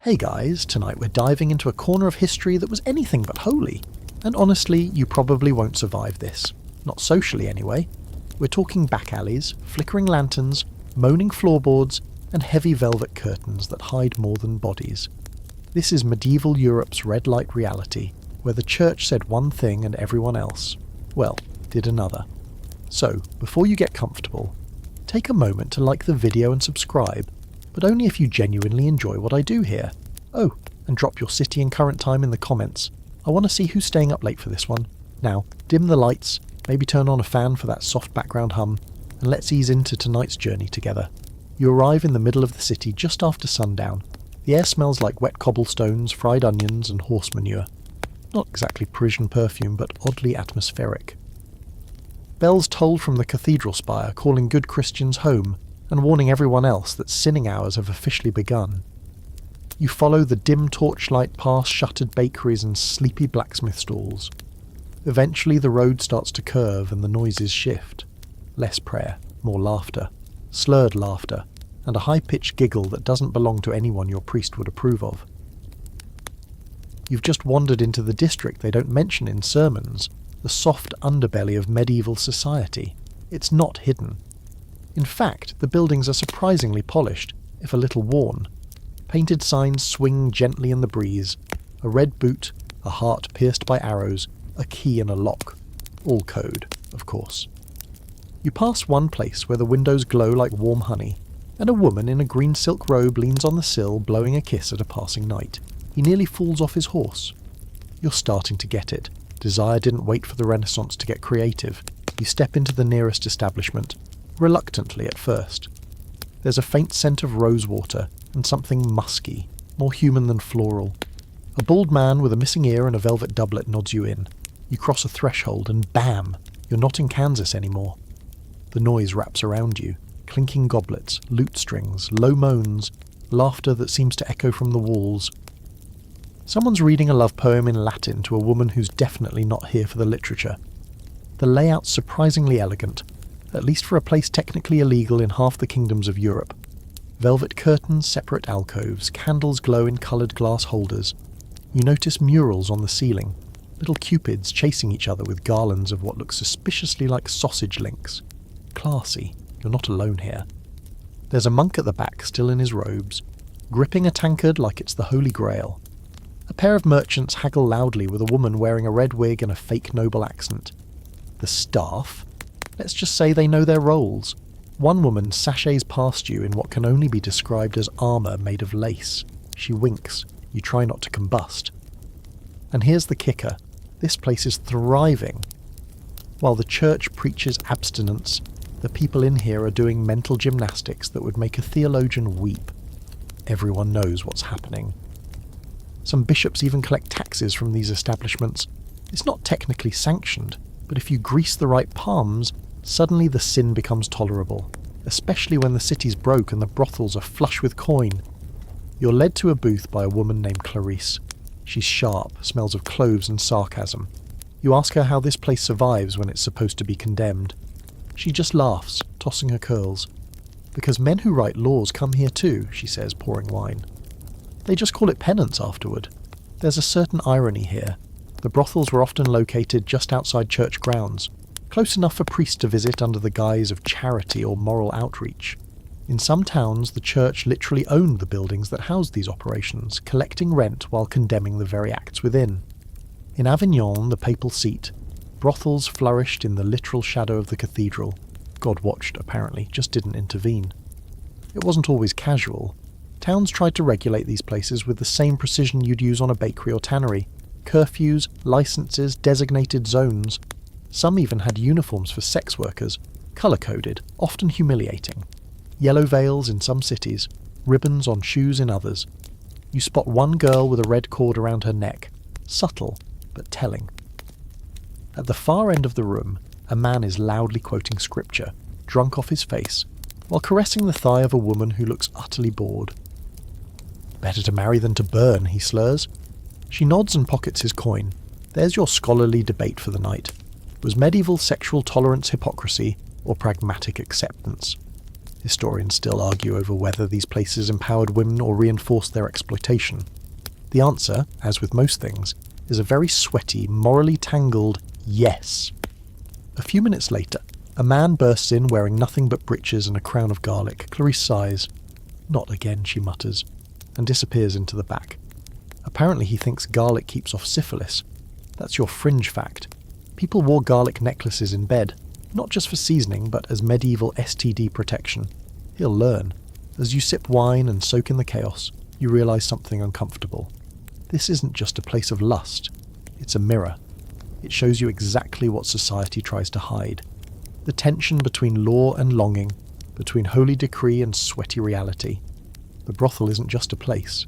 Hey guys, tonight we're diving into a corner of history that was anything but holy. And honestly, you probably won't survive this. Not socially anyway. We're talking back alleys, flickering lanterns, moaning floorboards, and heavy velvet curtains that hide more than bodies. This is medieval Europe's red light reality, where the church said one thing and everyone else, well, did another. So, before you get comfortable, take a moment to like the video and subscribe, but only if you genuinely enjoy what I do here. Oh, and drop your city and current time in the comments. I want to see who's staying up late for this one. Now, dim the lights, maybe turn on a fan for that soft background hum, and let's ease into tonight's journey together. You arrive in the middle of the city just after sundown. The air smells like wet cobblestones, fried onions, and horse manure. Not exactly Parisian perfume, but oddly atmospheric. Bells toll from the cathedral spire, calling good Christians home, and warning everyone else that sinning hours have officially begun. You follow the dim torchlight past shuttered bakeries and sleepy blacksmith stalls. Eventually the road starts to curve and the noises shift. Less prayer, more laughter, slurred laughter, and a high-pitched giggle that doesn't belong to anyone your priest would approve of. You've just wandered into the district they don't mention in sermons, the soft underbelly of medieval society. It's not hidden. In fact, the buildings are surprisingly polished, if a little worn. Painted signs swing gently in the breeze. A red boot, a heart pierced by arrows, a key and a lock. All code, of course. You pass one place where the windows glow like warm honey, and a woman in a green silk robe leans on the sill, blowing a kiss at a passing knight. He nearly falls off his horse. You're starting to get it. Desire didn't wait for the Renaissance to get creative. You step into the nearest establishment. Reluctantly at first. There's a faint scent of rosewater and something musky, more human than floral. A bald man with a missing ear and a velvet doublet nods you in. You cross a threshold and bam! You're not in Kansas anymore. The noise wraps around you. Clinking goblets, lute strings, low moans, laughter that seems to echo from the walls. Someone's reading a love poem in Latin to a woman who's definitely not here for the literature. The layout's surprisingly elegant, at least for a place technically illegal in half the kingdoms of Europe. Velvet curtains, separate alcoves, candles glow in coloured glass holders. You notice murals on the ceiling, little cupids chasing each other with garlands of what looks suspiciously like sausage links. Classy, you're not alone here. There's a monk at the back, still in his robes, gripping a tankard like it's the Holy Grail. A pair of merchants haggle loudly with a woman wearing a red wig and a fake noble accent. The staff? Let's just say they know their roles. One woman sachets past you in what can only be described as armour made of lace. She winks. You try not to combust. And here's the kicker. This place is thriving. While the church preaches abstinence, the people in here are doing mental gymnastics that would make a theologian weep. Everyone knows what's happening. Some bishops even collect taxes from these establishments. It's not technically sanctioned, but if you grease the right palms, suddenly the sin becomes tolerable, especially when the city's broke and the brothels are flush with coin. You're led to a booth by a woman named Clarice. She's sharp, smells of cloves and sarcasm. You ask her how this place survives when it's supposed to be condemned. She just laughs, tossing her curls. Because men who write laws come here too, she says, pouring wine. They just call it penance afterward. There's a certain irony here. The brothels were often located just outside church grounds, close enough for priests to visit under the guise of charity or moral outreach. In some towns, the church literally owned the buildings that housed these operations, collecting rent while condemning the very acts within. In Avignon, the papal seat, brothels flourished in the literal shadow of the cathedral. God watched, apparently, just didn't intervene. It wasn't always casual. Towns tried to regulate these places with the same precision you'd use on a bakery or tannery. Curfews, licenses, designated zones. Some even had uniforms for sex workers, colour-coded, often humiliating. Yellow veils in some cities, ribbons on shoes in others. You spot one girl with a red cord around her neck, subtle but telling. At the far end of the room, a man is loudly quoting scripture, drunk off his face, while caressing the thigh of a woman who looks utterly bored. Better to marry than to burn, he slurs. She nods and pockets his coin. There's your scholarly debate for the night. Was medieval sexual tolerance hypocrisy or pragmatic acceptance? Historians still argue over whether these places empowered women or reinforced their exploitation. The answer, as with most things, is a very sweaty, morally tangled yes. A few minutes later, a man bursts in wearing nothing but breeches and a crown of garlic. Clarice sighs. "Not again," she mutters, and disappears into the back. Apparently he thinks garlic keeps off syphilis. That's your fringe fact. People wore garlic necklaces in bed, not just for seasoning, but as medieval STD protection. He'll learn. As you sip wine and soak in the chaos, you realise something uncomfortable. This isn't just a place of lust. It's a mirror. It shows you exactly what society tries to hide. The tension between law and longing, between holy decree and sweaty reality. The brothel isn't just a place.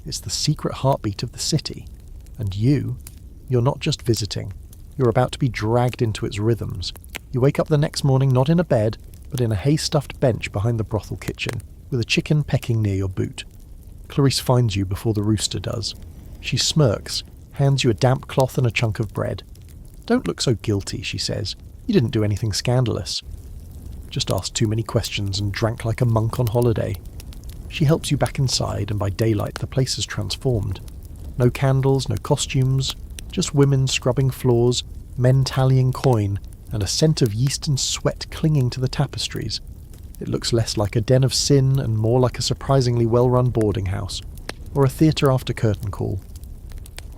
It's the secret heartbeat of the city. And you're not just visiting. You're about to be dragged into its rhythms. You wake up the next morning not in a bed, but in a hay-stuffed bench behind the brothel kitchen, with a chicken pecking near your boot. Clarice finds you before the rooster does. She smirks, hands you a damp cloth and a chunk of bread. "Don't look so guilty," she says. "You didn't do anything scandalous. Just asked too many questions and drank like a monk on holiday." She helps you back inside, and by daylight the place is transformed. No candles, no costumes, just women scrubbing floors, men tallying coin, and a scent of yeast and sweat clinging to the tapestries. It looks less like a den of sin and more like a surprisingly well-run boarding house, or a theatre after curtain call.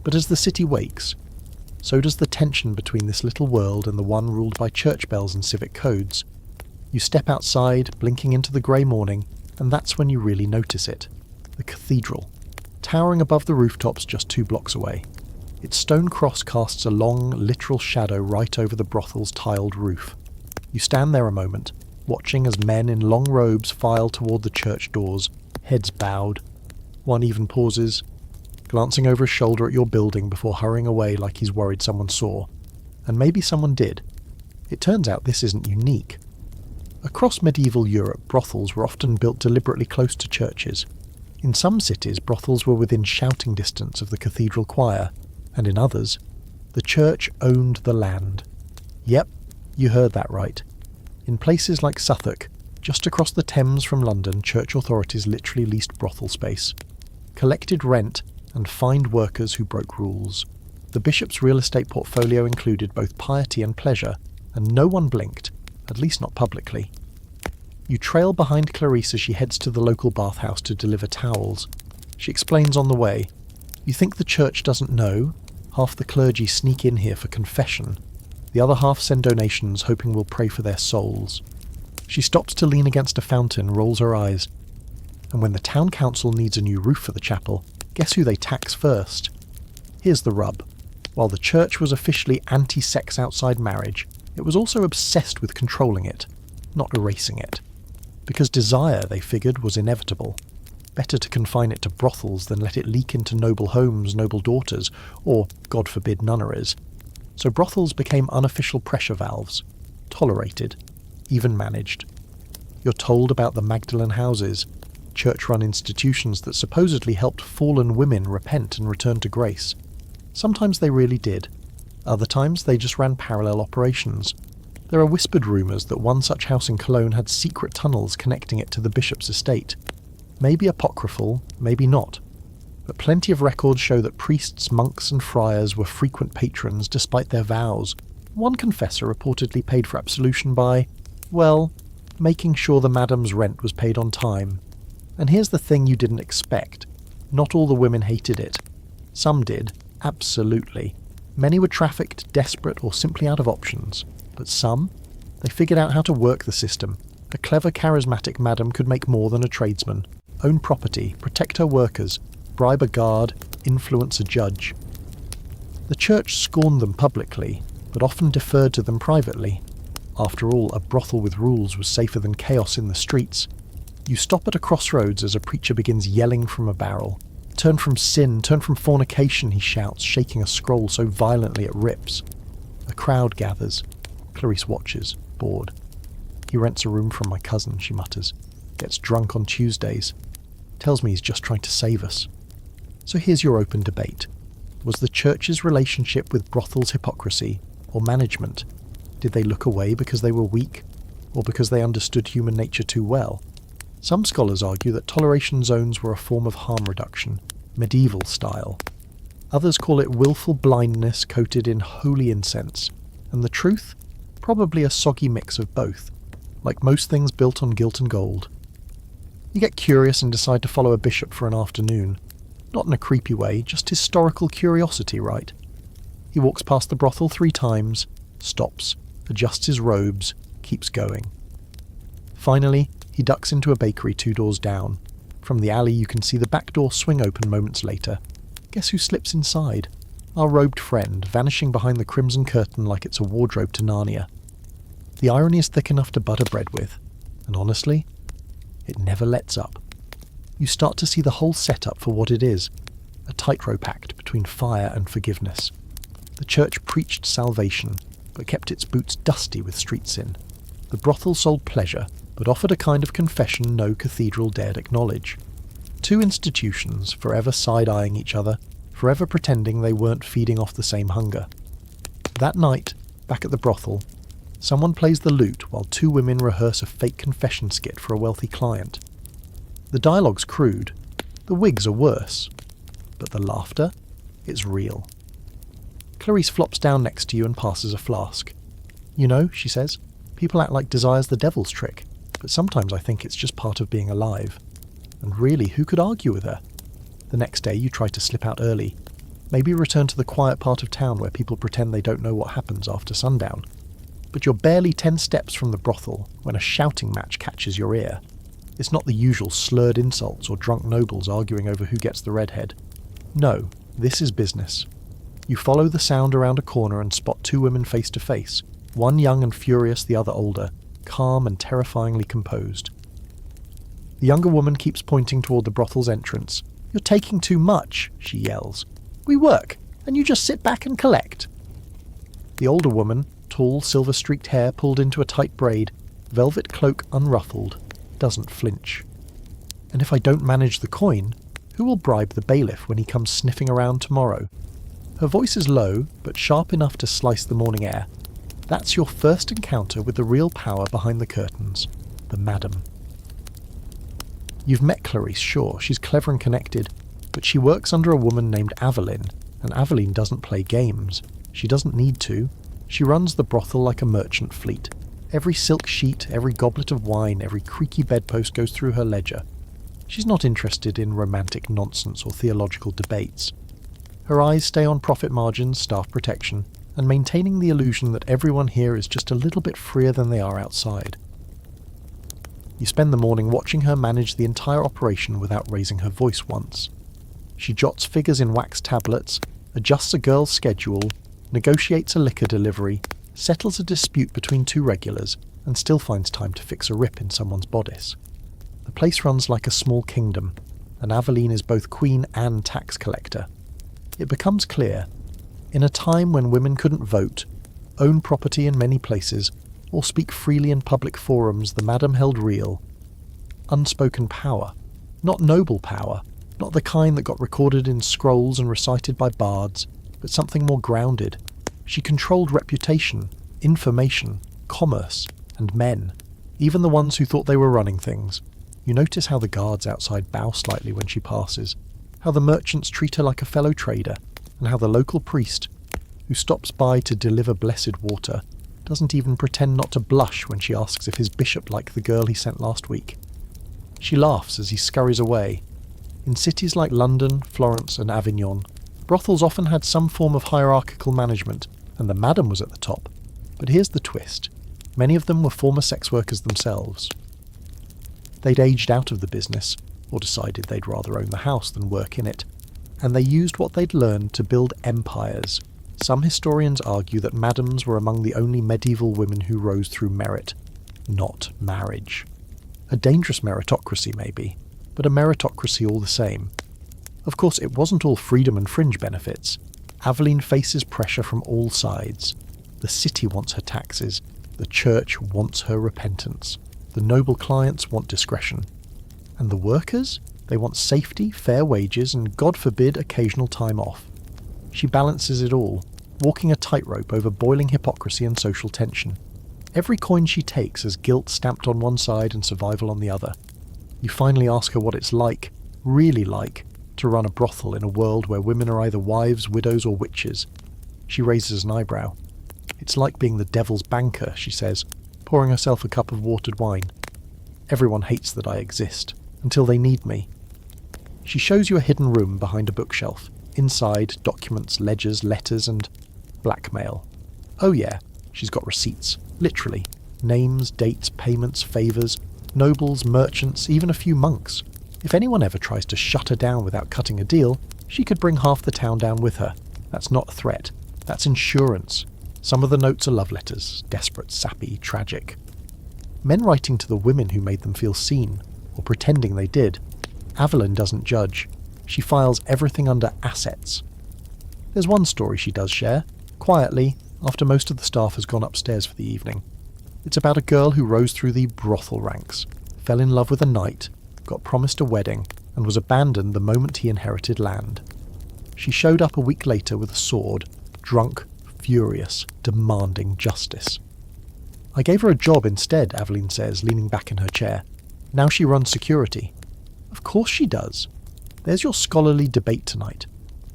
But as the city wakes, so does the tension between this little world and the one ruled by church bells and civic codes. You step outside, blinking into the grey morning, and that's when you really notice it. The cathedral, towering above the rooftops just 2 blocks away. Its stone cross casts a long, literal shadow right over the brothel's tiled roof. You stand there a moment, watching as men in long robes file toward the church doors, heads bowed. One even pauses, glancing over his shoulder at your building before hurrying away like he's worried someone saw. And maybe someone did. It turns out this isn't unique. Across medieval Europe, brothels were often built deliberately close to churches. In some cities, brothels were within shouting distance of the cathedral choir, and in others, the church owned the land. Yep, you heard that right. In places like Suffolk, just across the Thames from London, church authorities literally leased brothel space, collected rent, and fined workers who broke rules. The bishop's real estate portfolio included both piety and pleasure, and no one blinked, at least not publicly. You trail behind Clarice as she heads to the local bathhouse to deliver towels. She explains on the way, "You think the church doesn't know? Half the clergy sneak in here for confession. The other half send donations hoping we'll pray for their souls." She stops to lean against a fountain, rolls her eyes. And when the town council needs a new roof for the chapel, guess who they tax first? Here's the rub. While the church was officially anti-sex outside marriage, it was also obsessed with controlling it, not erasing it. Because desire, they figured, was inevitable. Better to confine it to brothels than let it leak into noble homes, noble daughters, or, God forbid, nunneries. So brothels became unofficial pressure valves, tolerated, even managed. You're told about the Magdalene houses, church-run institutions that supposedly helped fallen women repent and return to grace. Sometimes they really did. Other times they just ran parallel operations. There are whispered rumours that one such house in Cologne had secret tunnels connecting it to the bishop's estate. Maybe apocryphal, maybe not. But plenty of records show that priests, monks and friars were frequent patrons despite their vows. One confessor reportedly paid for absolution by, well, making sure the madam's rent was paid on time. And here's the thing you didn't expect. Not all the women hated it. Some did, absolutely. Many were trafficked, desperate, or simply out of options. But some? They figured out how to work the system. A clever, charismatic madam could make more than a tradesman. Own property, protect her workers, bribe a guard, influence a judge. The church scorned them publicly, but often deferred to them privately. After all, a brothel with rules was safer than chaos in the streets. You stop at a crossroads as a preacher begins yelling from a barrel. "Turn from sin, turn from fornication," he shouts, shaking a scroll so violently it rips. A crowd gathers. Clarice watches, bored. "He rents a room from my cousin," she mutters. "Gets drunk on Tuesdays. Tells me he's just trying to save us." So here's your open debate. Was the church's relationship with brothels hypocrisy, or management? Did they look away because they were weak? or because they understood human nature too well. Some scholars argue that toleration zones were a form of harm reduction, medieval style. Others call it willful blindness coated in holy incense, and the truth? Probably a soggy mix of both, like most things built on guilt and gold. You get curious and decide to follow a bishop for an afternoon. Not in a creepy way, just historical curiosity, right? He walks past the brothel 3 times, stops, adjusts his robes, keeps going. Finally, he ducks into a bakery 2 doors down. From the alley you can see the back door swing open moments later. Guess who slips inside? Our robed friend, vanishing behind the crimson curtain like it's a wardrobe to Narnia. The irony is thick enough to butter bread with, and honestly, it never lets up. You start to see the whole setup for what it is, a tightrope act between fire and forgiveness. The church preached salvation, but kept its boots dusty with street sin. The brothel sold pleasure, but offered a kind of confession no cathedral dared acknowledge. 2 institutions forever side-eyeing each other, forever pretending they weren't feeding off the same hunger. That night, back at the brothel, someone plays the lute while 2 women rehearse a fake confession skit for a wealthy client. The dialogue's crude, the wigs are worse, but the laughter, it's real. Clarice flops down next to you and passes a flask. You know, she says, people act like desire's the devil's trick, but sometimes I think it's just part of being alive. And really, who could argue with her? The next day you try to slip out early, maybe return to the quiet part of town where people pretend they don't know what happens after sundown. But you're barely 10 steps from the brothel when a shouting match catches your ear. It's not the usual slurred insults or drunk nobles arguing over who gets the redhead. No, this is business. You follow the sound around a corner and spot 2 women face to face, one young and furious, the other older, calm and terrifyingly composed. The younger woman keeps pointing toward the brothel's entrance. "You're taking too much," she yells. "We work, and you just sit back and collect." The older woman, tall, silver-streaked hair pulled into a tight braid, velvet cloak unruffled, doesn't flinch. "And if I don't manage the coin, who will bribe the bailiff when he comes sniffing around tomorrow?" Her voice is low, but sharp enough to slice the morning air. That's your first encounter with the real power behind the curtains, the madam. You've met Clarice, sure, she's clever and connected, but she works under a woman named Aveline, and Aveline doesn't play games. She doesn't need to. She runs the brothel like a merchant fleet. Every silk sheet, every goblet of wine, every creaky bedpost goes through her ledger. She's not interested in romantic nonsense or theological debates. Her eyes stay on profit margins, staff protection, and maintaining the illusion that everyone here is just a little bit freer than they are outside. You spend the morning watching her manage the entire operation without raising her voice once. She jots figures in wax tablets, adjusts a girl's schedule, negotiates a liquor delivery, settles a dispute between 2 regulars, and still finds time to fix a rip in someone's bodice. The place runs like a small kingdom, and Aveline is both queen and tax collector. It becomes clear, in a time when women couldn't vote, own property in many places, or speak freely in public forums, the madam held real, unspoken power. Not noble power, not the kind that got recorded in scrolls and recited by bards, but something more grounded. She controlled reputation, information, commerce, and men, even the ones who thought they were running things. You notice how the guards outside bow slightly when she passes, how the merchants treat her like a fellow trader, and how the local priest, who stops by to deliver blessed water, doesn't even pretend not to blush when she asks if his bishop liked the girl he sent last week. She laughs as he scurries away. In cities like London, Florence, and Avignon, brothels often had some form of hierarchical management, and the madam was at the top. But here's the twist. Many of them were former sex workers themselves. They'd aged out of the business, or decided they'd rather own the house than work in it, and they used what they'd learned to build empires. Some historians argue that madams were among the only medieval women who rose through merit, not marriage. A dangerous meritocracy, maybe, but a meritocracy all the same. Of course, it wasn't all freedom and fringe benefits. Aveline faces pressure from all sides. The city wants her taxes. The church wants her repentance. The noble clients want discretion. And the workers? They want safety, fair wages, and God forbid, occasional time off. She balances it all, walking a tightrope over boiling hypocrisy and social tension. Every coin she takes has guilt stamped on one side and survival on the other. You finally ask her what it's like, really like, to run a brothel in a world where women are either wives, widows, or witches. She raises an eyebrow. It's like being the devil's banker, she says, pouring herself a cup of watered wine. Everyone hates that I exist, until they need me. She shows you a hidden room behind a bookshelf. Inside, documents, ledgers, letters, and blackmail. Oh yeah, she's got receipts, literally. Names, dates, payments, favours, nobles, merchants, even a few monks. If anyone ever tries to shut her down without cutting a deal, she could bring half the town down with her. That's not a threat. That's insurance. Some of the notes are love letters, desperate, sappy, tragic. Men writing to the women who made them feel seen, or pretending they did. Evelyn doesn't judge. She files everything under assets. There's one story she does share, quietly, after most of the staff has gone upstairs for the evening. It's about a girl who rose through the brothel ranks, fell in love with a knight, got promised a wedding, and was abandoned the moment he inherited land. She showed up a week later with a sword, drunk, furious, demanding justice. I gave her a job instead, Aveline says, leaning back in her chair. Now she runs security. Of course she does. There's your scholarly debate tonight.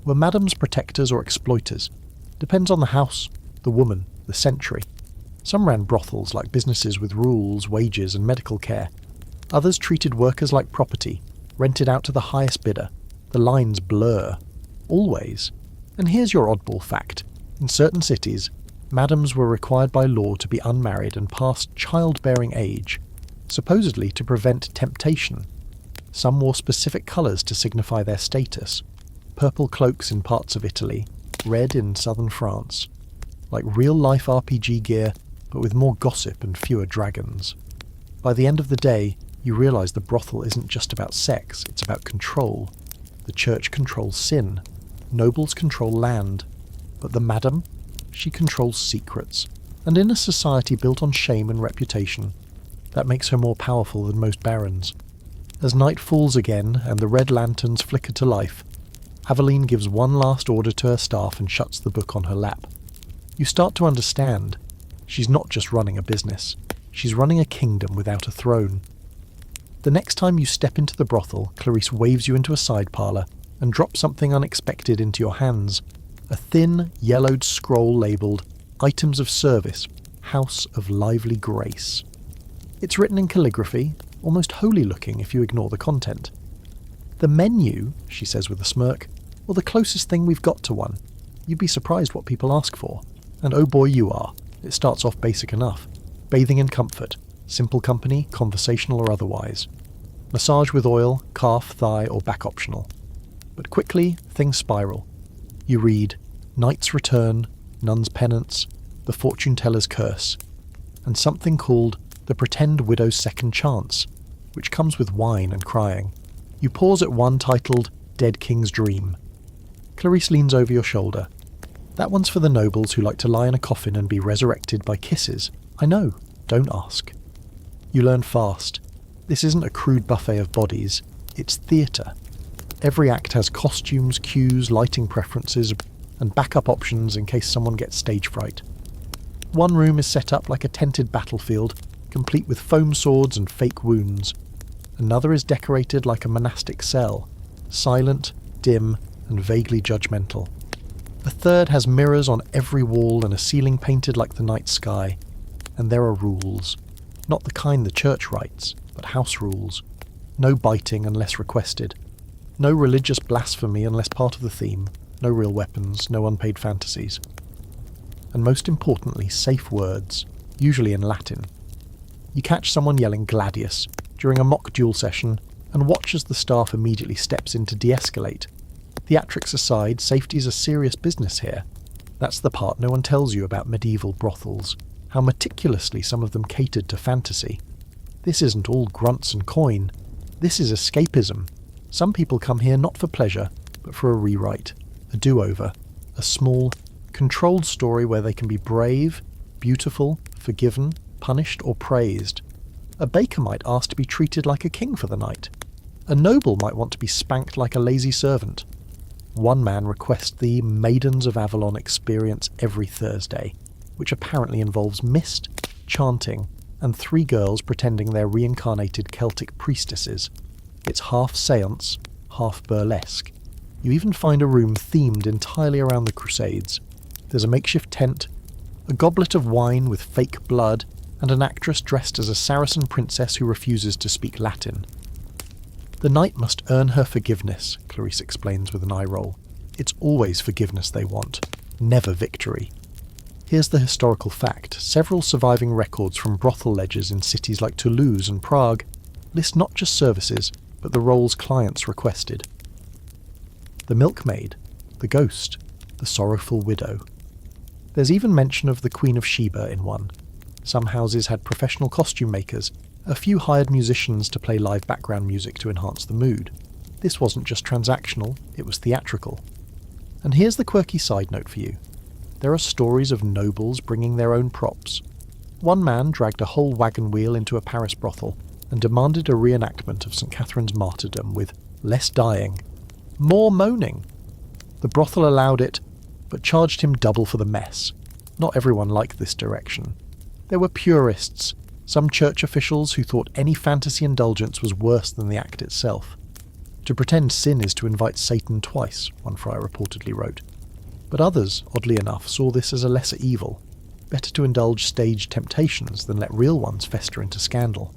Were madams protectors or exploiters? Depends on the house, the woman, the century. Some ran brothels like businesses with rules, wages and medical care. Others treated workers like property, rented out to the highest bidder. The lines blur. Always. And here's your oddball fact. In certain cities, madams were required by law to be unmarried and past childbearing age, supposedly to prevent temptation. Some wore specific colours to signify their status. Purple cloaks in parts of Italy, red in southern France. Like real-life RPG gear, but with more gossip and fewer dragons. By the end of the day, you realise the brothel isn't just about sex, it's about control. The church controls sin. Nobles control land. But the madam? She controls secrets. And in a society built on shame and reputation, that makes her more powerful than most barons. As night falls again and the red lanterns flicker to life, Aveline gives one last order to her staff and shuts the book on her lap. You start to understand. She's not just running a business. She's running a kingdom without a throne. The next time you step into the brothel, Clarice waves you into a side parlour and drops something unexpected into your hands. A thin, yellowed scroll labelled Items of Service, House of Lively Grace. It's written in calligraphy, almost holy-looking if you ignore the content. The menu, she says with a smirk, well, the closest thing we've got to one. You'd be surprised what people ask for. And oh boy you are. It starts off basic enough. Bathing in comfort. Simple company, conversational or otherwise. Massage with oil, calf, thigh or back optional. But quickly, things spiral. You read Knight's Return, Nun's Penance, The Fortune Teller's Curse, and something called The Pretend Widow's Second Chance, which comes with wine and crying. You pause at one titled Dead King's Dream. Clarice leans over your shoulder. That one's for the nobles who like to lie in a coffin and be resurrected by kisses. I know, don't ask. You learn fast. This isn't a crude buffet of bodies, it's theatre. Every act has costumes, cues, lighting preferences, and backup options in case someone gets stage fright. One room is set up like a tented battlefield, complete with foam swords and fake wounds. Another is decorated like a monastic cell, silent, dim, and vaguely judgmental. A third has mirrors on every wall and a ceiling painted like the night sky. And there are rules. Not the kind the church writes, but house rules. No biting unless requested. No religious blasphemy unless part of the theme. No real weapons, no unpaid fantasies. And most importantly, safe words, usually in Latin. You catch someone yelling Gladius during a mock duel session and watch as the staff immediately steps in to de-escalate. Theatrics aside, safety's a serious business here. That's the part no one tells you about medieval brothels, how meticulously some of them catered to fantasy. This isn't all grunts and coin. This is escapism. Some people come here not for pleasure, but for a rewrite, a do-over, a small, controlled story where they can be brave, beautiful, forgiven, punished or praised. A baker might ask to be treated like a king for the night. A noble might want to be spanked like a lazy servant. One man requests the Maidens of Avalon experience every Thursday, which apparently involves mist, chanting, and 3 girls pretending they're reincarnated Celtic priestesses. It's half séance, half burlesque. You even find a room themed entirely around the Crusades. There's a makeshift tent, a goblet of wine with fake blood, and an actress dressed as a Saracen princess who refuses to speak Latin. The knight must earn her forgiveness, Clarice explains with an eye roll. It's always forgiveness they want, never victory. Here's the historical fact. Several surviving records from brothel ledgers in cities like Toulouse and Prague list not just services, but the roles clients requested. The milkmaid, the ghost, the sorrowful widow. There's even mention of the Queen of Sheba in one. Some houses had professional costume makers, a few hired musicians to play live background music to enhance the mood. This wasn't just transactional, it was theatrical. And here's the quirky side note for you. There are stories of nobles bringing their own props. One man dragged a whole wagon wheel into a Paris brothel and demanded a reenactment of St. Catherine's martyrdom with less dying, more moaning. The brothel allowed it, but charged him double for the mess. Not everyone liked this direction. There were purists, some church officials who thought any fantasy indulgence was worse than the act itself. To pretend sin is to invite Satan twice, one friar reportedly wrote. But others, oddly enough, saw this as a lesser evil. Better to indulge staged temptations than let real ones fester into scandal.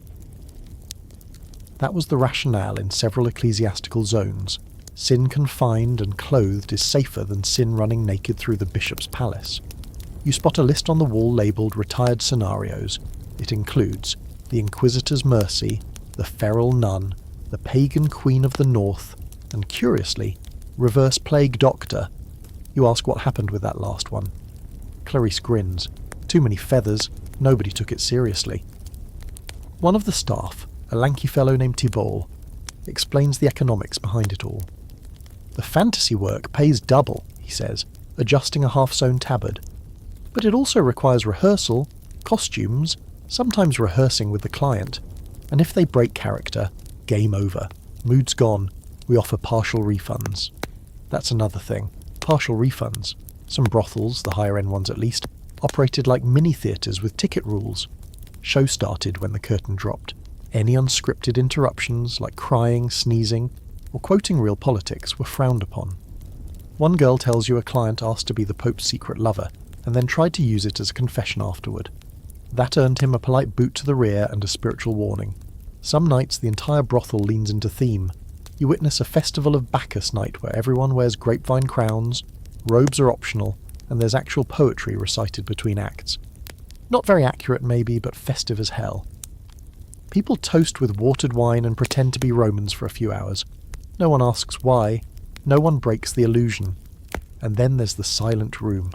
That was the rationale in several ecclesiastical zones. Sin confined and clothed is safer than sin running naked through the bishop's palace. You spot a list on the wall labelled Retired Scenarios. It includes the Inquisitor's Mercy, the Feral Nun, the Pagan Queen of the North, and curiously, Reverse Plague Doctor. You ask what happened with that last one. Clarice grins. Too many feathers, nobody took it seriously. One of the staff, a lanky fellow named Thibault, explains the economics behind it all. The fantasy work pays double, he says, adjusting a half-sewn tabard. But it also requires rehearsal, costumes, sometimes rehearsing with the client, and if they break character, game over. Mood's gone. We offer partial refunds. That's another thing. Partial refunds. Some brothels, the higher-end ones at least, operated like mini-theatres with ticket rules. Show started when the curtain dropped. Any unscripted interruptions, like crying, sneezing, or quoting real politics, were frowned upon. One girl tells you a client asked to be the Pope's secret lover, and then tried to use it as a confession afterward. That earned him a polite boot to the rear and a spiritual warning. Some nights the entire brothel leans into theme. You witness a festival of Bacchus night where everyone wears grapevine crowns, robes are optional, and there's actual poetry recited between acts. Not very accurate maybe, but festive as hell. People toast with watered wine and pretend to be Romans for a few hours. No one asks why. No one breaks the illusion. And then there's the silent room.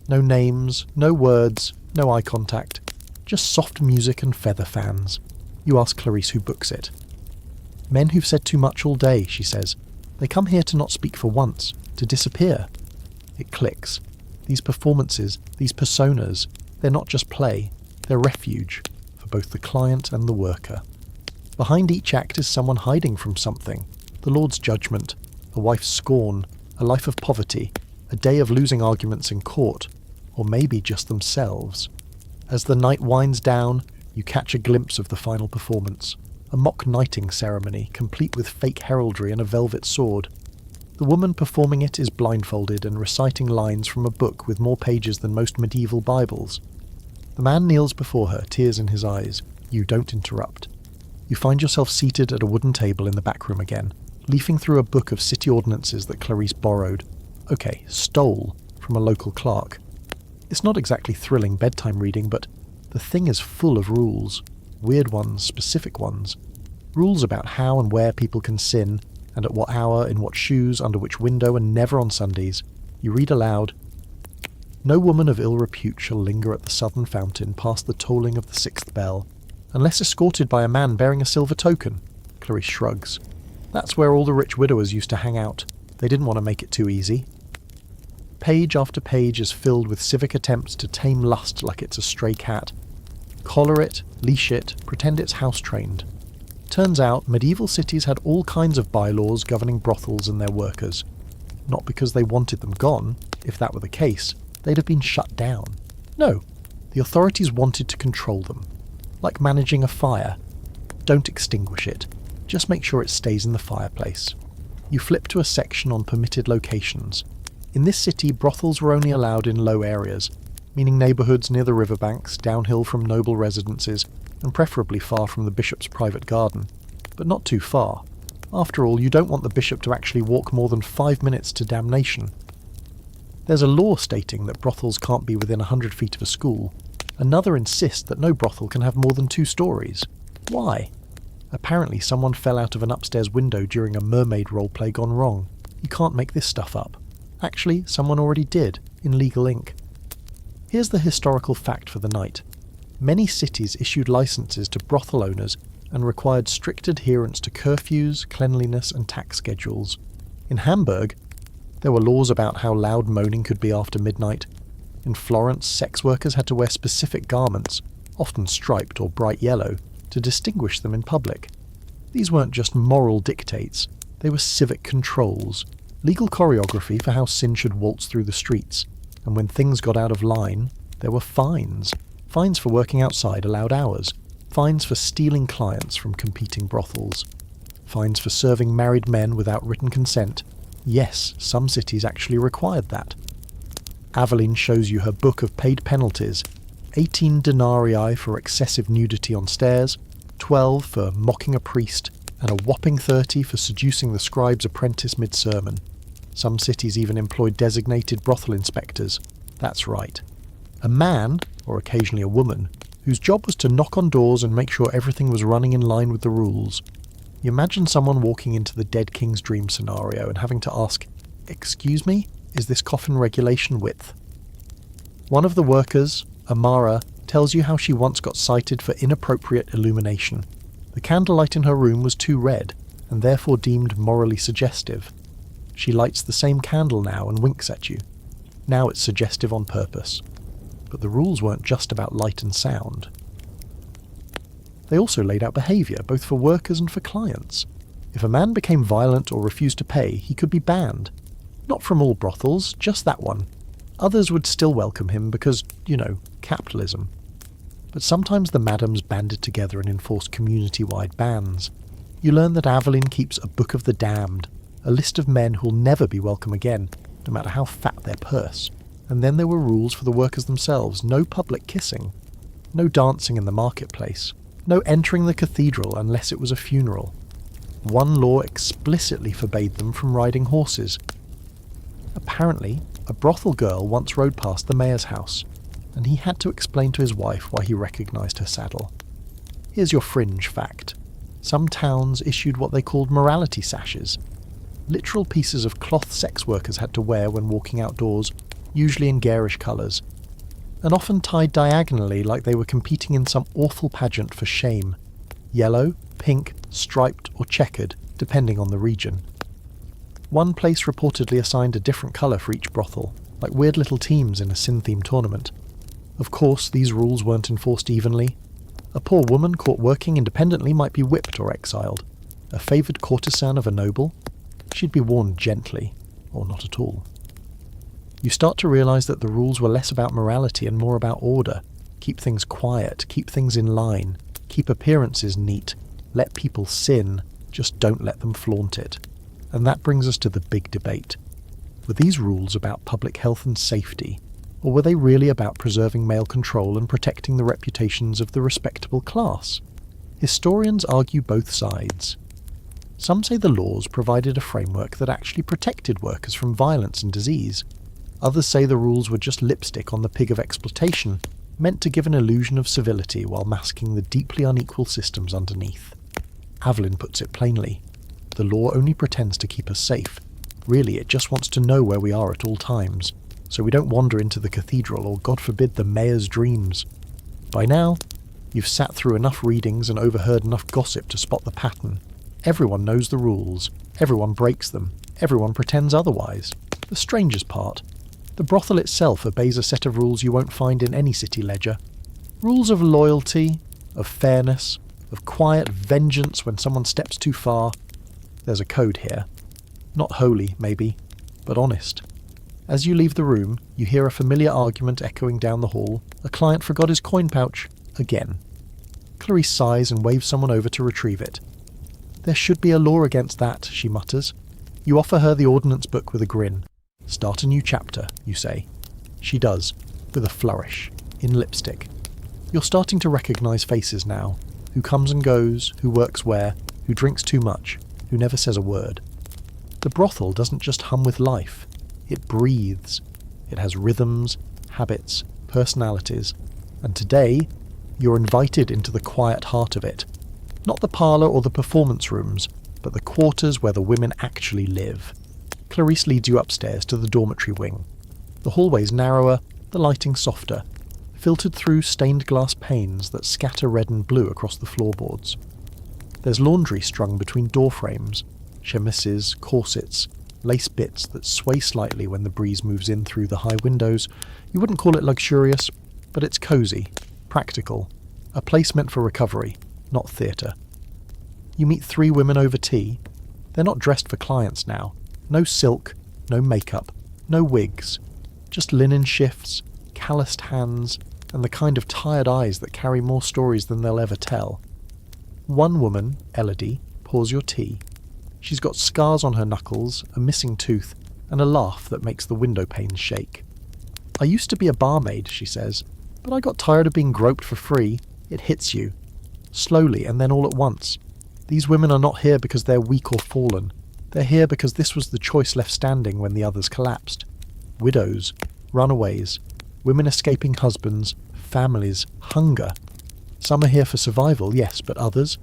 No names, no words, no eye contact. Just soft music and feather fans. You ask Clarice who books it. Men who've said too much all day, she says. They come here to not speak for once, to disappear. It clicks. These performances, these personas, they're not just play, they're refuge, for both the client and the worker. Behind each act is someone hiding from something. The Lord's judgment, a wife's scorn, a life of poverty, a day of losing arguments in court, or maybe just themselves. As the night winds down, you catch a glimpse of the final performance, a mock knighting ceremony complete with fake heraldry and a velvet sword. The woman performing it is blindfolded and reciting lines from a book with more pages than most medieval Bibles. The man kneels before her, tears in his eyes. You don't interrupt. You find yourself seated at a wooden table in the back room again, leafing through a book of city ordinances that Clarice borrowed. Okay, stole from a local clerk. It's not exactly thrilling bedtime reading, but the thing is full of rules. Weird ones, specific ones. Rules about how and where people can sin, and at what hour, in what shoes, under which window, and never on Sundays. You read aloud, "No woman of ill repute shall linger at the southern fountain past the tolling of the 6th bell, unless escorted by a man bearing a silver token." Clarice shrugs. That's where all the rich widowers used to hang out. They didn't want to make it too easy. Page after page is filled with civic attempts to tame lust like it's a stray cat. Collar it, leash it, pretend it's house-trained. Turns out medieval cities had all kinds of bylaws governing brothels and their workers. Not because they wanted them gone. If that were the case, they'd have been shut down. No, The authorities wanted to control them. Like managing a fire. Don't extinguish it. Just make sure it stays in the fireplace. You flip to a section on permitted locations. In this city, brothels were only allowed in low areas, meaning neighbourhoods near the riverbanks, downhill from noble residences, and preferably far from the bishop's private garden. But not too far. After all, you don't want the bishop to actually walk more than 5 minutes to damnation. There's a law stating that brothels can't be within 100 feet of a school. Another insists that no brothel can have more than 2 stories. Why? Apparently someone fell out of an upstairs window during a mermaid roleplay gone wrong. You can't make this stuff up. Actually, someone already did, in legal ink. Here's the historical fact for the night. Many cities issued licenses to brothel owners and required strict adherence to curfews, cleanliness and tax schedules. In Hamburg, there were laws about how loud moaning could be after midnight. In Florence, sex workers had to wear specific garments, often striped or bright yellow, to distinguish them in public. These weren't just moral dictates, they were civic controls, legal choreography for how sin should waltz through the streets, and when things got out of line, there were fines. Fines for working outside allowed hours, fines for stealing clients from competing brothels, fines for serving married men without written consent. Yes, some cities actually required that. Aveline shows you her book of paid penalties: 18 denarii for excessive nudity on stairs, 12 for mocking a priest, and a whopping 30 for seducing the scribe's apprentice mid-sermon. Some cities even employed designated brothel inspectors. That's right. A man, or occasionally a woman, whose job was to knock on doors and make sure everything was running in line with the rules. You imagine someone walking into the dead king's dream scenario and having to ask, "Excuse me, is this coffin regulation width?" One of the workers, Amara, tells you how she once got cited for inappropriate illumination. The candlelight in her room was too red, and therefore deemed morally suggestive. She lights the same candle now and winks at you. Now it's suggestive on purpose. But the rules weren't just about light and sound. They also laid out behaviour, both for workers and for clients. If a man became violent or refused to pay, he could be banned. Not from all brothels, just that one. Others would still welcome him because, capitalism. But sometimes the madams banded together and enforced community-wide bans. You learn that Aveline keeps a book of the damned, a list of men who'll never be welcome again, no matter how fat their purse. And then there were rules for the workers themselves: no public kissing, no dancing in the marketplace, no entering the cathedral unless it was a funeral. One law explicitly forbade them from riding horses. Apparently, a brothel girl once rode past the mayor's house, and he had to explain to his wife why he recognised her saddle. Here's your fringe fact. Some towns issued what they called morality sashes, literal pieces of cloth sex workers had to wear when walking outdoors, usually in garish colours, and often tied diagonally like they were competing in some awful pageant for shame. Yellow, pink, striped or checkered, depending on the region. One place reportedly assigned a different colour for each brothel, like weird little teams in a sin-themed tournament. Of course, these rules weren't enforced evenly. A poor woman caught working independently might be whipped or exiled. A favoured courtesan of a noble? She'd be warned gently, or not at all. You start to realise that the rules were less about morality and more about order. Keep things quiet, keep things in line, keep appearances neat, let people sin, just don't let them flaunt it. And that brings us to the big debate. Were these rules about public health and safety, or were they really about preserving male control and protecting the reputations of the respectable class? Historians argue both sides. Some say the laws provided a framework that actually protected workers from violence and disease. Others say the rules were just lipstick on the pig of exploitation, meant to give an illusion of civility while masking the deeply unequal systems underneath. Aveline puts it plainly. The law only pretends to keep us safe. Really, it just wants to know where we are at all times, so we don't wander into the cathedral or, God forbid, the mayor's dreams. By now, you've sat through enough readings and overheard enough gossip to spot the pattern. Everyone knows the rules, everyone breaks them, everyone pretends otherwise. The strangest part, the brothel itself obeys a set of rules you won't find in any city ledger. Rules of loyalty, of fairness, of quiet vengeance when someone steps too far. There's a code here. Not holy, maybe, but honest. As you leave the room, you hear a familiar argument echoing down the hall. A client forgot his coin pouch. Again. Clarice sighs and waves someone over to retrieve it. There should be a law against that, she mutters. You offer her the ordinance book with a grin. Start a new chapter, you say. She does, with a flourish, in lipstick. You're starting to recognise faces now. Who comes and goes, who works where, who drinks too much, who never says a word. The brothel doesn't just hum with life. It breathes. It has rhythms, habits, personalities. And today, you're invited into the quiet heart of it. Not the parlour or the performance rooms, but the quarters where the women actually live. Clarice leads you upstairs to the dormitory wing. The hallway's narrower, the lighting softer, filtered through stained glass panes that scatter red and blue across the floorboards. There's laundry strung between door frames, chemises, corsets, lace bits that sway slightly when the breeze moves in through the high windows. You wouldn't call it luxurious, but it's cosy, practical, a place meant for recovery, not theatre. You meet 3 women over tea. They're not dressed for clients now. No silk, no makeup, no wigs. Just linen shifts, calloused hands, and the kind of tired eyes that carry more stories than they'll ever tell. One woman, Elodie, pours your tea. She's got scars on her knuckles, a missing tooth, and a laugh that makes the window panes shake. I used to be a barmaid, she says, but I got tired of being groped for free. It hits you. Slowly and then all at once. These women are not here because they're weak or fallen. They're here because this was the choice left standing when the others collapsed. Widows, runaways, women escaping husbands, families, hunger. Some are here for survival, yes, but others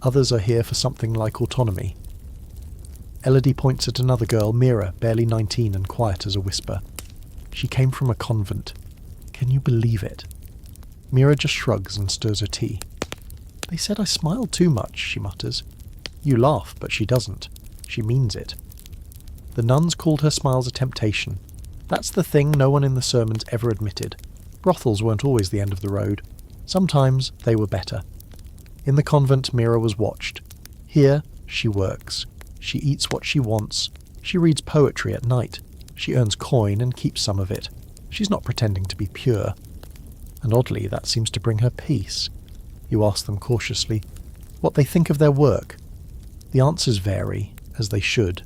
are here for something like autonomy. Elodie points at another girl, Mira, barely 19 and quiet as a whisper. She came from a convent. Can you believe it? Mira just shrugs and stirs her tea. They said I smiled too much, she mutters. You laugh, but she doesn't. She means it. The nuns called her smiles a temptation. That's the thing no one in the sermons ever admitted. Brothels weren't always the end of the road. Sometimes they were better. In the convent, Mira was watched. Here, she works. She eats what she wants. She reads poetry at night. She earns coin and keeps some of it. She's not pretending to be pure. And oddly, that seems to bring her peace. You ask them cautiously what they think of their work. The answers vary, as they should.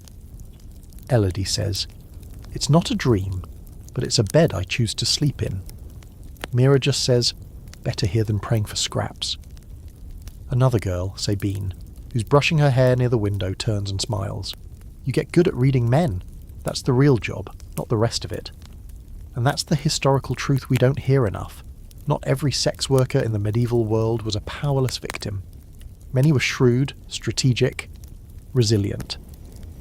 Elodie says, It's not a dream, but it's a bed I choose to sleep in. Mira just says, better here than praying for scraps. Another girl, Sabine, who's brushing her hair near the window, turns and smiles. You get good at reading men. That's the real job, not the rest of it. And that's the historical truth we don't hear enough. Not every sex worker in the medieval world was a powerless victim. Many were shrewd, strategic, resilient.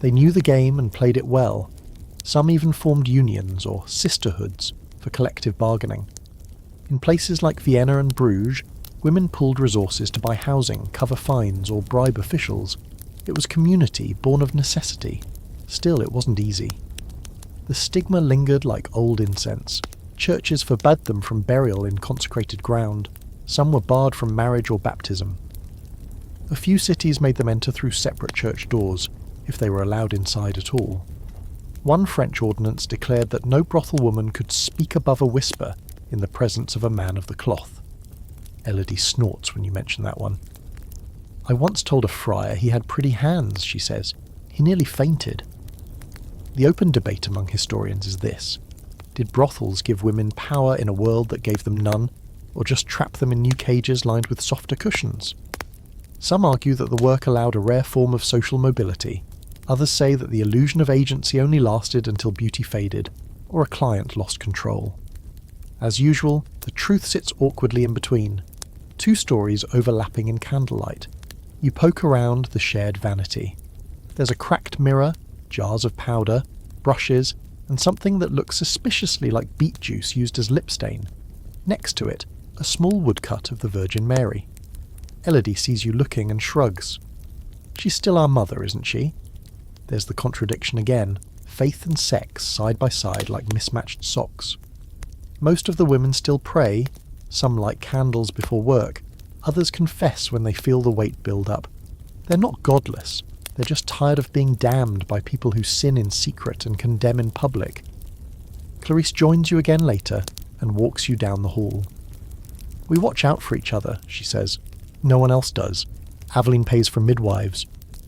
They knew the game and played it well. Some even formed unions or sisterhoods for collective bargaining. In places like Vienna and Bruges, women pooled resources to buy housing, cover fines, or bribe officials. It was community born of necessity. Still, it wasn't easy. The stigma lingered like old incense. Churches forbade them from burial in consecrated ground. Some were barred from marriage or baptism. A few cities made them enter through separate church doors, if they were allowed inside at all. One French ordinance declared that no brothel woman could speak above a whisper in the presence of a man of the cloth. Elodie snorts when you mention that one. I once told a friar he had pretty hands, she says. He nearly fainted. The open debate among historians is this. Did brothels give women power in a world that gave them none, or just trap them in new cages lined with softer cushions? Some argue that the work allowed a rare form of social mobility. Others say that the illusion of agency only lasted until beauty faded, or a client lost control. As usual, the truth sits awkwardly in between. Two stories overlapping in candlelight. You poke around the shared vanity. There's a cracked mirror, jars of powder, brushes, and something that looks suspiciously like beet juice used as lip stain. Next to it, a small woodcut of the Virgin Mary. Elodie sees you looking and shrugs. She's still our mother, isn't she? There's the contradiction again. Faith and sex side by side like mismatched socks. Most of the women still pray. Some light candles before work. Others confess when they feel the weight build up. They're not godless. They're just tired of being damned by people who sin in secret and condemn in public. Clarice joins you again later and walks you down the hall. "We watch out for each other," she says. "No one else does. Aveline pays for midwives.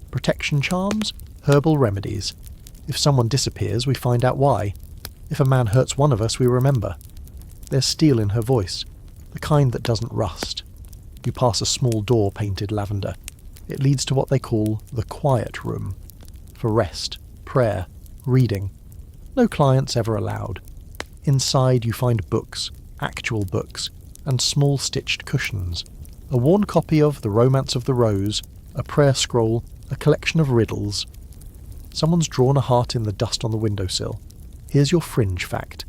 Protection charms, herbal remedies. If someone disappears, we find out why. If a man hurts one of us, we remember." There's steel in her voice, the kind that doesn't rust. You pass a small door painted lavender. It leads to what they call the quiet room, for rest, prayer, reading. No clients ever allowed. Inside you find books, actual books, and small stitched cushions. A worn copy of The Romance of the Rose, a prayer scroll, a collection of riddles. Someone's drawn a heart in the dust on the windowsill. Here's your fringe fact.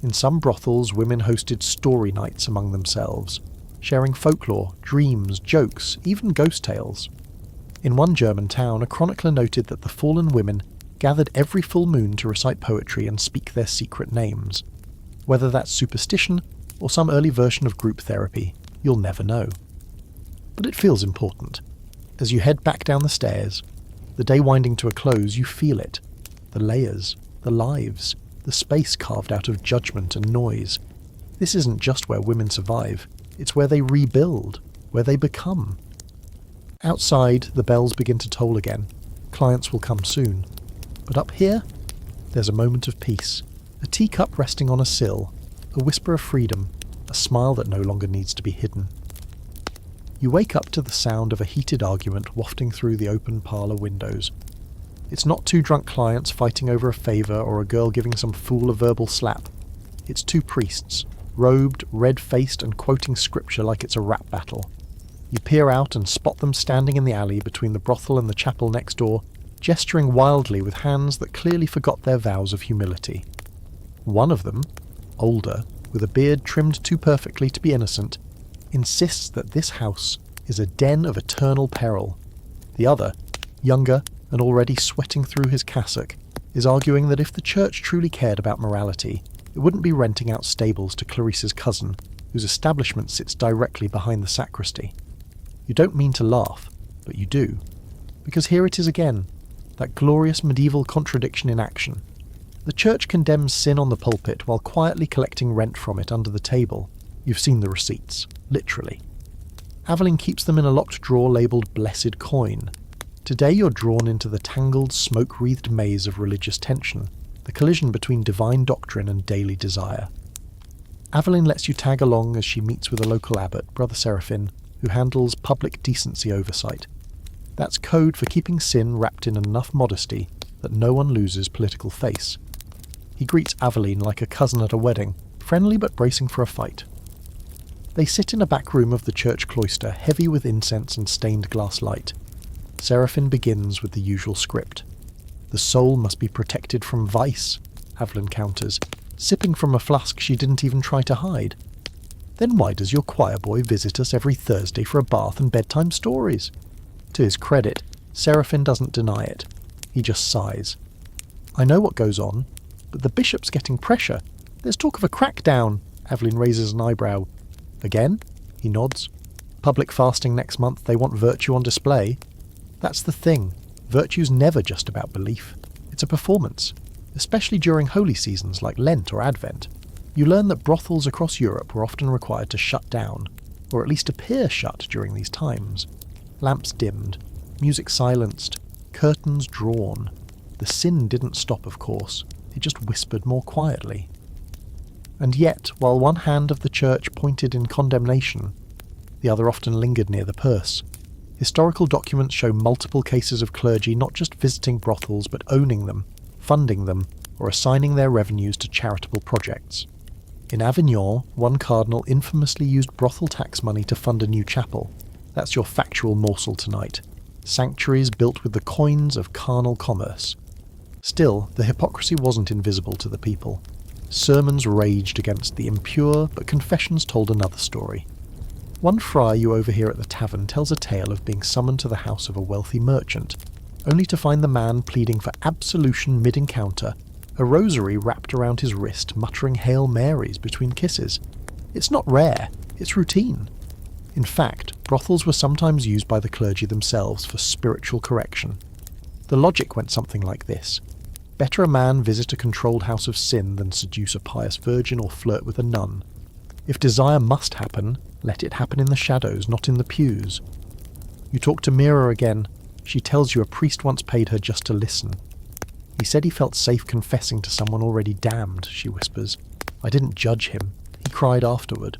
In some brothels, women hosted story nights among themselves, sharing folklore, dreams, jokes, even ghost tales. In one German town, a chronicler noted that the fallen women gathered every full moon to recite poetry and speak their secret names. Whether that's superstition or some early version of group therapy, you'll never know. But it feels important. As you head back down the stairs, the day winding to a close, you feel it. The layers, the lives, the space carved out of judgment and noise. This isn't just where women survive, it's where they rebuild, where they become. Outside, the bells begin to toll again. Clients will come soon. But up here, there's a moment of peace. A teacup resting on a sill, a whisper of freedom, a smile that no longer needs to be hidden. You wake up to the sound of a heated argument wafting through the open parlour windows. It's not two drunk clients fighting over a favour or a girl giving some fool a verbal slap. It's two priests, robed, red-faced and quoting scripture like it's a rap battle. You peer out and spot them standing in the alley between the brothel and the chapel next door, gesturing wildly with hands that clearly forgot their vows of humility. One of them, older, with a beard trimmed too perfectly to be innocent, insists that this house is a den of eternal peril. The other, younger and already sweating through his cassock, is arguing that if the church truly cared about morality, it wouldn't be renting out stables to Clarice's cousin, whose establishment sits directly behind the sacristy. You don't mean to laugh, but you do. Because here it is again, that glorious medieval contradiction in action. The church condemns sin on the pulpit while quietly collecting rent from it under the table. You've seen the receipts, literally. Aveline keeps them in a locked drawer labelled Blessed Coin. Today you're drawn into the tangled, smoke-wreathed maze of religious tension, the collision between divine doctrine and daily desire. Aveline lets you tag along as she meets with a local abbot, Brother Seraphim, who handles public decency oversight. That's code for keeping sin wrapped in enough modesty that no one loses political face. He greets Aveline like a cousin at a wedding, friendly but bracing for a fight. They sit in a back room of the church cloister, heavy with incense and stained glass light. Seraphim begins with the usual script. The soul must be protected from vice, Aveline counters, sipping from a flask she didn't even try to hide. Then why does your choir boy visit us every Thursday for a bath and bedtime stories? To his credit, Seraphim doesn't deny it. He just sighs. I know what goes on, but the bishop's getting pressure. There's talk of a crackdown. Aveline raises an eyebrow. Again? He nods. Public fasting next month, they want virtue on display. That's the thing. Virtue's never just about belief. It's a performance, especially during holy seasons like Lent or Advent. You learn that brothels across Europe were often required to shut down, or at least appear shut during these times. Lamps dimmed, music silenced, curtains drawn. The sin didn't stop, of course. It just whispered more quietly. And yet, while one hand of the church pointed in condemnation, the other often lingered near the purse. Historical documents show multiple cases of clergy not just visiting brothels but owning them, funding them, or assigning their revenues to charitable projects. In Avignon, one cardinal infamously used brothel tax money to fund a new chapel. That's your factual morsel tonight. Sanctuaries built with the coins of carnal commerce. Still, the hypocrisy wasn't invisible to the people. Sermons raged against the impure, but confessions told another story. One friar you overhear at the tavern tells a tale of being summoned to the house of a wealthy merchant, only to find the man pleading for absolution mid-encounter, a rosary wrapped around his wrist muttering Hail Marys between kisses. It's not rare, it's routine. In fact, brothels were sometimes used by the clergy themselves for spiritual correction. The logic went something like this. Better a man visit a controlled house of sin than seduce a pious virgin or flirt with a nun. If desire must happen, let it happen in the shadows, not in the pews. You talk to Mira again. She tells you a priest once paid her just to listen. He said he felt safe confessing to someone already damned, she whispers. I didn't judge him. He cried afterward.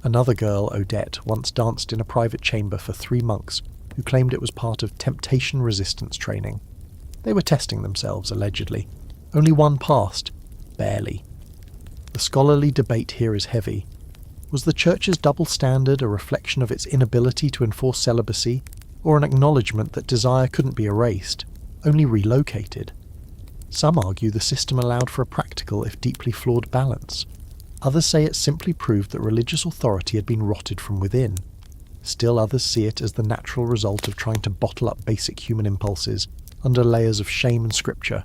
Another girl, Odette, once danced in a private chamber for 3 monks who claimed it was part of temptation resistance training. They were testing themselves, allegedly. Only one passed. Barely. The scholarly debate here is heavy. Was the Church's double standard a reflection of its inability to enforce celibacy, or an acknowledgement that desire couldn't be erased, only relocated? Some argue the system allowed for a practical, if deeply flawed, balance. Others say it simply proved that religious authority had been rotted from within. Still others see it as the natural result of trying to bottle up basic human impulses under layers of shame and scripture.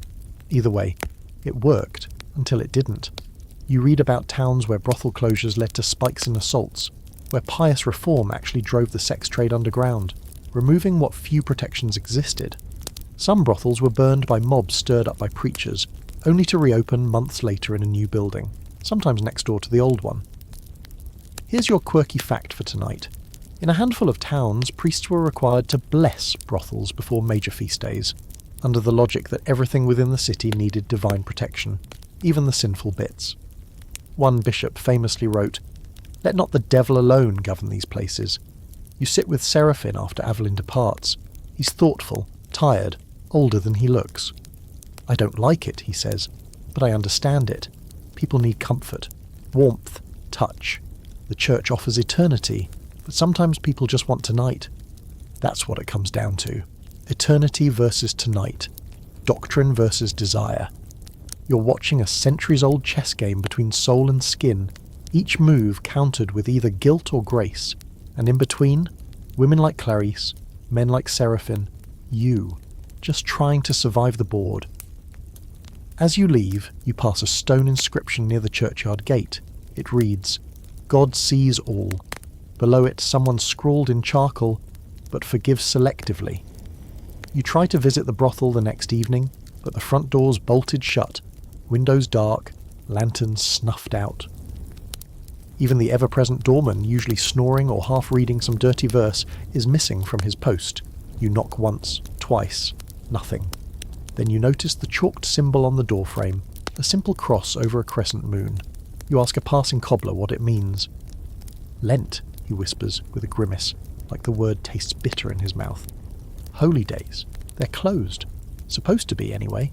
Either way, it worked, until it didn't. You read about towns where brothel closures led to spikes in assaults, where pious reform actually drove the sex trade underground, removing what few protections existed. Some brothels were burned by mobs stirred up by preachers, only to reopen months later in a new building, sometimes next door to the old one. Here's your quirky fact for tonight. In a handful of towns, priests were required to bless brothels before major feast days, under the logic that everything within the city needed divine protection, even the sinful bits. One bishop famously wrote, "Let not the devil alone govern these places. You sit with Seraphim after Avelin departs. He's thoughtful, tired, older than he looks. I don't like it," he says, "but I understand it. People need comfort, warmth, touch. The Church offers eternity, but sometimes people just want tonight." That's what it comes down to. Eternity versus tonight. Doctrine versus desire. You're watching a centuries-old chess game between soul and skin, each move countered with either guilt or grace, and in between, women like Clarice, men like Seraphim, you, just trying to survive the board. As you leave, you pass a stone inscription near the churchyard gate. It reads, "God sees all." Below it, someone scrawled in charcoal, "but forgives selectively." You try to visit the brothel the next evening, but the front doors bolted shut, windows dark, lanterns snuffed out. Even the ever-present doorman, usually snoring or half-reading some dirty verse, is missing from his post. You knock once, twice, nothing. Then you notice the chalked symbol on the doorframe, a simple cross over a crescent moon. You ask a passing cobbler what it means. "Lent," he whispers with a grimace, like the word tastes bitter in his mouth. "Holy days. They're closed. Supposed to be, anyway."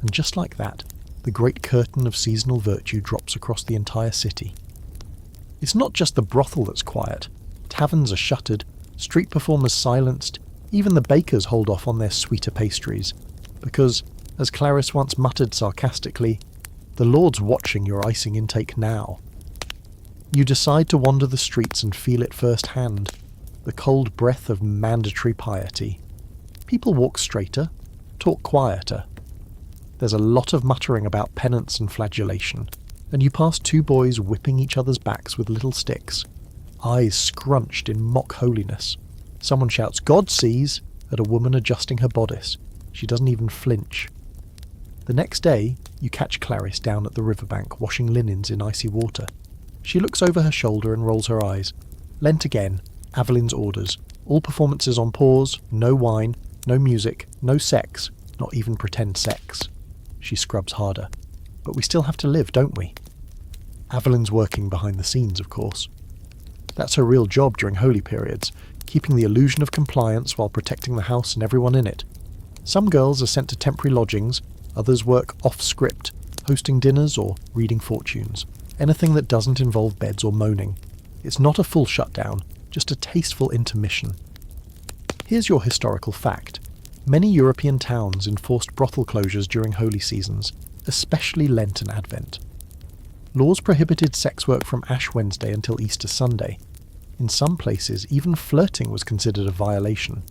And just like that, the great curtain of seasonal virtue drops across the entire city. It's not just the brothel that's quiet. Taverns are shuttered, street performers silenced, even the bakers hold off on their sweeter pastries, because, as Clarice once muttered sarcastically, the Lord's watching your icing intake now. You decide to wander the streets and feel it firsthand, the cold breath of mandatory piety. People walk straighter, talk quieter. There's a lot of muttering about penance and flagellation, and you pass 2 boys whipping each other's backs with little sticks, eyes scrunched in mock holiness. Someone shouts, "God sees," at a woman adjusting her bodice. She doesn't even flinch. The next day, you catch Clarice down at the riverbank washing linens in icy water. She looks over her shoulder and rolls her eyes. Lent again, Avelin's orders. All performances on pause, no wine, no music, no sex, not even pretend sex. She scrubs harder. But we still have to live, don't we? Avelin's working behind the scenes, of course. That's her real job during holy periods, keeping the illusion of compliance while protecting the house and everyone in it. Some girls are sent to temporary lodgings, others work off-script, hosting dinners or reading fortunes. Anything that doesn't involve beds or moaning. It's not a full shutdown, just a tasteful intermission. Here's your historical fact. Many European towns enforced brothel closures during holy seasons, especially Lent and Advent. Laws prohibited sex work from Ash Wednesday until Easter Sunday. In some places, even flirting was considered a violation.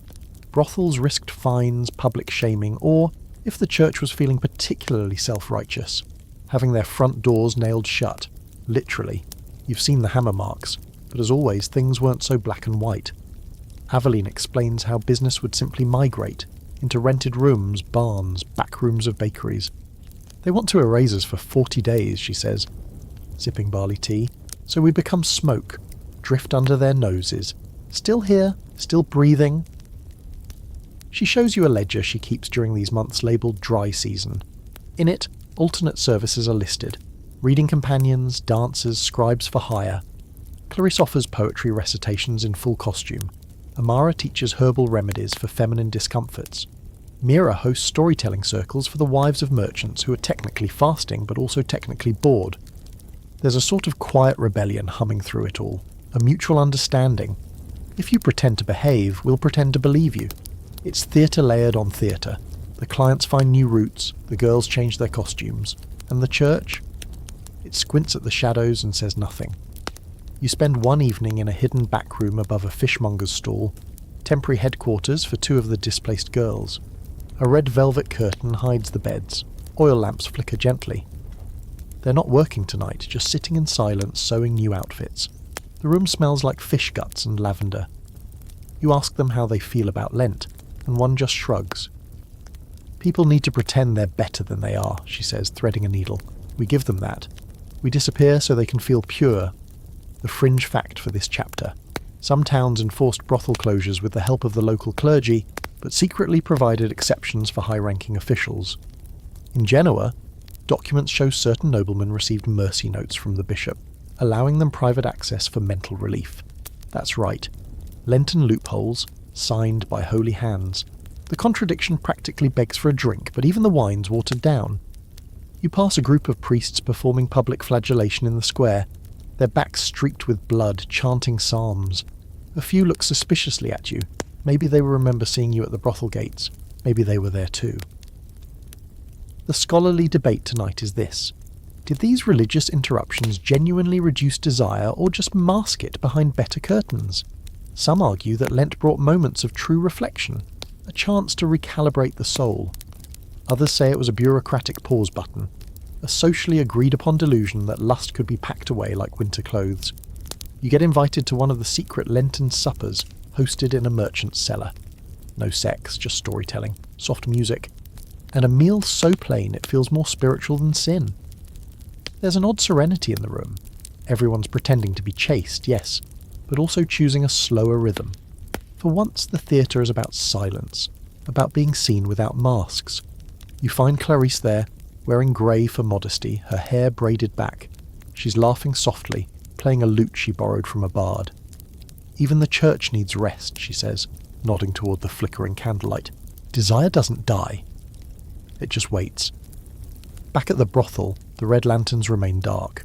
Brothels risked fines, public shaming, or, if the church was feeling particularly self-righteous, having their front doors nailed shut. Literally. You've seen the hammer marks, but as always, things weren't so black and white. Aveline explains how business would simply migrate. into rented rooms, barns, back rooms of bakeries. They want to erase us for 40 days, she says, sipping barley tea, so we become smoke, drift under their noses. Still here, still breathing. She shows you a ledger she keeps during these months labelled dry season. In it, alternate services are listed. Reading companions, dancers, scribes for hire. Clarisse offers poetry recitations in full costume. Amara teaches herbal remedies for feminine discomforts. Mira hosts storytelling circles for the wives of merchants who are technically fasting but also technically bored. There's a sort of quiet rebellion humming through it all, a mutual understanding. If you pretend to behave, we'll pretend to believe you. It's theatre layered on theatre. The clients find new routes, the girls change their costumes. And the church? It squints at the shadows and says nothing. You spend one evening in a hidden back room above a fishmonger's stall, temporary headquarters for 2 of the displaced girls. A red velvet curtain hides the beds. Oil lamps flicker gently. They're not working tonight, just sitting in silence sewing new outfits. The room smells like fish guts and lavender. You ask them how they feel about Lent, and one just shrugs. People need to pretend they're better than they are, she says, threading a needle. We give them that. We disappear so they can feel pure. The fringe fact for this chapter. Some towns enforced brothel closures with the help of the local clergy, but secretly provided exceptions for high-ranking officials. In Genoa, documents show certain noblemen received mercy notes from the bishop, allowing them private access for mental relief. That's right, Lenten loopholes, signed by holy hands. The contradiction practically begs for a drink, but even the wine's watered down. You pass a group of priests performing public flagellation in the square, their backs streaked with blood, chanting psalms. A few look suspiciously at you. Maybe they will remember seeing you at the brothel gates. Maybe they were there too. The scholarly debate tonight is this. Did these religious interruptions genuinely reduce desire or just mask it behind better curtains? Some argue that Lent brought moments of true reflection, a chance to recalibrate the soul. Others say it was a bureaucratic pause button, a socially agreed upon delusion that lust could be packed away like winter clothes. You get invited to one of the secret Lenten suppers hosted in a merchant's cellar. No sex, just storytelling, soft music, and a meal so plain it feels more spiritual than sin. There's an odd serenity in the room. Everyone's pretending to be chaste, yes, but also choosing a slower rhythm. For once, the theatre is about silence, about being seen without masks. You find Clarisse there, wearing grey for modesty, her hair braided back. She's laughing softly, playing a lute she borrowed from a bard. Even the church needs rest, she says, nodding toward the flickering candlelight. Desire doesn't die. It just waits. Back at the brothel, the red lanterns remain dark.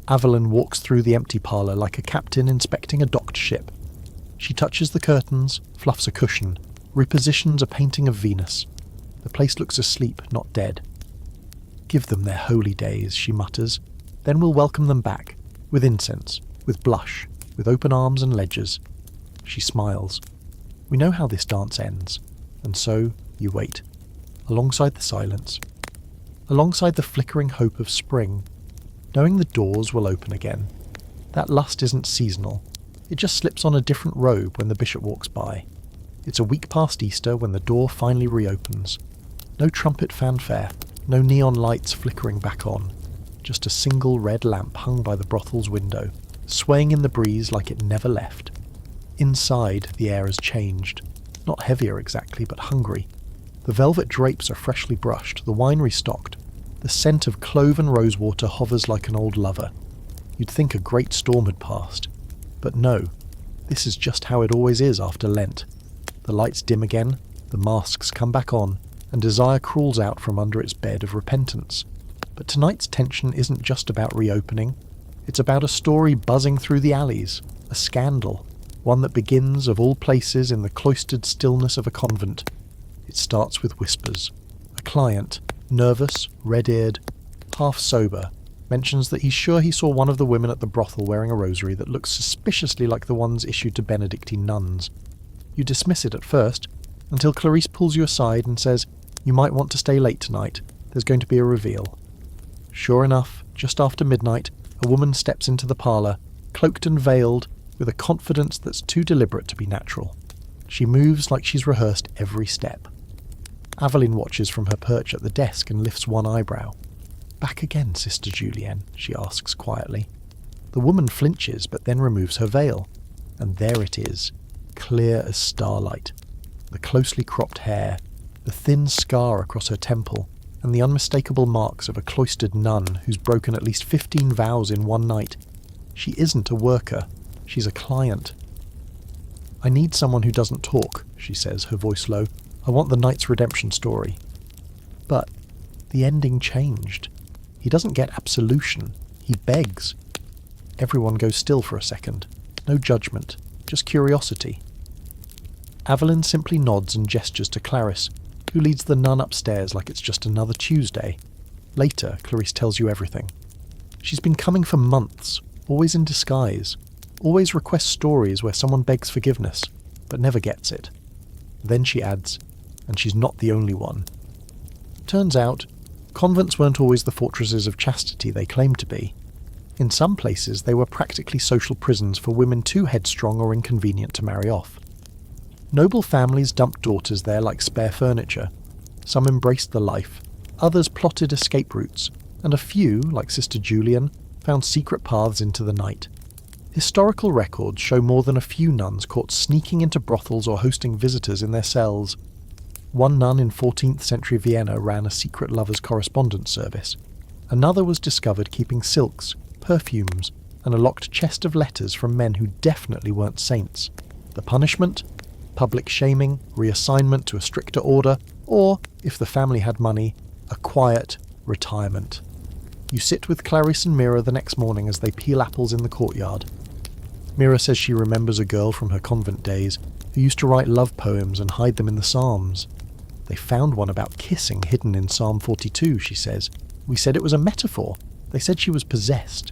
Avalon walks through the empty parlour like a captain inspecting a docked ship. She touches the curtains, fluffs a cushion, repositions a painting of Venus. The place looks asleep, not dead. Give them their holy days, she mutters. Then we'll welcome them back, with incense, with blush, with open arms and ledgers. She smiles. We know how this dance ends, and so you wait, alongside the silence, alongside the flickering hope of spring, knowing the doors will open again. That lust isn't seasonal. It just slips on a different robe when the bishop walks by. It's a week past Easter when the door finally reopens. No trumpet fanfare, no neon lights flickering back on. Just a single red lamp hung by the brothel's window, swaying in the breeze like it never left. Inside, the air has changed. Not heavier exactly, but hungry. The velvet drapes are freshly brushed, the wine restocked. The scent of clove and rosewater hovers like an old lover. You'd think a great storm had passed. But no, this is just how it always is after Lent. The lights dim again, the masks come back on, and desire crawls out from under its bed of repentance. But tonight's tension isn't just about reopening. It's about a story buzzing through the alleys, a scandal, one that begins, of all places, in the cloistered stillness of a convent. It starts with whispers. A client, nervous, red-eared, half sober, mentions that he's sure he saw one of the women at the brothel wearing a rosary that looks suspiciously like the ones issued to Benedictine nuns. You dismiss it at first, until Clarisse pulls you aside and says, "You might want to stay late tonight. There's going to be a reveal." Sure enough, just after midnight, a woman steps into the parlour, cloaked and veiled, with a confidence that's too deliberate to be natural. She moves like she's rehearsed every step. Aveline watches from her perch at the desk and lifts one eyebrow. "Back again, Sister Julienne?" she asks quietly. The woman flinches but then removes her veil, and there it is, clear as starlight. The closely cropped hair, the thin scar across her temple, and the unmistakable marks of a cloistered nun who's broken at least 15 vows in one night. She isn't a worker, she's a client. "I need someone who doesn't talk," she says, her voice low. "I want the knight's redemption story." But the ending changed. He doesn't get absolution, he begs. Everyone goes still for a second. No judgment, just curiosity. Aveline simply nods and gestures to Clarice, who leads the nun upstairs like it's just another Tuesday. Later, Clarice tells you everything. She's been coming for months, always in disguise, always requests stories where someone begs forgiveness, but never gets it. Then she adds, and she's not the only one. Turns out, convents weren't always the fortresses of chastity they claimed to be. In some places, they were practically social prisons for women too headstrong or inconvenient to marry off. Noble families dumped daughters there like spare furniture. Some embraced the life, others plotted escape routes, and a few, like Sister Julian, found secret paths into the night. Historical records show more than a few nuns caught sneaking into brothels or hosting visitors in their cells. One nun in 14th century Vienna ran a secret lovers' correspondence service. Another was discovered keeping silks, perfumes, and a locked chest of letters from men who definitely weren't saints. The punishment? Public shaming, reassignment to a stricter order, or, if the family had money, a quiet retirement. You sit with Clarice and Mira the next morning as they peel apples in the courtyard. Mira says she remembers a girl from her convent days who used to write love poems and hide them in the Psalms. They found one about kissing hidden in Psalm 42, she says. "We said it was a metaphor. They said she was possessed."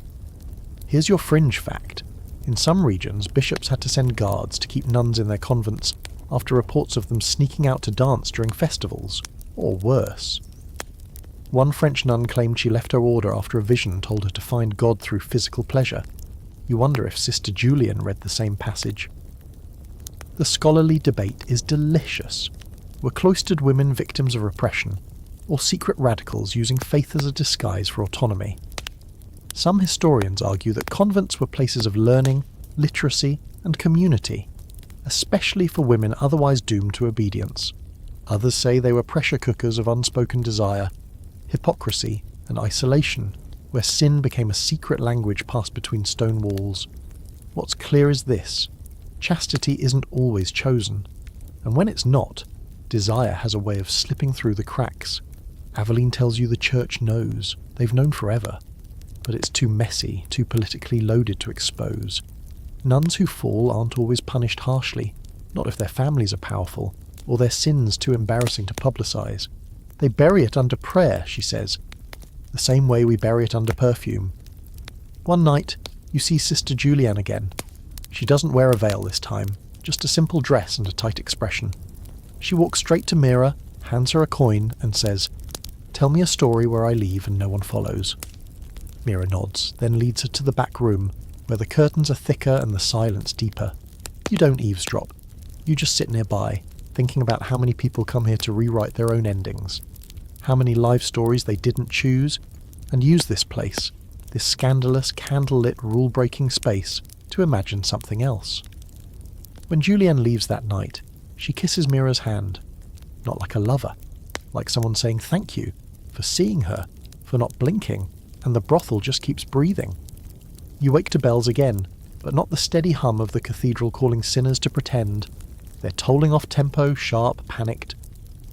Here's your fringe fact. In some regions, bishops had to send guards to keep nuns in their convents after reports of them sneaking out to dance during festivals, or worse. One French nun claimed she left her order after a vision told her to find God through physical pleasure. You wonder if Sister Julian read the same passage. The scholarly debate is delicious. Were cloistered women victims of repression, or secret radicals using faith as a disguise for autonomy? Some historians argue that convents were places of learning, literacy, and community, especially for women otherwise doomed to obedience. Others say they were pressure cookers of unspoken desire, hypocrisy, and isolation, where sin became a secret language passed between stone walls. What's clear is this: chastity isn't always chosen, and when it's not, desire has a way of slipping through the cracks. Aveline tells you the church knows. They've known forever. But it's too messy, too politically loaded to expose. Nuns who fall aren't always punished harshly, not if their families are powerful, or their sins too embarrassing to publicise. They bury it under prayer, she says, the same way we bury it under perfume. One night, you see Sister Julian again. She doesn't wear a veil this time, just a simple dress and a tight expression. She walks straight to Mira, hands her a coin, and says, "Tell me a story where I leave and no one follows." Mira nods, then leads her to the back room, where the curtains are thicker and the silence deeper. You don't eavesdrop. You just sit nearby, thinking about how many people come here to rewrite their own endings, how many life stories they didn't choose, and use this place, this scandalous, candlelit, rule-breaking space, to imagine something else. When Julian leaves that night, she kisses Mira's hand, not like a lover, like someone saying thank you for seeing her, for not blinking, and the brothel just keeps breathing. You wake to bells again, but not the steady hum of the cathedral calling sinners to pretend. They're tolling off tempo, sharp, panicked.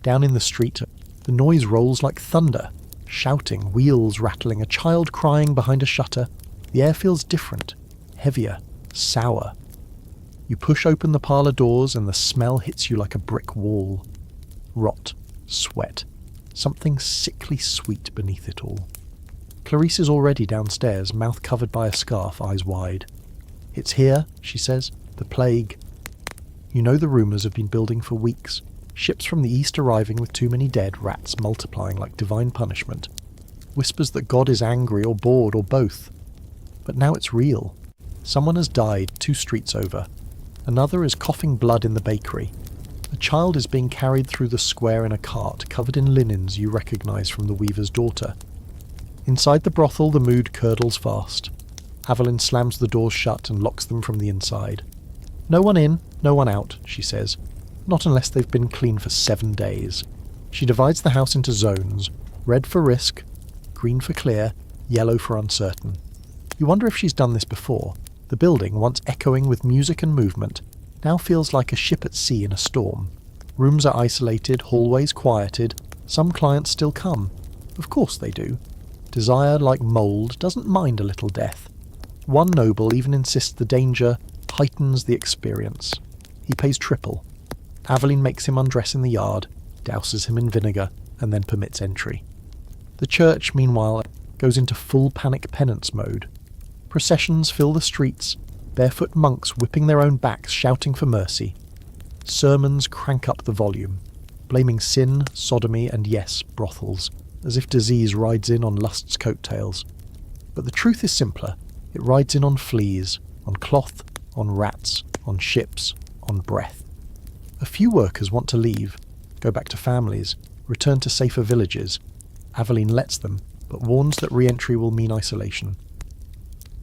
Down in the street, the noise rolls like thunder, shouting, wheels rattling, a child crying behind a shutter. The air feels different, heavier, sour. You push open the parlour doors and the smell hits you like a brick wall. Rot, sweat, something sickly sweet beneath it all. Clarice is already downstairs, mouth covered by a scarf, eyes wide. "It's here," she says, "the plague." You know the rumours have been building for weeks. Ships from the east arriving with too many dead, rats multiplying like divine punishment. Whispers that God is angry or bored or both. But now it's real. Someone has died 2 streets over. Another is coughing blood in the bakery. A child is being carried through the square in a cart covered in linens you recognise from The Weaver's Daughter. Inside the brothel, the mood curdles fast. Aveline slams the doors shut and locks them from the inside. "No one in, no one out," she says. "Not unless they've been clean for 7 days." She divides the house into zones: red for risk, green for clear, yellow for uncertain. You wonder if she's done this before. The building, once echoing with music and movement, now feels like a ship at sea in a storm. Rooms are isolated, hallways quieted. Some clients still come. Of course they do. Desire, like mould, doesn't mind a little death. One noble even insists the danger heightens the experience. He pays triple. Aveline makes him undress in the yard, douses him in vinegar, and then permits entry. The church, meanwhile, goes into full panic penance mode. Processions fill the streets, barefoot monks whipping their own backs shouting for mercy. Sermons crank up the volume, blaming sin, sodomy, and yes, brothels, as if disease rides in on lust's coattails. But the truth is simpler. It rides in on fleas, on cloth, on rats, on ships, on breath. A few workers want to leave, go back to families, return to safer villages. Aveline lets them, but warns that re-entry will mean isolation.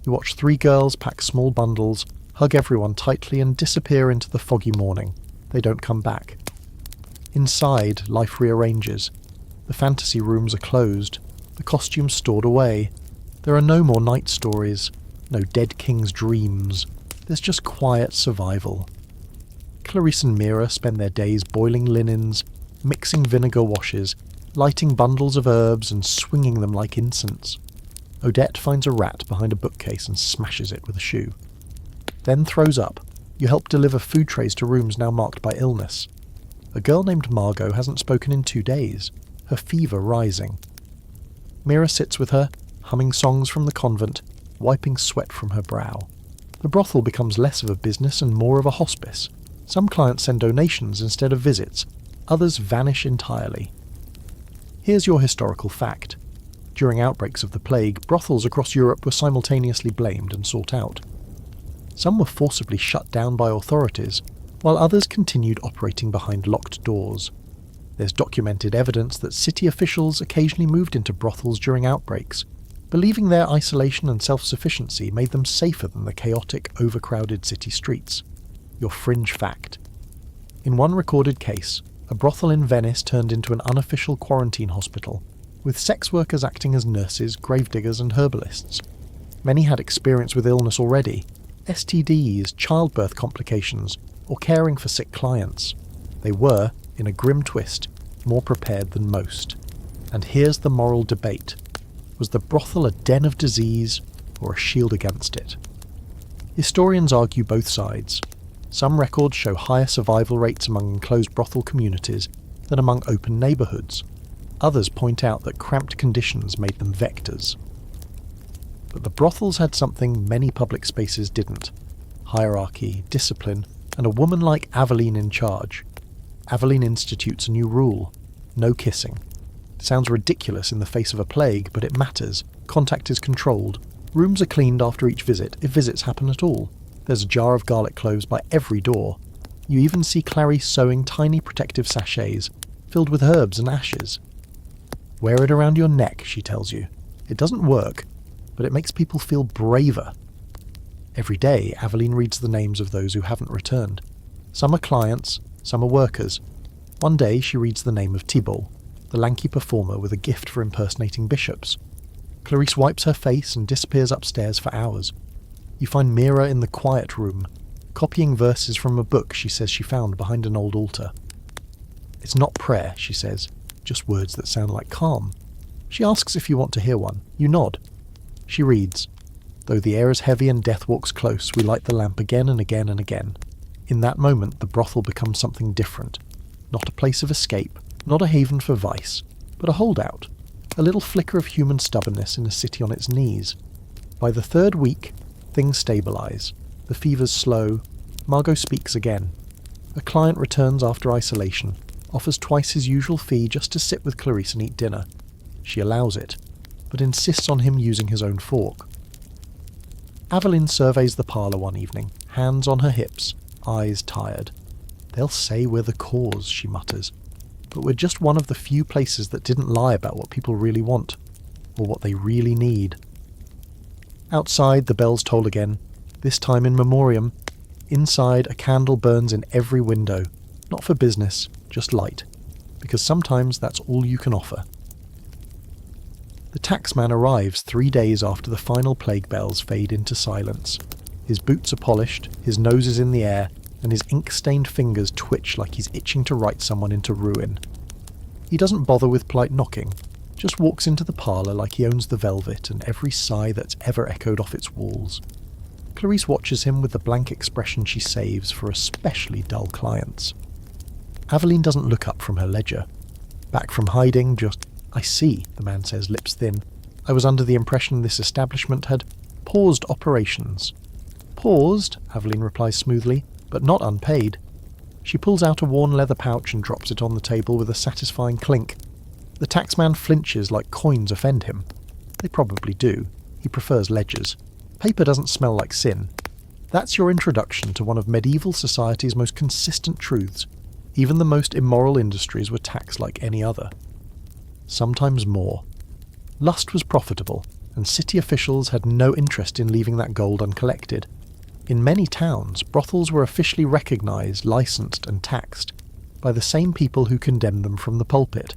You watch 3 girls pack small bundles, hug everyone tightly and disappear into the foggy morning. They don't come back. Inside, life rearranges. The fantasy rooms are closed, the costumes stored away. There are no more night stories, no dead king's dreams. There's just quiet survival. Clarice and Mira spend their days boiling linens, mixing vinegar washes, lighting bundles of herbs and swinging them like incense. Odette finds a rat behind a bookcase and smashes it with a shoe. Then throws up. You help deliver food trays to rooms now marked by illness. A girl named Margot hasn't spoken in 2 days, her fever rising. Mira sits with her, humming songs from the convent, wiping sweat from her brow. The brothel becomes less of a business and more of a hospice. Some clients send donations instead of visits, others vanish entirely. Here's your historical fact. During outbreaks of the plague, brothels across Europe were simultaneously blamed and sought out. Some were forcibly shut down by authorities, while others continued operating behind locked doors. There's documented evidence that city officials occasionally moved into brothels during outbreaks, believing their isolation and self-sufficiency made them safer than the chaotic, overcrowded city streets. Your fringe fact. In one recorded case, a brothel in Venice turned into an unofficial quarantine hospital, with sex workers acting as nurses, gravediggers and herbalists. Many had experience with illness already, STDs, childbirth complications, or caring for sick clients. They were, in a grim twist, more prepared than most. And here's the moral debate. Was the brothel a den of disease, or a shield against it? Historians argue both sides. Some records show higher survival rates among enclosed brothel communities than among open neighbourhoods. Others point out that cramped conditions made them vectors. But the brothels had something many public spaces didn't: hierarchy, discipline, and a woman like Aveline in charge. Aveline institutes a new rule: no kissing. Sounds ridiculous in the face of a plague, but it matters. Contact is controlled. Rooms are cleaned after each visit, if visits happen at all. There's a jar of garlic cloves by every door. You even see Clarice sewing tiny protective sachets, filled with herbs and ashes. Wear it around your neck, she tells you. It doesn't work, but it makes people feel braver. Every day, Aveline reads the names of those who haven't returned. Some are clients, some are workers. One day she reads the name of Thibault, the lanky performer with a gift for impersonating bishops. Clarice wipes her face and disappears upstairs for hours. You find Mira in the quiet room, copying verses from a book she says she found behind an old altar. It's not prayer, she says, just words that sound like calm. She asks if you want to hear one. You nod. She reads, "Though the air is heavy and death walks close, we light the lamp again and again and again." In that moment, the brothel becomes something different. Not a place of escape, not a haven for vice, but a holdout. A little flicker of human stubbornness in a city on its knees. By the 3rd week, things stabilise. The fever's slow. Margot speaks again. A client returns after isolation, offers twice his usual fee just to sit with Clarice and eat dinner. She allows it, but insists on him using his own fork. Aveline surveys the parlour one evening, hands on her hips, eyes tired. They'll say we're the cause, she mutters, but we're just one of the few places that didn't lie about what people really want, or what they really need. Outside, the bells toll again, this time in memoriam. Inside, a candle burns in every window, not for business, just light, because sometimes that's all you can offer. The taxman arrives 3 days after the final plague bells fade into silence. His boots are polished, his nose is in the air, and his ink-stained fingers twitch like he's itching to write someone into ruin. He doesn't bother with polite knocking, just walks into the parlour like he owns the velvet and every sigh that's ever echoed off its walls. Clarice watches him with the blank expression she saves for especially dull clients. Aveline doesn't look up from her ledger. Back from hiding, just, "I see," the man says, lips thin. "I was under the impression this establishment had paused operations." "Paused," Aveline replies smoothly, "but not unpaid." She pulls out a worn leather pouch and drops it on the table with a satisfying clink. The taxman flinches like coins offend him. They probably do. He prefers ledgers. Paper doesn't smell like sin. That's your introduction to one of medieval society's most consistent truths. Even the most immoral industries were taxed like any other. Sometimes more. Lust was profitable, and city officials had no interest in leaving that gold uncollected. In many towns, brothels were officially recognised, licensed and taxed by the same people who condemned them from the pulpit.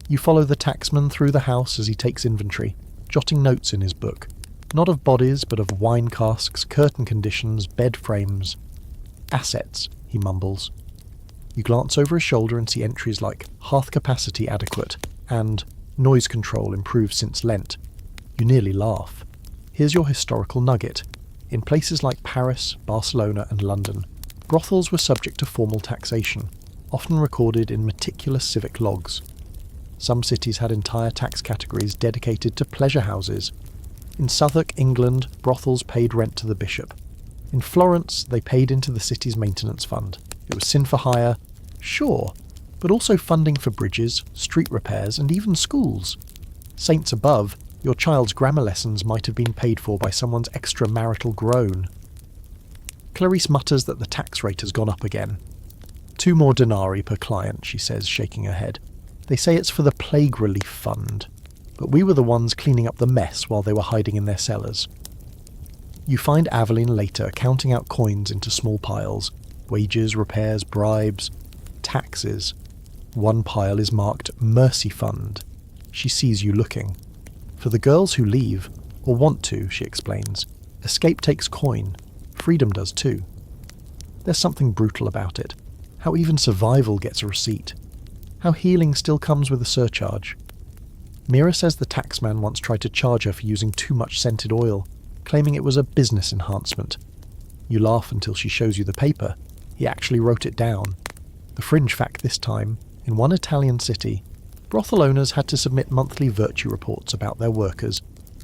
You follow the taxman through the house as he takes inventory, jotting notes in his book, not of bodies but of wine casks, curtain conditions, bed frames. "Assets," he mumbles. You glance over his shoulder and see entries like "hearth capacity adequate" and "noise control improved since Lent." You nearly laugh. Here's your historical nugget. In places like Paris, Barcelona and London, brothels were subject to formal taxation, often recorded in meticulous civic logs. Some cities had entire tax categories dedicated to pleasure houses. In Southwark, England, brothels paid rent to the bishop. In Florence, they paid into the city's maintenance fund. It was sin for hire, sure, but also funding for bridges, street repairs and even schools. Saints above, your child's grammar lessons might have been paid for by someone's extramarital groan. Clarice mutters that the tax rate has gone up again. 2 more denarii per client, she says, shaking her head. They say it's for the plague relief fund, but we were the ones cleaning up the mess while they were hiding in their cellars. You find Aveline later counting out coins into small piles. Wages, repairs, bribes, taxes. One pile is marked Mercy Fund. She sees you looking. For the girls who leave, or want to, she explains, escape takes coin. Freedom does too. There's something brutal about it. How even survival gets a receipt. How healing still comes with a surcharge. Mira says the taxman once tried to charge her for using too much scented oil, claiming it was a business enhancement. You laugh until she shows you the paper. He actually wrote it down. The fringe fact this time, in one Italian city, brothel owners had to submit monthly virtue reports about their workers,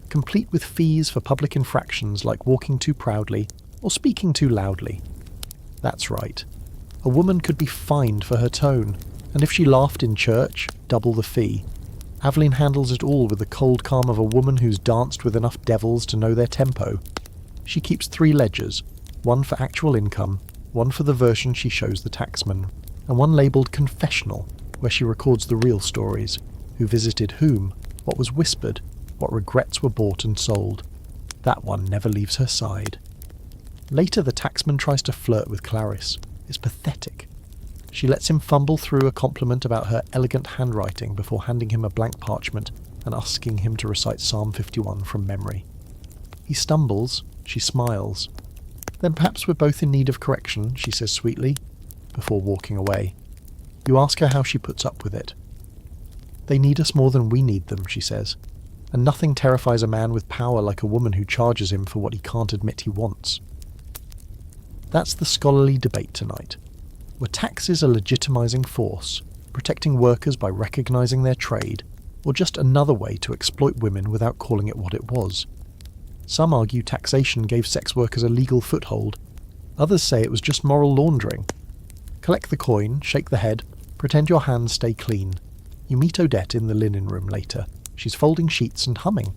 complete with fees for public infractions like walking too proudly or speaking too loudly. That's right. A woman could be fined for her tone, and if she laughed in church, double the fee. Aveline handles it all with the cold calm of a woman who's danced with enough devils to know their tempo. She keeps 3 ledgers, one for actual income, one for the version she shows the taxman, and one labelled confessional, where she records the real stories, who visited whom, what was whispered, what regrets were bought and sold. That one never leaves her side. Later the taxman tries to flirt with Clarice. It's pathetic. She lets him fumble through a compliment about her elegant handwriting before handing him a blank parchment and asking him to recite Psalm 51 from memory. He stumbles, she smiles. "Then perhaps we're both in need of correction," she says sweetly, before walking away. You ask her how she puts up with it. "They need us more than we need them," she says, and nothing terrifies a man with power like a woman who charges him for what he can't admit he wants. That's the scholarly debate tonight. Were taxes a legitimizing force, protecting workers by recognizing their trade, or just another way to exploit women without calling it what it was? Some argue taxation gave sex workers a legal foothold. Others say it was just moral laundering. Collect the coin, shake the head, pretend your hands stay clean. You meet Odette in the linen room later. She's folding sheets and humming.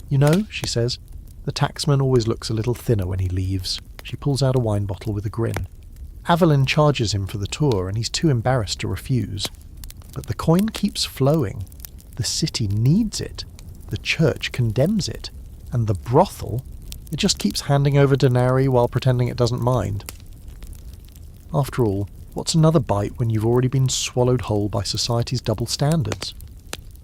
"You know," she says, "the taxman always looks a little thinner when he leaves." She pulls out a wine bottle with a grin. Evelyn charges him for the tour and he's too embarrassed to refuse. But the coin keeps flowing. The city needs it. The church condemns it. And the brothel, it just keeps handing over denarii while pretending it doesn't mind. After all, what's another bite when you've already been swallowed whole by society's double standards?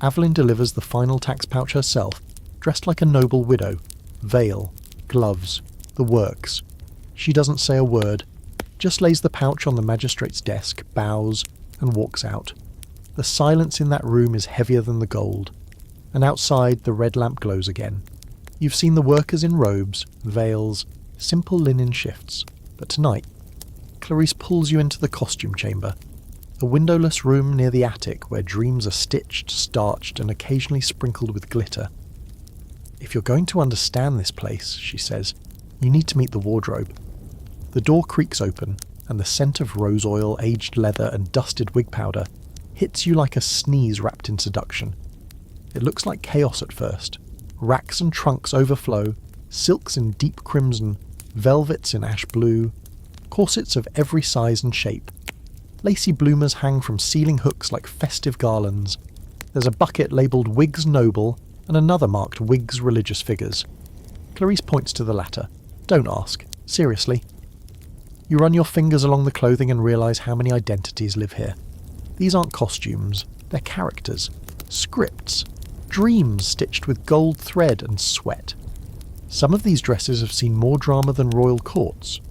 Evelyn delivers the final tax pouch herself, dressed like a noble widow. Veil, gloves, the works. She doesn't say a word, just lays the pouch on the magistrate's desk, bows, and walks out. The silence in that room is heavier than the gold, and outside the red lamp glows again. You've seen the workers in robes, veils, simple linen shifts, but tonight, Clarice pulls you into the costume chamber, a windowless room near the attic where dreams are stitched, starched, and occasionally sprinkled with glitter. If you're going to understand this place, she says, you need to meet the wardrobe. The door creaks open, and the scent of rose oil, aged leather, and dusted wig powder hits you like a sneeze wrapped in seduction. It looks like chaos at first. Racks and trunks overflow, silks in deep crimson, velvets in ash blue, corsets of every size and shape. Lacy bloomers hang from ceiling hooks like festive garlands. There's a bucket labelled Wigs Noble and another marked Wigs Religious Figures. Clarice points to the latter. Don't ask. Seriously. You run your fingers along the clothing and realise how many identities live here. These aren't costumes, they're characters, scripts, dreams stitched with gold thread and sweat. Some of these dresses have seen more drama than royal courts.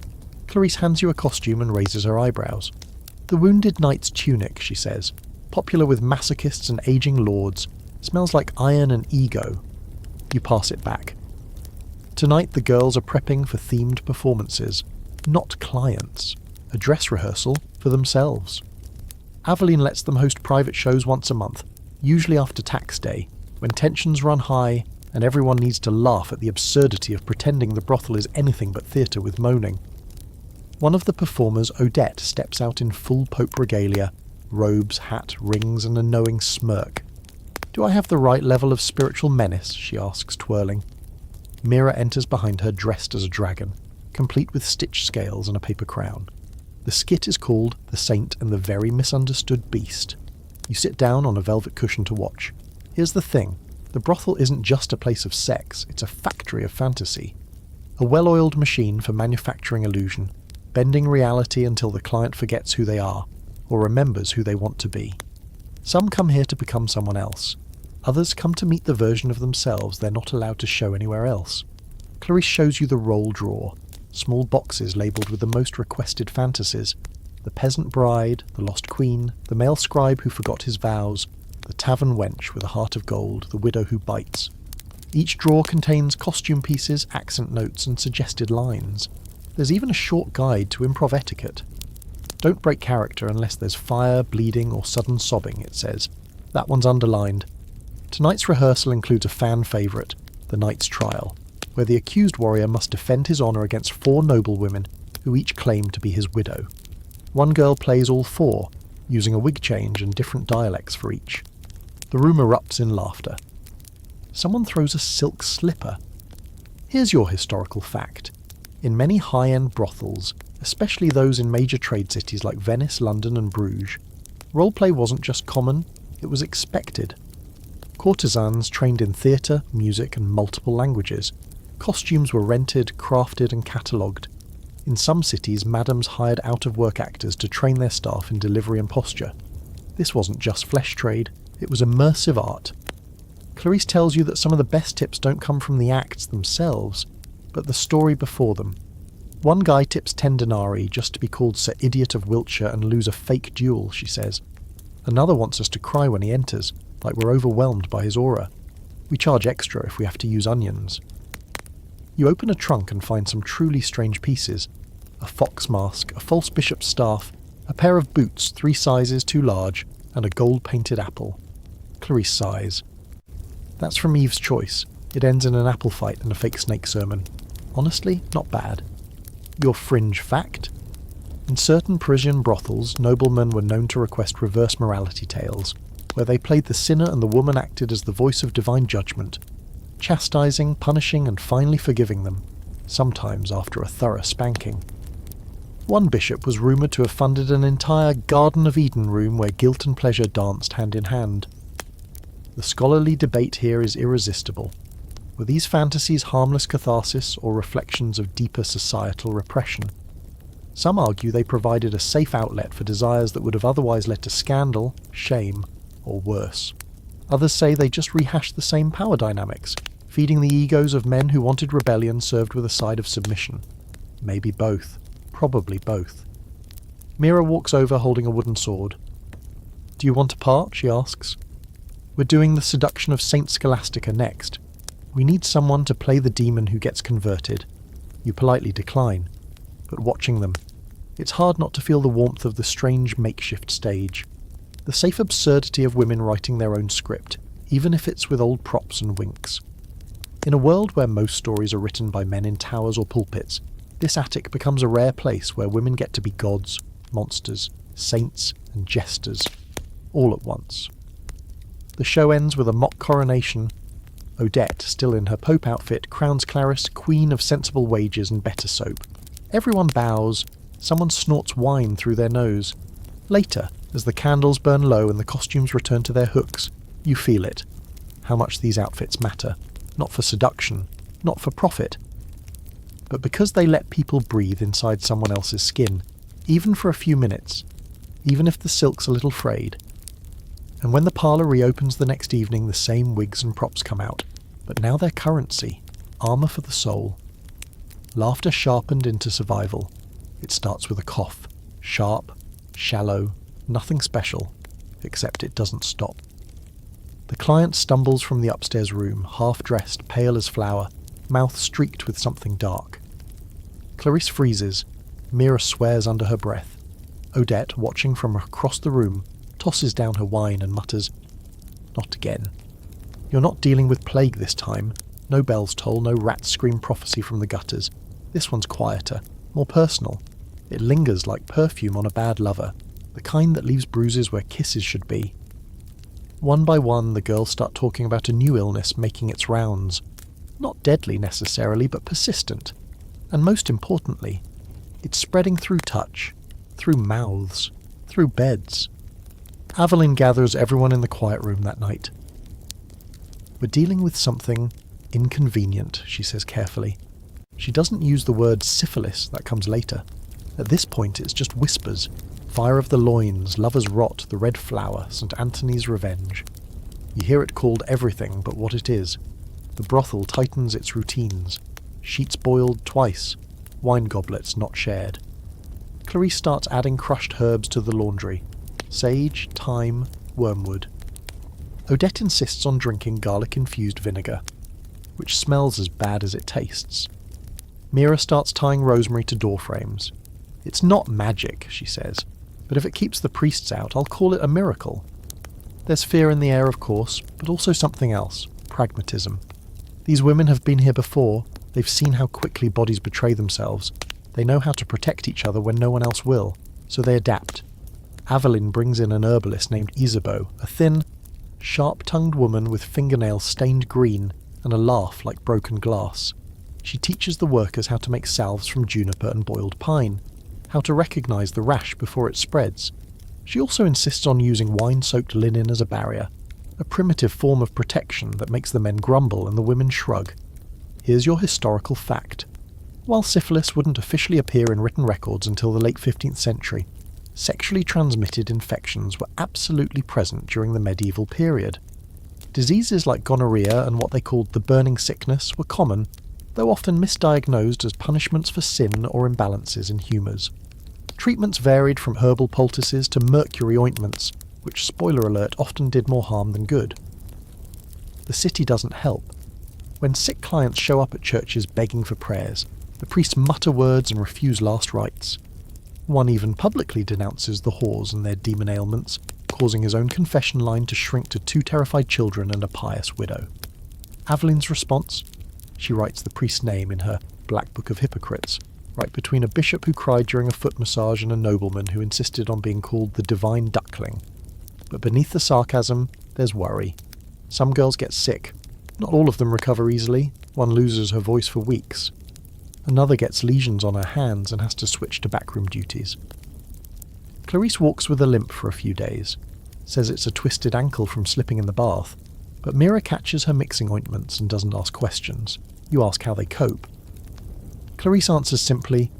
Clarice hands you a costume and raises her eyebrows. The Wounded Knight's tunic, she says, popular with masochists and ageing lords, smells like iron and ego. You pass it back. Tonight the girls are prepping for themed performances, not clients, a dress rehearsal for themselves. Aveline lets them host private shows once a month, usually after tax day, when tensions run high and everyone needs to laugh at the absurdity of pretending the brothel is anything but theatre with moaning. One of the performers, Odette, steps out in full Pope regalia, robes, hat, rings, and a knowing smirk. Do I have the right level of spiritual menace? She asks, twirling. Mira enters behind her dressed as a dragon, complete with stitch scales and a paper crown. The skit is called The Saint and the Very Misunderstood Beast. You sit down on a velvet cushion to watch. Here's the thing. The brothel isn't just a place of sex, it's a factory of fantasy. A well-oiled machine for manufacturing illusion, bending reality until the client forgets who they are, or remembers who they want to be. Some come here to become someone else. Others come to meet the version of themselves they're not allowed to show anywhere else. Clarice shows you the roll drawer, small boxes labelled with the most requested fantasies. The peasant bride, the lost queen, the male scribe who forgot his vows, the tavern wench with a heart of gold, the widow who bites. Each drawer contains costume pieces, accent notes, and suggested lines. There's even a short guide to improv etiquette. Don't break character unless there's fire, bleeding, or sudden sobbing, it says. That one's underlined. Tonight's rehearsal includes a fan favourite, the Knight's Trial, where the accused warrior must defend his honour against 4 noblewomen who each claim to be his widow. One girl plays all 4, using a wig change and different dialects for each. The room erupts in laughter. Someone throws a silk slipper. Here's your historical fact. In many high-end brothels, especially those in major trade cities like Venice, London and Bruges, roleplay wasn't just common, it was expected. Courtesans trained in theatre, music and multiple languages. Costumes were rented, crafted and catalogued. In some cities, madams hired out-of-work actors to train their staff in delivery and posture. This wasn't just flesh trade, it was immersive art. Clarice tells you that some of the best tips don't come from the acts themselves, but the story before them. One guy tips 10 denarii just to be called Sir Idiot of Wiltshire and lose a fake duel, she says. Another wants us to cry when he enters, like we're overwhelmed by his aura. We charge extra if we have to use onions. You open a trunk and find some truly strange pieces. A fox mask, a false bishop's staff, a pair of boots 3 sizes too large, and a gold-painted apple. Clarice sighs. That's from Eve's Choice. It ends in an apple fight and a fake snake sermon. Honestly, not bad. Your fringe fact? In certain Parisian brothels, noblemen were known to request reverse morality tales, where they played the sinner and the woman acted as the voice of divine judgment, chastising, punishing and finally forgiving them, sometimes after a thorough spanking. One bishop was rumoured to have funded an entire Garden of Eden room where guilt and pleasure danced hand in hand. The scholarly debate here is irresistible. Were these fantasies harmless catharsis or reflections of deeper societal repression? Some argue they provided a safe outlet for desires that would have otherwise led to scandal, shame, or worse. Others say they just rehashed the same power dynamics, feeding the egos of men who wanted rebellion served with a side of submission. Maybe both. Probably both. Mira walks over holding a wooden sword. "Do you want a part?" she asks. "We're doing the seduction of Saint Scholastica next. We need someone to play the demon who gets converted." You politely decline, but watching them, it's hard not to feel the warmth of the strange makeshift stage. The safe absurdity of women writing their own script, even if it's with old props and winks. In a world where most stories are written by men in towers or pulpits, this attic becomes a rare place where women get to be gods, monsters, saints, and jesters, all at once. The show ends with a mock coronation. Odette, still in her Pope outfit, crowns Clarice Queen of Sensible Wages and Better Soap. Everyone bows, someone snorts wine through their nose. Later, as the candles burn low and the costumes return to their hooks, you feel it. How much these outfits matter. Not for seduction, not for profit, but because they let people breathe inside someone else's skin, even for a few minutes, even if the silk's a little frayed. And when the parlour reopens the next evening, the same wigs and props come out, but now they're currency, armour for the soul. Laughter sharpened into survival. It starts with a cough, sharp, shallow, nothing special, except it doesn't stop. The client stumbles from the upstairs room, half-dressed, pale as flour, mouth streaked with something dark. Clarice freezes. Mira swears under her breath. Odette, watching from across the room, tosses down her wine and mutters, "Not again." You're not dealing with plague this time. No bells toll, no rats scream prophecy from the gutters. This one's quieter, more personal. It lingers like perfume on a bad lover, the kind that leaves bruises where kisses should be. One by one, the girls start talking about a new illness making its rounds. Not deadly necessarily, but persistent. And most importantly, it's spreading through touch, through mouths, through beds. Aveline gathers everyone in the quiet room that night. "We're dealing with something inconvenient," she says carefully. She doesn't use the word syphilis, that comes later. At this point it's just whispers. Fire of the loins, lover's rot, the red flower, St. Anthony's revenge. You hear it called everything but what it is. The brothel tightens its routines. Sheets boiled twice. Wine goblets not shared. Clarice starts adding crushed herbs to the laundry. Sage, thyme, wormwood. Odette insists on drinking garlic-infused vinegar, which smells as bad as it tastes. Mira starts tying rosemary to door frames. "It's not magic," she says, "but if it keeps the priests out, I'll call it a miracle." There's fear in the air, of course, but also something else, pragmatism. These women have been here before, they've seen how quickly bodies betray themselves. They know how to protect each other when no one else will, so they adapt. Aveline brings in an herbalist named Isabeau, a thin, sharp-tongued woman with fingernails stained green and a laugh like broken glass. She teaches the workers how to make salves from juniper and boiled pine, how to recognise the rash before it spreads. She also insists on using wine-soaked linen as a barrier, a primitive form of protection that makes the men grumble and the women shrug. Here's your historical fact. While syphilis wouldn't officially appear in written records until the late 15th century, sexually transmitted infections were absolutely present during the medieval period. Diseases like gonorrhea and what they called the burning sickness were common, though often misdiagnosed as punishments for sin or imbalances in humours. Treatments varied from herbal poultices to mercury ointments, which, spoiler alert, often did more harm than good. The city doesn't help. When sick clients show up at churches begging for prayers, the priests mutter words and refuse last rites. One even publicly denounces the whores and their demon ailments, causing his own confession line to shrink to 2 terrified children and a pious widow. Aveline's response? She writes the priest's name in her Black Book of Hypocrites, right between a bishop who cried during a foot massage and a nobleman who insisted on being called the Divine Duckling. But beneath the sarcasm, there's worry. Some girls get sick. Not all of them recover easily. One loses her voice for weeks. Another gets lesions on her hands and has to switch to backroom duties. Clarice walks with a limp for a few days, says it's a twisted ankle from slipping in the bath, but Mira catches her mixing ointments and doesn't ask questions. You ask how they cope. Clarice answers simply,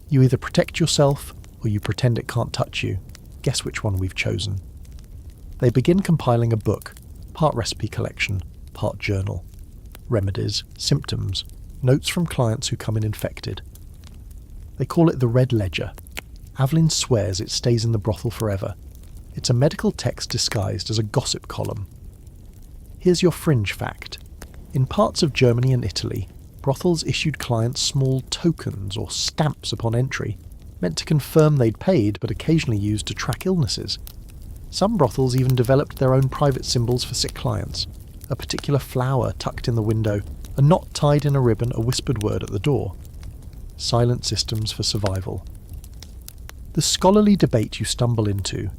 "You either protect yourself or you pretend it can't touch you. Guess which one we've chosen." They begin compiling a book, part recipe collection, part journal. Remedies, symptoms, notes from clients who come in infected. They call it the Red Ledger. Aveline swears it stays in the brothel forever. It's a medical text disguised as a gossip column. Here's your fringe fact. In parts of Germany and Italy, brothels issued clients small tokens or stamps upon entry, meant to confirm they'd paid but occasionally used to track illnesses. Some brothels even developed their own private symbols for sick clients, a particular flower tucked in the window, a knot tied in a ribbon, a whispered word at the door. Silent systems for survival. The scholarly debate you stumble into: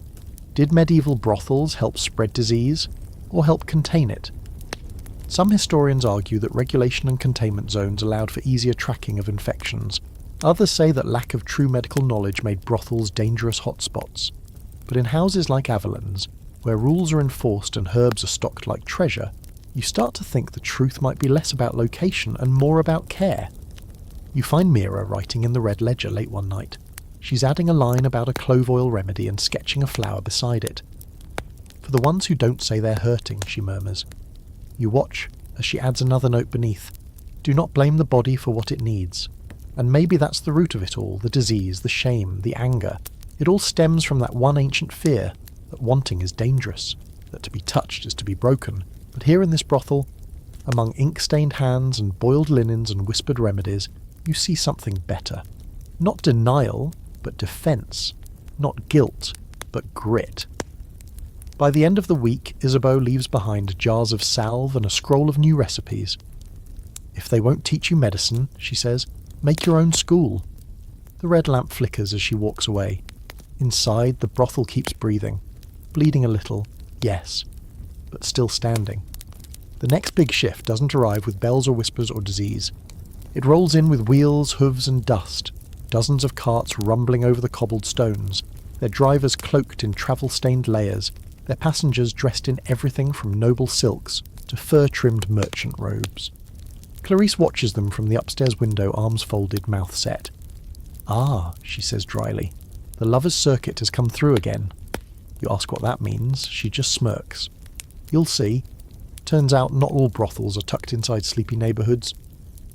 did medieval brothels help spread disease, or help contain it? Some historians argue that regulation and containment zones allowed for easier tracking of infections. Others say that lack of true medical knowledge made brothels dangerous hotspots. But in houses like Aveline's, where rules are enforced and herbs are stocked like treasure, you start to think the truth might be less about location and more about care. You find Mira writing in the Red Ledger late one night. She's adding a line about a clove oil remedy and sketching a flower beside it. "For the ones who don't say they're hurting," she murmurs. You watch as she adds another note beneath. "Do not blame the body for what it needs." And maybe that's the root of it all, the disease, the shame, the anger. It all stems from that one ancient fear, that wanting is dangerous, that to be touched is to be broken. But here in this brothel, among ink-stained hands and boiled linens and whispered remedies, you see something better. Not denial, but defence. Not guilt, but grit. By the end of the week, Isabeau leaves behind jars of salve and a scroll of new recipes. "If they won't teach you medicine," she says, "make your own school." The red lamp flickers as she walks away. Inside, the brothel keeps breathing. Bleeding a little, yes, but still standing. The next big shift doesn't arrive with bells or whispers or disease. It rolls in with wheels, hooves and dust, dozens of carts rumbling over the cobbled stones, their drivers cloaked in travel-stained layers, their passengers dressed in everything from noble silks to fur-trimmed merchant robes. Clarice watches them from the upstairs window, arms folded, mouth set. "Ah," she says dryly, "the lover's circuit has come through again." You ask what that means, she just smirks. You'll see. Turns out not all brothels are tucked inside sleepy neighbourhoods.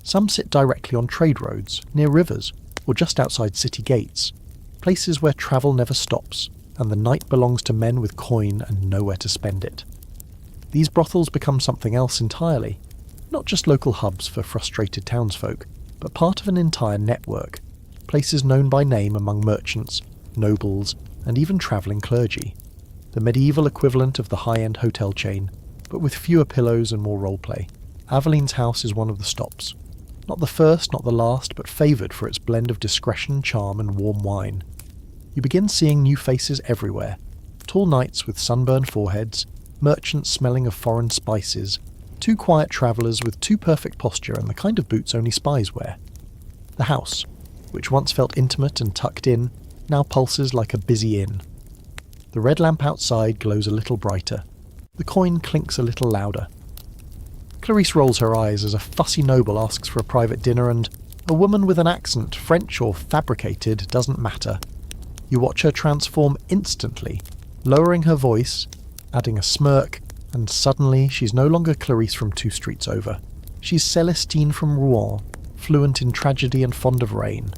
Some sit directly on trade roads, near rivers, or just outside city gates, places where travel never stops, and the night belongs to men with coin and nowhere to spend it. These brothels become something else entirely, not just local hubs for frustrated townsfolk, but part of an entire network, places known by name among merchants, nobles, and even travelling clergy. The medieval equivalent of the high-end hotel chain, but with fewer pillows and more roleplay. Aveline's house is one of the stops. Not the first, not the last, but favoured for its blend of discretion, charm, and warm wine. You begin seeing new faces everywhere. Tall knights with sunburned foreheads, merchants smelling of foreign spices, two quiet travellers with too perfect posture and the kind of boots only spies wear. The house, which once felt intimate and tucked in, now pulses like a busy inn. The red lamp outside glows a little brighter. The coin clinks a little louder. Clarice rolls her eyes as a fussy noble asks for a private dinner, and a woman with an accent, French or fabricated, doesn't matter. You watch her transform instantly, lowering her voice, adding a smirk, and suddenly she's no longer Clarice from 2 streets over. She's Celestine from Rouen, fluent in tragedy and fond of rain.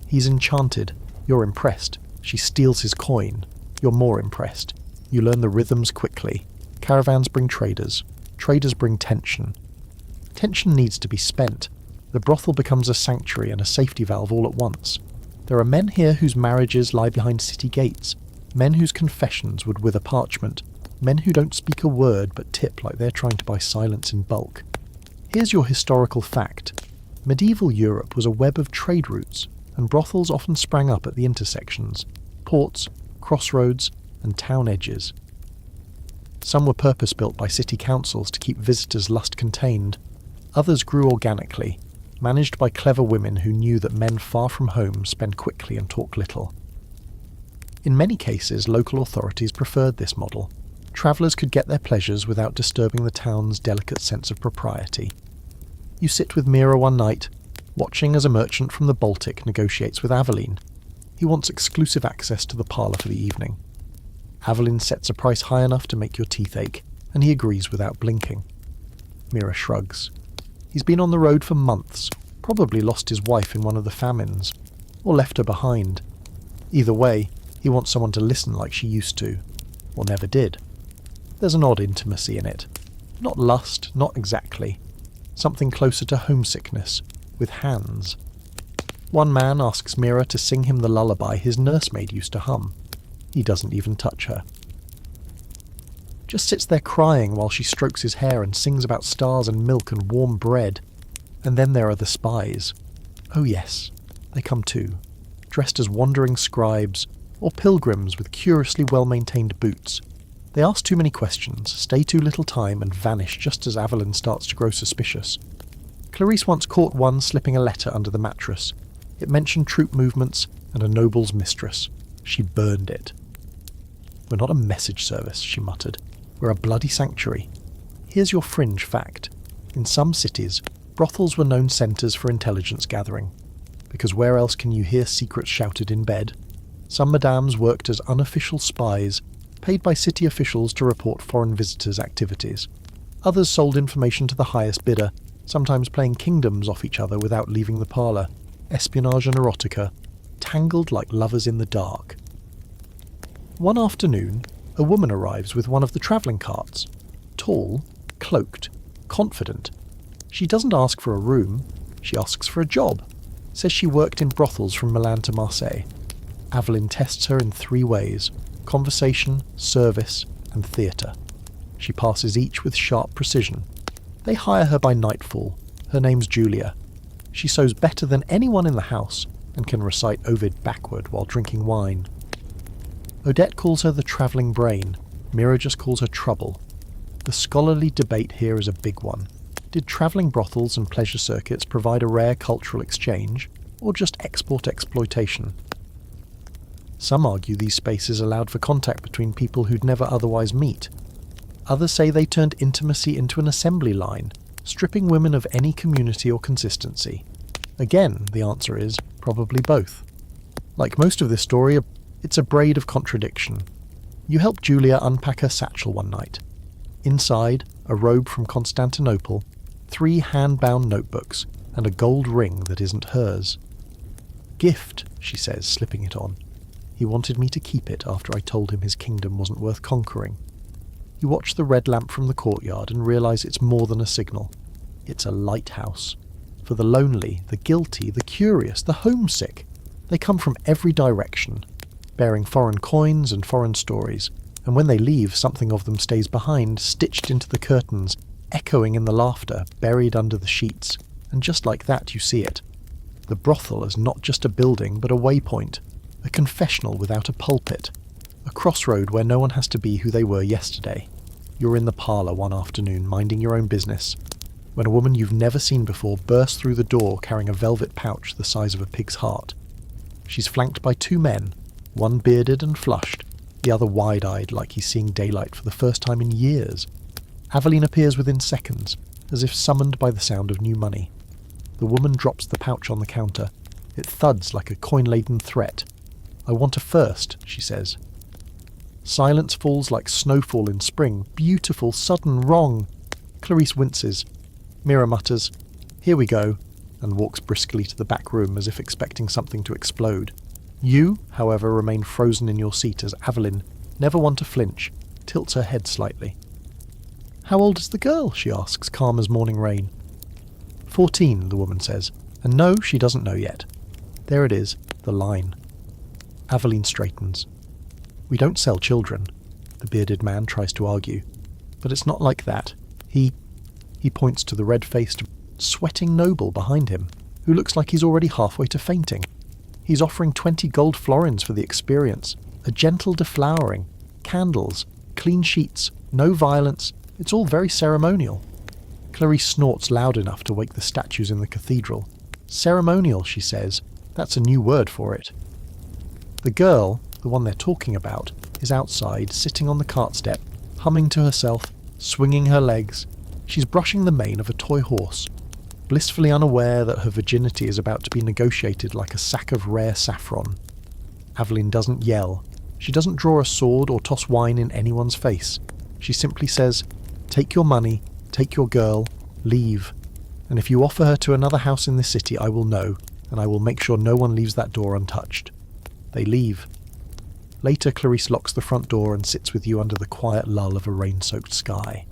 He's enchanted. You're impressed. She steals his coin. You're more impressed. You learn the rhythms quickly. Caravans bring traders. Traders bring tension. Tension needs to be spent. The brothel becomes a sanctuary and a safety valve all at once. There are men here whose marriages lie behind city gates, men whose confessions would wither parchment, men who don't speak a word but tip like they're trying to buy silence in bulk. Here's your historical fact. Medieval Europe was a web of trade routes, and brothels often sprang up at the intersections, ports, crossroads, and town edges. Some were purpose-built by city councils to keep visitors' lust contained. Others grew organically, managed by clever women who knew that men far from home spend quickly and talk little. In many cases, local authorities preferred this model. Travellers could get their pleasures without disturbing the town's delicate sense of propriety. You sit with Mira one night, watching as a merchant from the Baltic negotiates with Aveline. He wants exclusive access to the parlour for the evening. Aveline sets a price high enough to make your teeth ache, and he agrees without blinking. Mira shrugs. He's been on the road for months, probably lost his wife in one of the famines, or left her behind. Either way, he wants someone to listen like she used to, or never did. There's an odd intimacy in it. Not lust, not exactly. Something closer to homesickness, with hands. One man asks Mira to sing him the lullaby his nursemaid used to hum. He doesn't even touch her. Just sits there crying while she strokes his hair and sings about stars and milk and warm bread. And then there are the spies. Oh yes, they come too, dressed as wandering scribes, or pilgrims with curiously well-maintained boots. They ask too many questions, stay too little time, and vanish just as Aveline starts to grow suspicious. Clarice once caught one slipping a letter under the mattress. It mentioned troop movements and a noble's mistress. She burned it. "We're not a message service," she muttered. "We're a bloody sanctuary. Here's your fringe fact. In some cities, brothels were known centres for intelligence gathering. Because where else can you hear secrets shouted in bed? Some madames worked as unofficial spies, paid by city officials to report foreign visitors' activities. Others sold information to the highest bidder, sometimes playing kingdoms off each other without leaving the parlour. Espionage and erotica, tangled like lovers in the dark." One afternoon, a woman arrives with one of the travelling carts. Tall, cloaked, confident. She doesn't ask for a room, she asks for a job. Says she worked in brothels from Milan to Marseille. Aveline tests her in 3 ways: conversation, service, and theatre. She passes each with sharp precision. They hire her by nightfall. Her name's Julia. She sews better than anyone in the house and can recite Ovid backward while drinking wine. Odette calls her the travelling brain. Mira just calls her trouble. The scholarly debate here is a big one. Did travelling brothels and pleasure circuits provide a rare cultural exchange, or just export exploitation? Some argue these spaces allowed for contact between people who'd never otherwise meet. Others say they turned intimacy into an assembly line, stripping women of any community or consistency. Again, the answer is probably both. Like most of this story, it's a braid of contradiction. You help Julia unpack her satchel one night. Inside, a robe from Constantinople, 3 hand-bound notebooks, and a gold ring that isn't hers. "Gift," she says, slipping it on. "He wanted me to keep it after I told him his kingdom wasn't worth conquering." You watch the red lamp from the courtyard and realise it's more than a signal. It's a lighthouse. For the lonely, the guilty, the curious, the homesick. They come from every direction, bearing foreign coins and foreign stories, and when they leave, something of them stays behind, stitched into the curtains, echoing in the laughter, buried under the sheets, and just like that you see it. The brothel is not just a building, but a waypoint, a confessional without a pulpit, a crossroad where no one has to be who they were yesterday. You're in the parlour one afternoon, minding your own business, when a woman you've never seen before bursts through the door carrying a velvet pouch the size of a pig's heart. She's flanked by 2 men, one bearded and flushed, the other wide-eyed like he's seeing daylight for the first time in years. Aveline appears within seconds, as if summoned by the sound of new money. The woman drops the pouch on the counter. It thuds like a coin-laden threat. "I want a first," she says. Silence falls like snowfall in spring, beautiful, sudden, wrong. Clarice winces. Mira mutters, "Here we go," and walks briskly to the back room as if expecting something to explode. You, however, remain frozen in your seat as Aveline, never one to flinch, tilts her head slightly. "How old is the girl?" she asks, calm as morning rain. 14, the woman says, and no, she doesn't know yet. There it is, the line. Aveline straightens. "We don't sell children," the bearded man tries to argue. But it's not like that. He points to the red-faced, sweating noble behind him, who looks like he's already halfway to fainting. He's offering 20 gold florins for the experience, a gentle deflowering, candles, clean sheets, no violence. It's all very ceremonial. Clarice snorts loud enough to wake the statues in the cathedral. Ceremonial, she says. That's a new word for it. The girl, the one they're talking about, is outside, sitting on the cart step, humming to herself, swinging her legs. She's brushing the mane of a toy horse, blissfully unaware that her virginity is about to be negotiated like a sack of rare saffron. Aveline doesn't yell. She doesn't draw a sword or toss wine in anyone's face. She simply says, "Take your money, take your girl, leave. And if you offer her to another house in this city, I will know, and I will make sure no one leaves that door untouched." They leave. Later, Clarice locks the front door and sits with you under the quiet lull of a rain-soaked sky.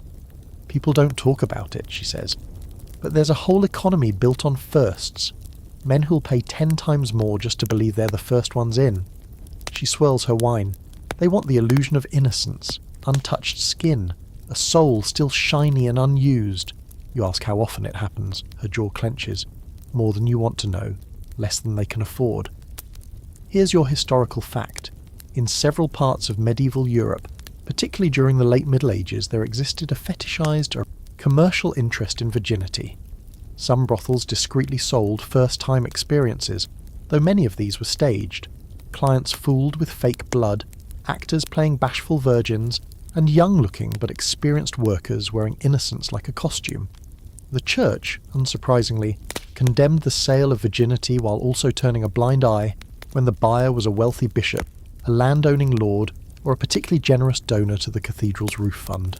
People don't talk about it, she says. But there's a whole economy built on firsts. Men who'll pay 10 times more just to believe they're the first ones in. She swirls her wine. They want the illusion of innocence, untouched skin, a soul still shiny and unused. You ask how often it happens. Her jaw clenches. More than you want to know, less than they can afford. Here's your historical fact. In several parts of medieval Europe, particularly during the late Middle Ages, there existed a fetishized or commercial interest in virginity. Some brothels discreetly sold first-time experiences, though many of these were staged. Clients fooled with fake blood, actors playing bashful virgins, and young-looking but experienced workers wearing innocence like a costume. The church, unsurprisingly, condemned the sale of virginity while also turning a blind eye when the buyer was a wealthy bishop, a landowning lord, or a particularly generous donor to the cathedral's roof fund.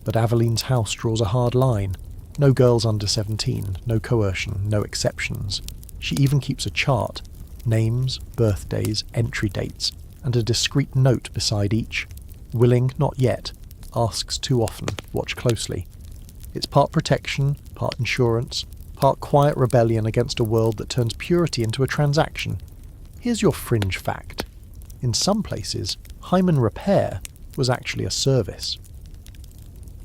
But Aveline's house draws a hard line. No girls under 17, no coercion, no exceptions. She even keeps a chart, names, birthdays, entry dates, and a discreet note beside each. Willing, not yet. Asks too often. Watch closely. It's part protection, part insurance, part quiet rebellion against a world that turns purity into a transaction. Here's your fringe fact. In some places, hymen repair was actually a service.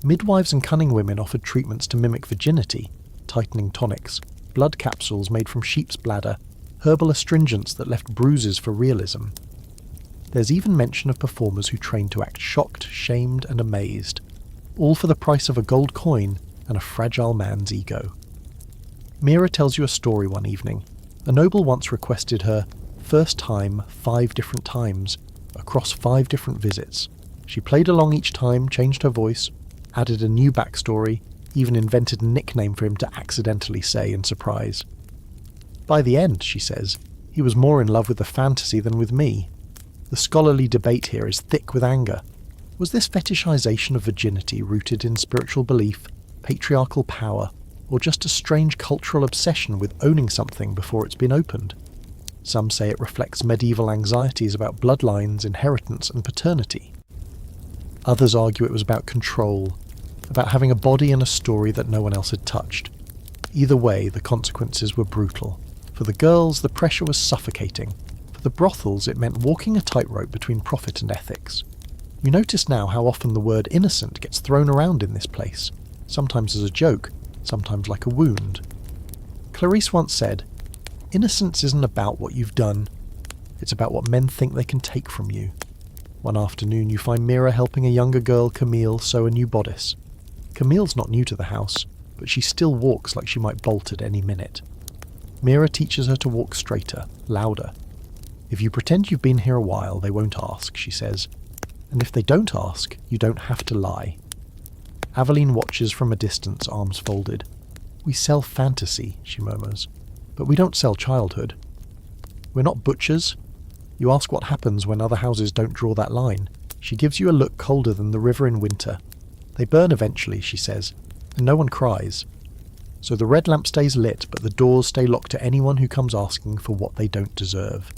Midwives and cunning women offered treatments to mimic virginity, tightening tonics, blood capsules made from sheep's bladder, herbal astringents that left bruises for realism. There's even mention of performers who trained to act shocked, shamed, and amazed, all for the price of a gold coin and a fragile man's ego. Mira tells you a story one evening. A noble once requested her first time 5 different times, across 5 different visits. She played along each time, changed her voice, added a new backstory, even invented a nickname for him to accidentally say in surprise. By the end, she says, he was more in love with the fantasy than with me. The scholarly debate here is thick with anger. Was this fetishization of virginity rooted in spiritual belief, patriarchal power, or just a strange cultural obsession with owning something before it's been opened? Some say it reflects medieval anxieties about bloodlines, inheritance, and paternity. Others argue it was about control, about having a body and a story that no one else had touched. Either way, the consequences were brutal. For the girls, the pressure was suffocating. For the brothels, it meant walking a tightrope between profit and ethics. You notice now how often the word innocent gets thrown around in this place, sometimes as a joke, sometimes like a wound. Clarice once said, "Innocence isn't about what you've done, it's about what men think they can take from you." One afternoon you find Mira helping a younger girl, Camille, sew a new bodice. Camille's not new to the house, but she still walks like she might bolt at any minute. Mira teaches her to walk straighter, louder. If you pretend you've been here a while, they won't ask, she says. And if they don't ask, you don't have to lie. Aveline watches from a distance, arms folded. "We sell fantasy," she murmurs, "but we don't sell childhood. We're not butchers. You ask what happens when other houses don't draw that line. She gives you a look colder than the river in winter. They burn eventually, she says, and no one cries. So the red lamp stays lit, but the doors stay locked to anyone who comes asking for what they don't deserve.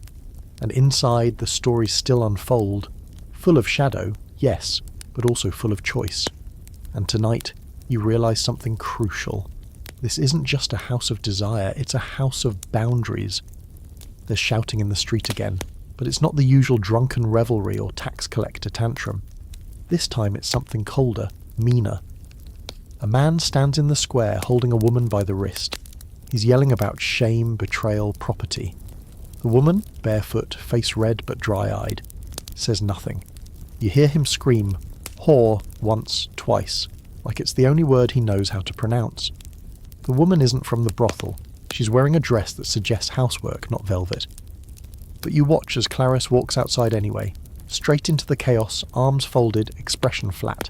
And inside, the stories still unfold, full of shadow, yes, but also full of choice. And tonight, you realise something crucial. This isn't just a house of desire, it's a house of boundaries. There's shouting in the street again, but it's not the usual drunken revelry or tax collector tantrum. This time it's something colder, meaner. A man stands in the square holding a woman by the wrist. He's yelling about shame, betrayal, property. The woman, barefoot, face red but dry-eyed, says nothing. You hear him scream, "Whore," once, twice. like it's the only word he knows how to pronounce. The woman isn't from the brothel. She's wearing a dress that suggests housework, not velvet. But you watch as Clarice walks outside anyway, straight into the chaos, arms folded, expression flat.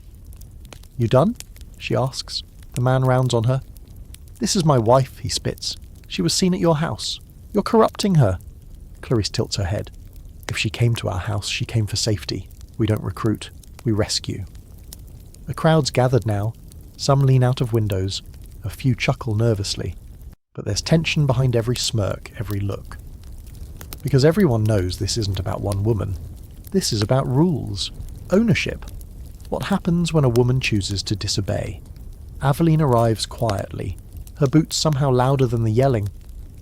"You done?" she asks. The man rounds on her. "This is my wife," he spits. "She was seen at your house. You're corrupting her." Clarice tilts her head. "If she came to our house, she came for safety. We don't recruit. We rescue." A crowd's gathered now. Some lean out of windows. A few chuckle nervously. But there's tension behind every smirk, every look. Because everyone knows this isn't about one woman. This is about rules. Ownership. What happens when a woman chooses to disobey? Aveline arrives quietly, her boots somehow louder than the yelling.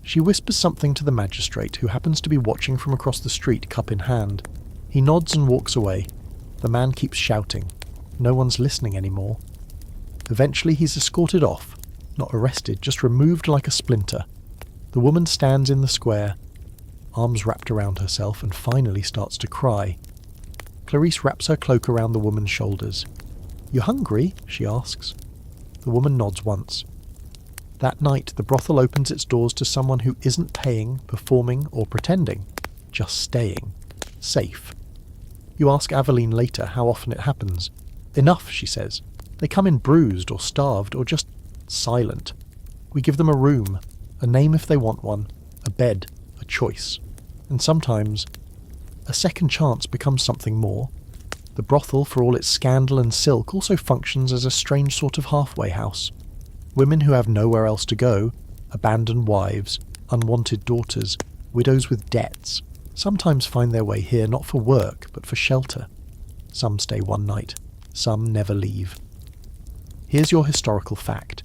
She whispers something to the magistrate, who happens to be watching from across the street, cup in hand. He nods and walks away. The man keeps shouting. No one's listening anymore. Eventually he's escorted off. Not arrested, just removed like a splinter. The woman stands in the square, arms wrapped around herself, and finally starts to cry. Clarice wraps her cloak around the woman's shoulders. "You hungry?" she asks. The woman nods once. That night, the brothel opens its doors to someone who isn't paying, performing, or pretending. Just staying. Safe. You ask Aveline later how often it happens. "Enough," she says. "They come in bruised or starved or just silent. We give them a room, a name if they want one, a bed, a choice. And sometimes a second chance becomes something more. The brothel, for all its scandal and silk, also functions as a strange sort of halfway house. Women who have nowhere else to go, abandoned wives, unwanted daughters, widows with debts, sometimes find their way here not for work but for shelter. Some stay one night, some never leave. Here's your historical fact.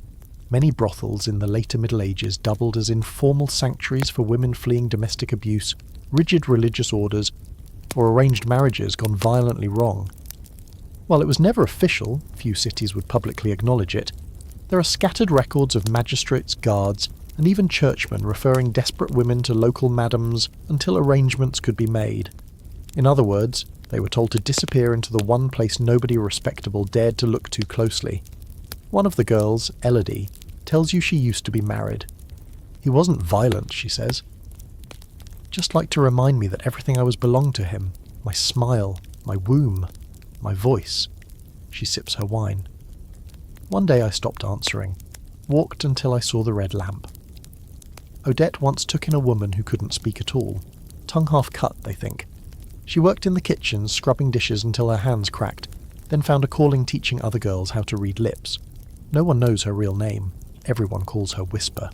Many brothels in the later Middle Ages doubled as informal sanctuaries for women fleeing domestic abuse, rigid religious orders, or arranged marriages gone violently wrong. While it was never official, few cities would publicly acknowledge it, there are scattered records of magistrates, guards, and even churchmen referring desperate women to local madams until arrangements could be made. In other words, they were told to disappear into the one place nobody respectable dared to look too closely. One of the girls, Elodie, tells you she used to be married. "He wasn't violent," she says. "Just like to remind me that everything I was belonged to him. My smile, my womb, my voice." She sips her wine. One day I stopped answering, walked until I saw the red lamp. Odette once took in a woman who couldn't speak at all. Tongue half cut, they think. She worked in the kitchen, scrubbing dishes until her hands cracked, then found a calling teaching other girls how to read lips. No one knows her real name. Everyone calls her Whisper.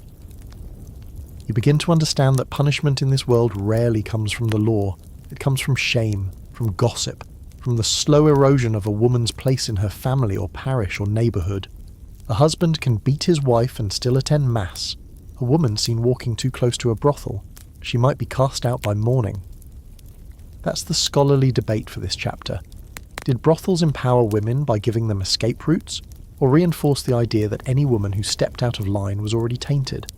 You begin to understand that punishment in this world rarely comes from the law. It comes from shame, from gossip, from the slow erosion of a woman's place in her family or parish or neighbourhood. A husband can beat his wife and still attend mass. A woman seen walking too close to a brothel, she might be cast out by morning. That's the scholarly debate for this chapter. Did brothels empower women by giving them escape routes, or reinforce the idea that any woman who stepped out of line was already tainted?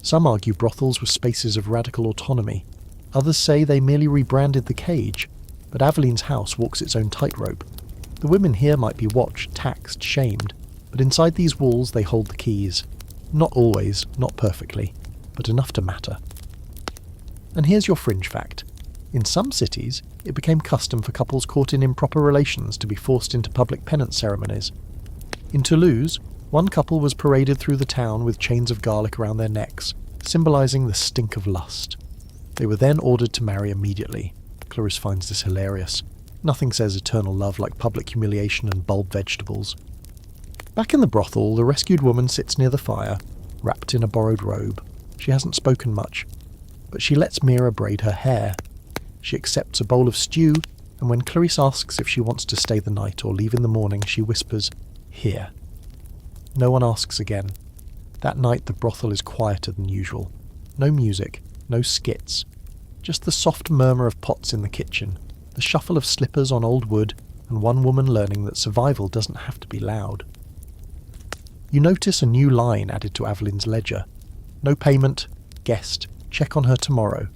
Some argue brothels were spaces of radical autonomy. Others say they merely rebranded the cage, but Aveline's house walks its own tightrope. The women here might be watched, taxed, shamed, but inside these walls they hold the keys. Not always, not perfectly, but enough to matter. And here's your fringe fact. In some cities, it became custom for couples caught in improper relations to be forced into public penance ceremonies. In Toulouse, one couple was paraded through the town with chains of garlic around their necks, symbolising the stink of lust. They were then ordered to marry immediately. Clarisse finds this hilarious. Nothing says eternal love like public humiliation and bulb vegetables. Back in the brothel, the rescued woman sits near the fire, wrapped in a borrowed robe. She hasn't spoken much, but she lets Mira braid her hair. She accepts a bowl of stew, and when Clarisse asks if she wants to stay the night or leave in the morning, she whispers, "Here." No one asks again. That night the brothel is quieter than usual. No music, no skits. Just the soft murmur of pots in the kitchen, the shuffle of slippers on old wood, and one woman learning that survival doesn't have to be loud. You notice a new line added to Aveline's ledger. No payment, guest, check on her tomorrow.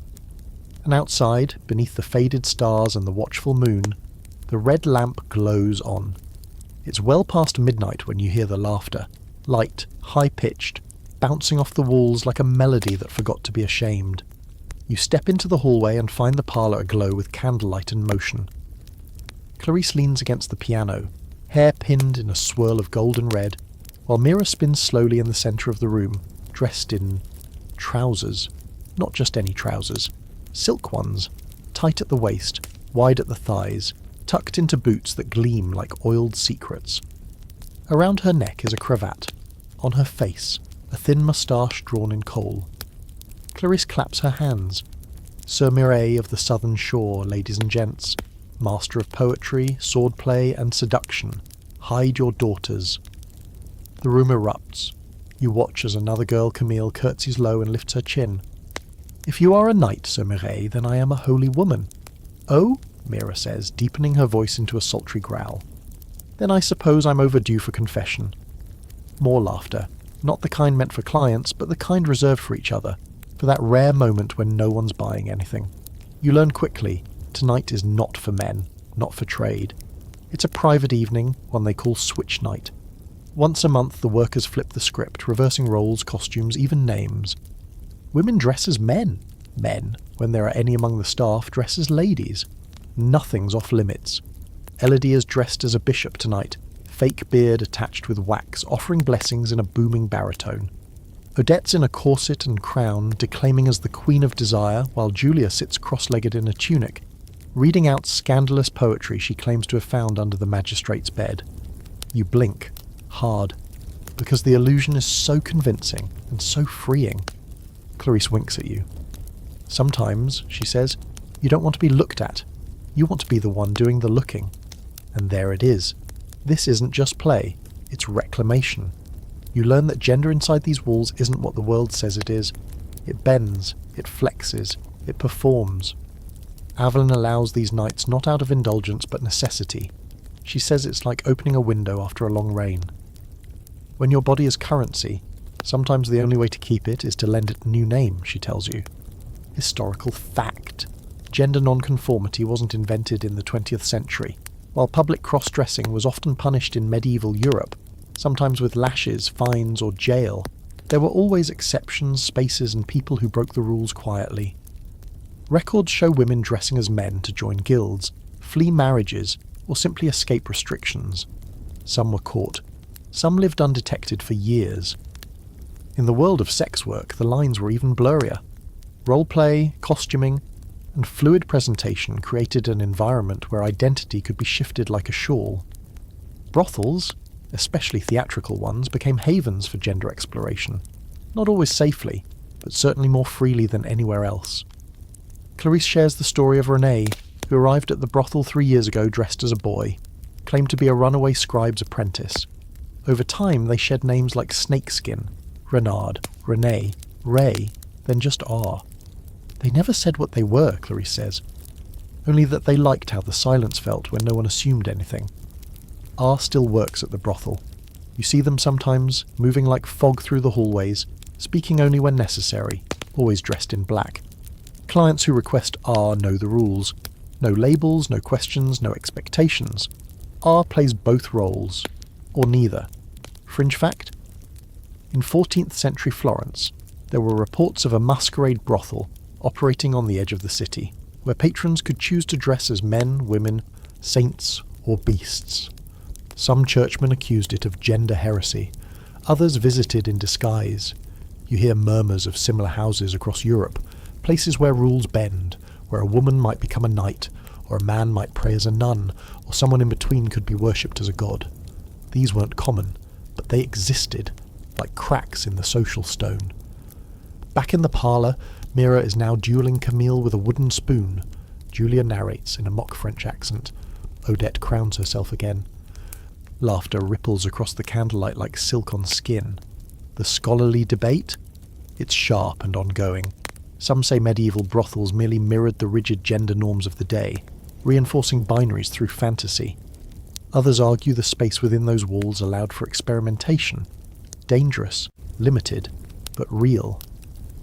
And outside, beneath the faded stars and the watchful moon, the red lamp glows on. It's well past midnight when you hear the laughter, light, high-pitched, bouncing off the walls like a melody that forgot to be ashamed. You step into the hallway and find the parlour aglow with candlelight and motion. Clarice leans against the piano, hair pinned in a swirl of golden red, while Mira spins slowly in the centre of the room, dressed in trousers. Not just any trousers. Silk ones, tight at the waist, wide at the thighs, tucked into boots that gleam like oiled secrets. Around her neck is a cravat. On her face, a thin moustache drawn in kohl. Clarice claps her hands. Sir Mireille of the southern shore, ladies and gents. Master of poetry, swordplay, and seduction. Hide your daughters. The room erupts. You watch as another girl, Camille, curtsies low and lifts her chin. If you are a knight, Sir Mireille, then I am a holy woman. Oh, Mira says, deepening her voice into a sultry growl. Then I suppose I'm overdue for confession. More laughter. Not the kind meant for clients, but the kind reserved for each other, for that rare moment when no one's buying anything. You learn quickly, tonight is not for men, not for trade. It's a private evening, one they call switch night. Once a month the workers flip the script, reversing roles, costumes, even names. Women dress as men. Men, when there are any among the staff, dress as ladies. Nothing's off limits. Elodie is dressed as a bishop tonight, fake beard attached with wax, offering blessings in a booming baritone. Odette's in a corset and crown, declaiming as the Queen of Desire, while Julia sits cross-legged in a tunic, reading out scandalous poetry she claims to have found under the magistrate's bed. You blink, hard, because the illusion is so convincing and so freeing. Clarice winks at you. Sometimes, she says, you don't want to be looked at. You want to be the one doing the looking. And there it is. This isn't just play, it's reclamation. You learn that gender inside these walls isn't what the world says it is. It bends, it flexes, it performs. Avalon allows these nights not out of indulgence but necessity. She says it's like opening a window after a long rain. When your body is currency, sometimes the only way to keep it is to lend it a new name, she tells you. Historical fact. Gender nonconformity wasn't invented in the 20th century. While public cross-dressing was often punished in medieval Europe, sometimes with lashes, fines, or jail, there were always exceptions, spaces, and people who broke the rules quietly. Records show women dressing as men to join guilds, flee marriages, or simply escape restrictions. Some were caught. Some lived undetected for years. In the world of sex work, the lines were even blurrier. Roleplay, costuming, and fluid presentation created an environment where identity could be shifted like a shawl. Brothels, especially theatrical ones, became havens for gender exploration. Not always safely, but certainly more freely than anywhere else. Clarice shares the story of Renee, who arrived at the brothel 3 years ago dressed as a boy, claimed to be a runaway scribe's apprentice. Over time, they shed names like Snakeskin, Renard, Renee, Ray, then just R. They never said what they were, Clarice says, only that they liked how the silence felt when no one assumed anything. R still works at the brothel. You see them sometimes, moving like fog through the hallways, speaking only when necessary, always dressed in black. Clients who request R know the rules. No labels, no questions, no expectations. R plays both roles, or neither. Fringe fact? In 14th century Florence, there were reports of a masquerade brothel operating on the edge of the city, where patrons could choose to dress as men, women, saints, or beasts. Some churchmen accused it of gender heresy. Others visited in disguise. You hear murmurs of similar houses across Europe, places where rules bend, where a woman might become a knight, or a man might pray as a nun, or someone in between could be worshipped as a god. These weren't common, but they existed, like cracks in the social stone. Back in the parlour, Mira is now duelling Camille with a wooden spoon. Julia narrates in a mock French accent. Odette crowns herself again. Laughter ripples across the candlelight like silk on skin. The scholarly debate? It's sharp and ongoing. Some say medieval brothels merely mirrored the rigid gender norms of the day, reinforcing binaries through fantasy. Others argue the space within those walls allowed for experimentation. Dangerous, limited, but real.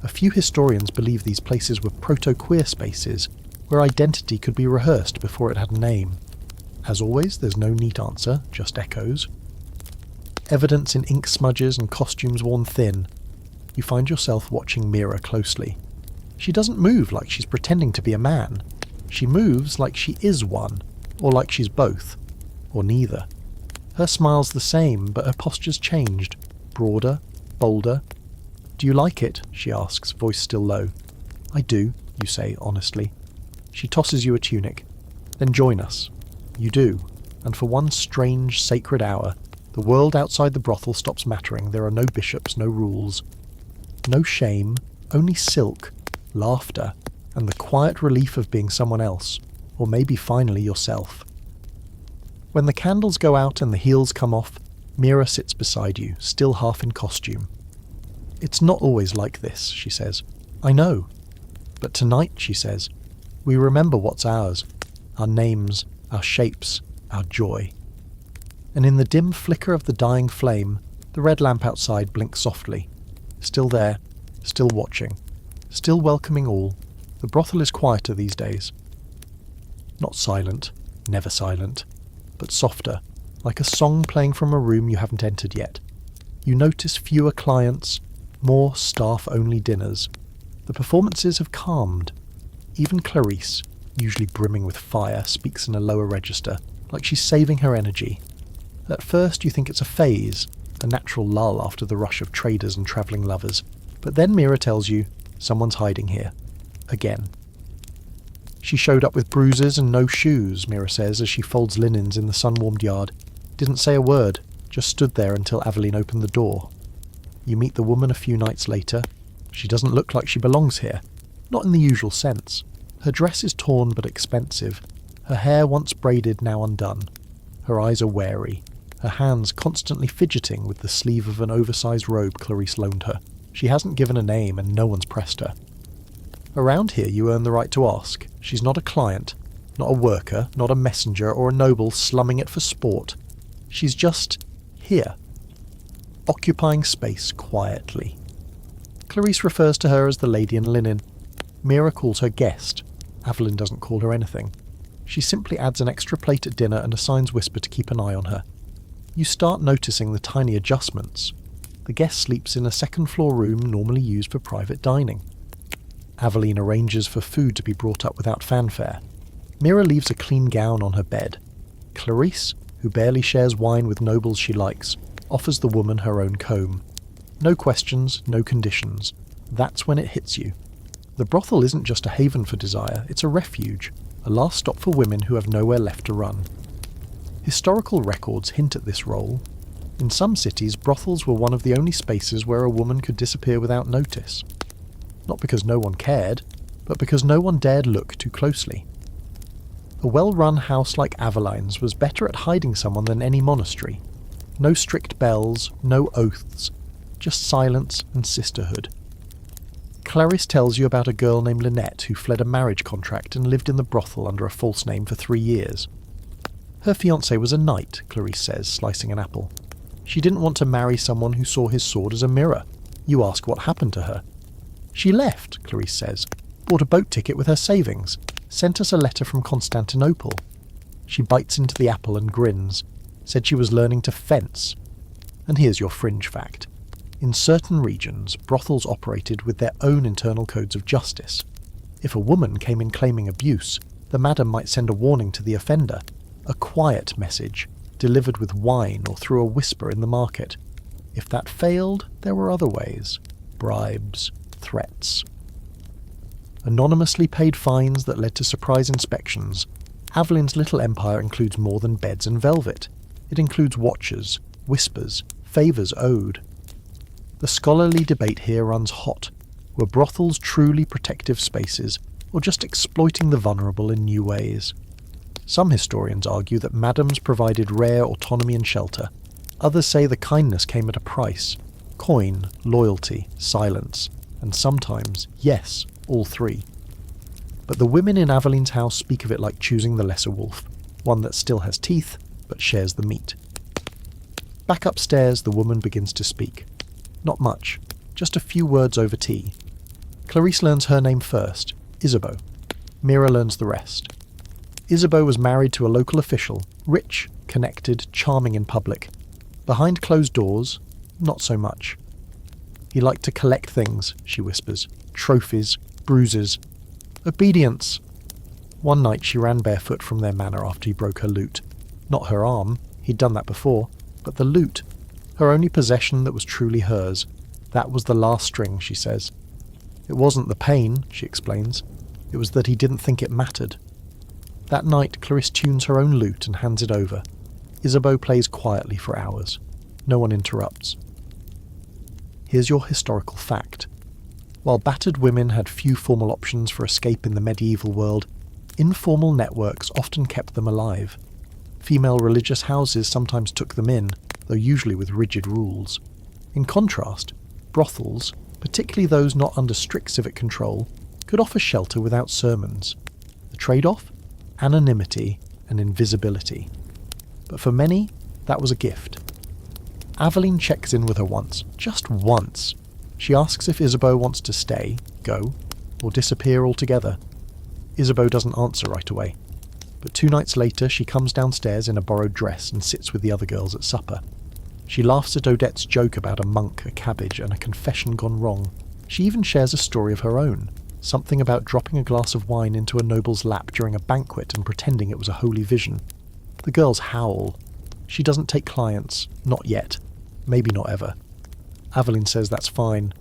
A few historians believe these places were proto-queer spaces, where identity could be rehearsed before it had a name. As always, there's no neat answer, just echoes. Evidence in ink smudges and costumes worn thin. You find yourself watching Mira closely. She doesn't move like she's pretending to be a man. She moves like she is one, or like she's both, or neither. Her smile's the same, but her posture's changed. Broader, bolder. "Do you like it?" she asks, voice still low. "I do," you say honestly. She tosses you a tunic. "Then join us." You do, and for one strange, sacred hour, the world outside the brothel stops mattering. There are no bishops, no rules. No shame, only silk, laughter, and the quiet relief of being someone else, or maybe finally yourself. When the candles go out and the heels come off, Mira sits beside you, still half in costume. "It's not always like this," she says. "I know. But tonight," she says, "we remember what's ours. Our names, our shapes, our joy." And in the dim flicker of the dying flame, the red lamp outside blinks softly. Still there, still watching, still welcoming all. The brothel is quieter these days. Not silent, never silent, but softer, like a song playing from a room you haven't entered yet. You notice fewer clients, more staff-only dinners. The performances have calmed. Even Clarice, usually brimming with fire, speaks in a lower register, like she's saving her energy. At first you think it's a phase, a natural lull after the rush of traders and travelling lovers, but then Mira tells you, someone's hiding here. Again. "She showed up with bruises and no shoes," Mira says as she folds linens in the sun-warmed yard. "Didn't say a word, just stood there until Aveline opened the door." You meet the woman a few nights later. She doesn't look like she belongs here, not in the usual sense. Her dress is torn but expensive, her hair once braided now undone. Her eyes are wary, her hands constantly fidgeting with the sleeve of an oversized robe Clarice loaned her. She hasn't given a name and no one's pressed her. Around here you earn the right to ask. She's not a client, not a worker, not a messenger or a noble slumming it for sport. She's just here, occupying space quietly. Clarice refers to her as the lady in linen. Mira calls her guest. Aveline doesn't call her anything. She simply adds an extra plate at dinner and assigns Whisper to keep an eye on her. You start noticing the tiny adjustments. The guest sleeps in a second-floor room normally used for private dining. Aveline arranges for food to be brought up without fanfare. Mira leaves a clean gown on her bed. Clarice, who barely shares wine with nobles she likes, offers the woman her own comb. No questions, no conditions. That's when it hits you. The brothel isn't just a haven for desire, it's a refuge, a last stop for women who have nowhere left to run. Historical records hint at this role. In some cities, brothels were one of the only spaces where a woman could disappear without notice. Not because no one cared, but because no one dared look too closely. A well-run house like Aveline's was better at hiding someone than any monastery. No strict bells, no oaths, just silence and sisterhood. Clarice tells you about a girl named Lynette who fled a marriage contract and lived in the brothel under a false name for 3 years. Her fiancé was a knight, Clarice says, slicing an apple. She didn't want to marry someone who saw his sword as a mirror. You ask what happened to her. She left, Clarice says, bought a boat ticket with her savings, sent us a letter from Constantinople. She bites into the apple and grins, said she was learning to fence. And here's your fringe fact. In certain regions, brothels operated with their own internal codes of justice. If a woman came in claiming abuse, the madam might send a warning to the offender, a quiet message, delivered with wine or through a whisper in the market. If that failed, there were other ways. Bribes, threats. Anonymously paid fines that led to surprise inspections. Aveline's little empire includes more than beds and velvet. It includes watchers, whispers, favours owed. The scholarly debate here runs hot. Were brothels truly protective spaces, or just exploiting the vulnerable in new ways? Some historians argue that madams provided rare autonomy and shelter. Others say the kindness came at a price. Coin, loyalty, silence, and sometimes, yes, all three. But the women in Aveline's house speak of it like choosing the lesser wolf, one that still has teeth, but shares the meat. Back upstairs, the woman begins to speak. Not much, just a few words over tea. Clarice learns her name first, Isabeau. Mira learns the rest. Isabeau was married to a local official, rich, connected, charming in public. Behind closed doors, not so much. He liked to collect things, she whispers. Trophies, bruises. Obedience. One night she ran barefoot from their manor after he broke her lute. Not her arm, he'd done that before, but the lute. Her only possession that was truly hers. That was the last string, she says. It wasn't the pain, she explains. It was that he didn't think it mattered. That night, Clarisse tunes her own lute and hands it over. Isabeau plays quietly for hours. No one interrupts. Here's your historical fact. While battered women had few formal options for escape in the medieval world, informal networks often kept them alive. Female religious houses sometimes took them in, though usually with rigid rules. In contrast, brothels, particularly those not under strict civic control, could offer shelter without sermons. The trade-off? Anonymity and invisibility. But for many, that was a gift. Aveline checks in with her once, just once. She asks if Isabeau wants to stay, go, or disappear altogether. Isabeau doesn't answer right away. But 2 nights later she comes downstairs in a borrowed dress and sits with the other girls at supper. She laughs at Odette's joke about a monk, a cabbage, and a confession gone wrong. She even shares a story of her own, something about dropping a glass of wine into a noble's lap during a banquet and pretending it was a holy vision. The girls howl. She doesn't take clients, not yet. Maybe not ever. Aveline says that's fine.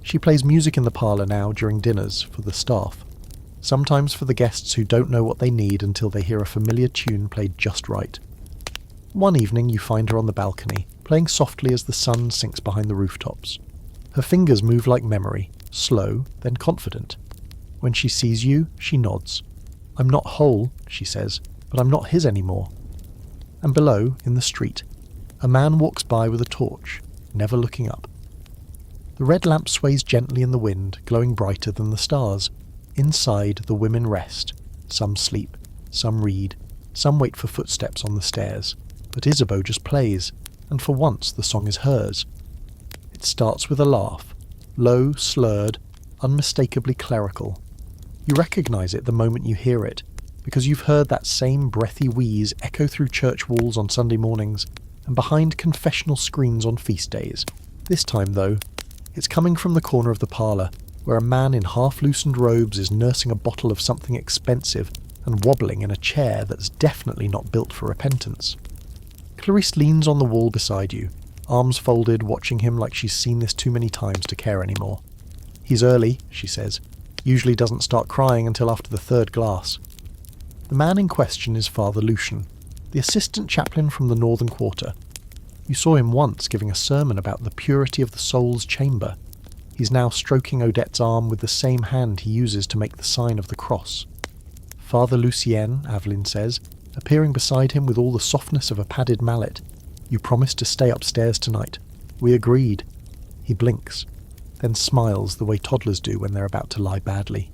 She plays music in the parlour now during dinners for the staff. Sometimes for the guests who don't know what they need until they hear a familiar tune played just right. One evening you find her on the balcony, playing softly as the sun sinks behind the rooftops. Her fingers move like memory, slow, then confident. When she sees you, she nods. I'm not whole, she says, but I'm not his anymore. And below, in the street, a man walks by with a torch, never looking up. The red lamp sways gently in the wind, glowing brighter than the stars. Inside, the women rest. Some sleep, some read, some wait for footsteps on the stairs. But Isabeau just plays, and for once the song is hers. It starts with a laugh, low, slurred, unmistakably clerical. You recognise it the moment you hear it, because you've heard that same breathy wheeze echo through church walls on Sunday mornings and behind confessional screens on feast days. This time, though, it's coming from the corner of the parlour, where a man in half-loosened robes is nursing a bottle of something expensive and wobbling in a chair that's definitely not built for repentance. Clarisse leans on the wall beside you, arms folded, watching him like she's seen this too many times to care anymore. He's early, she says. Usually doesn't start crying until after the 3rd glass. The man in question is Father Lucian, the assistant chaplain from the Northern Quarter. You saw him once giving a sermon about the purity of the soul's chamber. He's now stroking Odette's arm with the same hand he uses to make the sign of the cross. Father Lucien, Aveline says, appearing beside him with all the softness of a padded mallet. You promised to stay upstairs tonight. We agreed. He blinks, then smiles the way toddlers do when they're about to lie badly.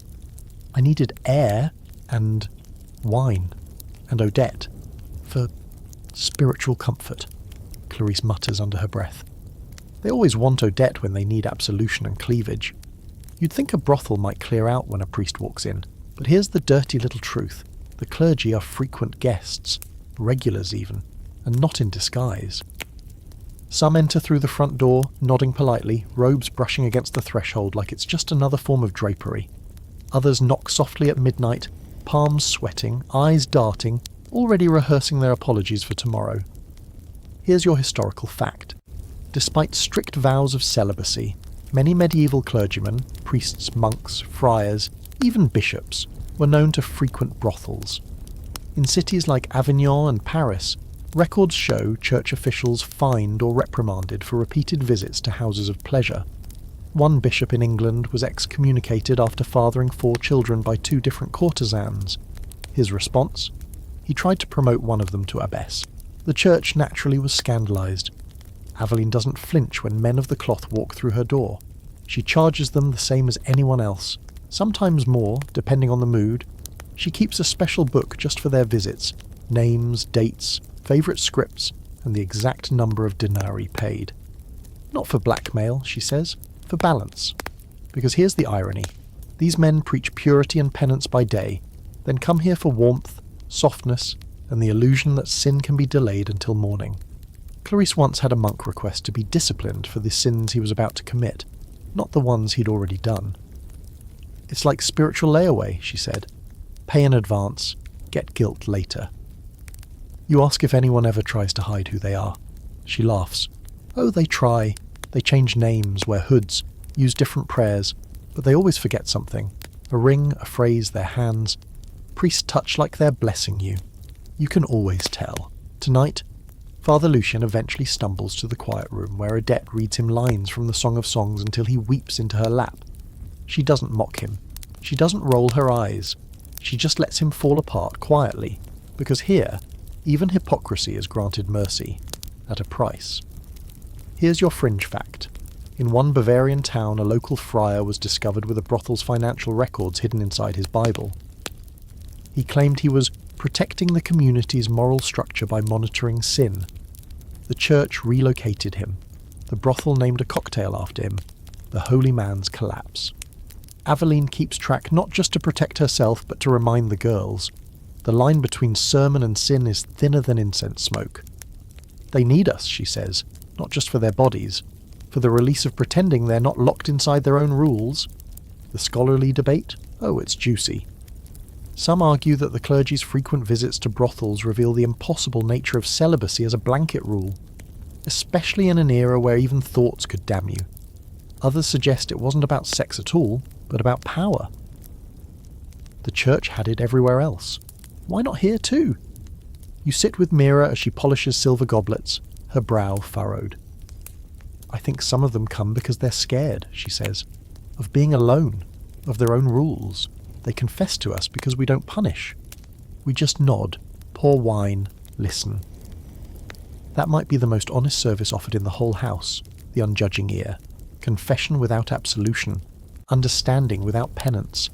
I needed air and wine and Odette for spiritual comfort, Clarisse mutters under her breath. They always want Odette when they need absolution and cleavage. You'd think a brothel might clear out when a priest walks in, but here's the dirty little truth. The clergy are frequent guests, regulars even, and not in disguise. Some enter through the front door, nodding politely, robes brushing against the threshold like it's just another form of drapery. Others knock softly at midnight, palms sweating, eyes darting, already rehearsing their apologies for tomorrow. Here's your historical fact. Despite strict vows of celibacy, many medieval clergymen, priests, monks, friars, even bishops, were known to frequent brothels. In cities like Avignon and Paris, records show church officials fined or reprimanded for repeated visits to houses of pleasure. One bishop in England was excommunicated after fathering 4 children by 2 different courtesans. His response? He tried to promote one of them to abbess. The church naturally was scandalised. Aveline doesn't flinch when men of the cloth walk through her door. She charges them the same as anyone else, sometimes more, depending on the mood. She keeps a special book just for their visits, names, dates, favourite scripts, and the exact number of denarii paid. Not for blackmail, she says, for balance. Because here's the irony. These men preach purity and penance by day, then come here for warmth, softness, and the illusion that sin can be delayed until morning. Clarice once had a monk request to be disciplined for the sins he was about to commit, not the ones he'd already done. It's like spiritual layaway, she said. Pay in advance, get guilt later. You ask if anyone ever tries to hide who they are. She laughs. Oh, they try. They change names, wear hoods, use different prayers, but they always forget something. A ring, a phrase, their hands. Priests touch like they're blessing you. You can always tell. Tonight, Father Lucian eventually stumbles to the quiet room where Odette reads him lines from the Song of Songs until he weeps into her lap. She doesn't mock him. She doesn't roll her eyes. She just lets him fall apart quietly, because here, even hypocrisy is granted mercy, at a price. Here's your fringe fact. In one Bavarian town, a local friar was discovered with a brothel's financial records hidden inside his Bible. He claimed he was protecting the community's moral structure by monitoring sin. The church relocated him. The brothel named a cocktail after him, the holy man's collapse. Aveline keeps track not just to protect herself, but to remind the girls. The line between sermon and sin is thinner than incense smoke. They need us, she says, not just for their bodies, for the release of pretending they're not locked inside their own rules. The scholarly debate? Oh, it's juicy. Some argue that the clergy's frequent visits to brothels reveal the impossible nature of celibacy as a blanket rule, especially in an era where even thoughts could damn you. Others suggest it wasn't about sex at all, but about power. The church had it everywhere else. Why not here too? You sit with Mira as she polishes silver goblets, her brow furrowed. I think some of them come because they're scared, she says, of being alone, of their own rules. They confess to us because we don't punish. We just nod, pour wine, listen. That might be the most honest service offered in the whole house, the unjudging ear. Confession without absolution. Understanding without penance.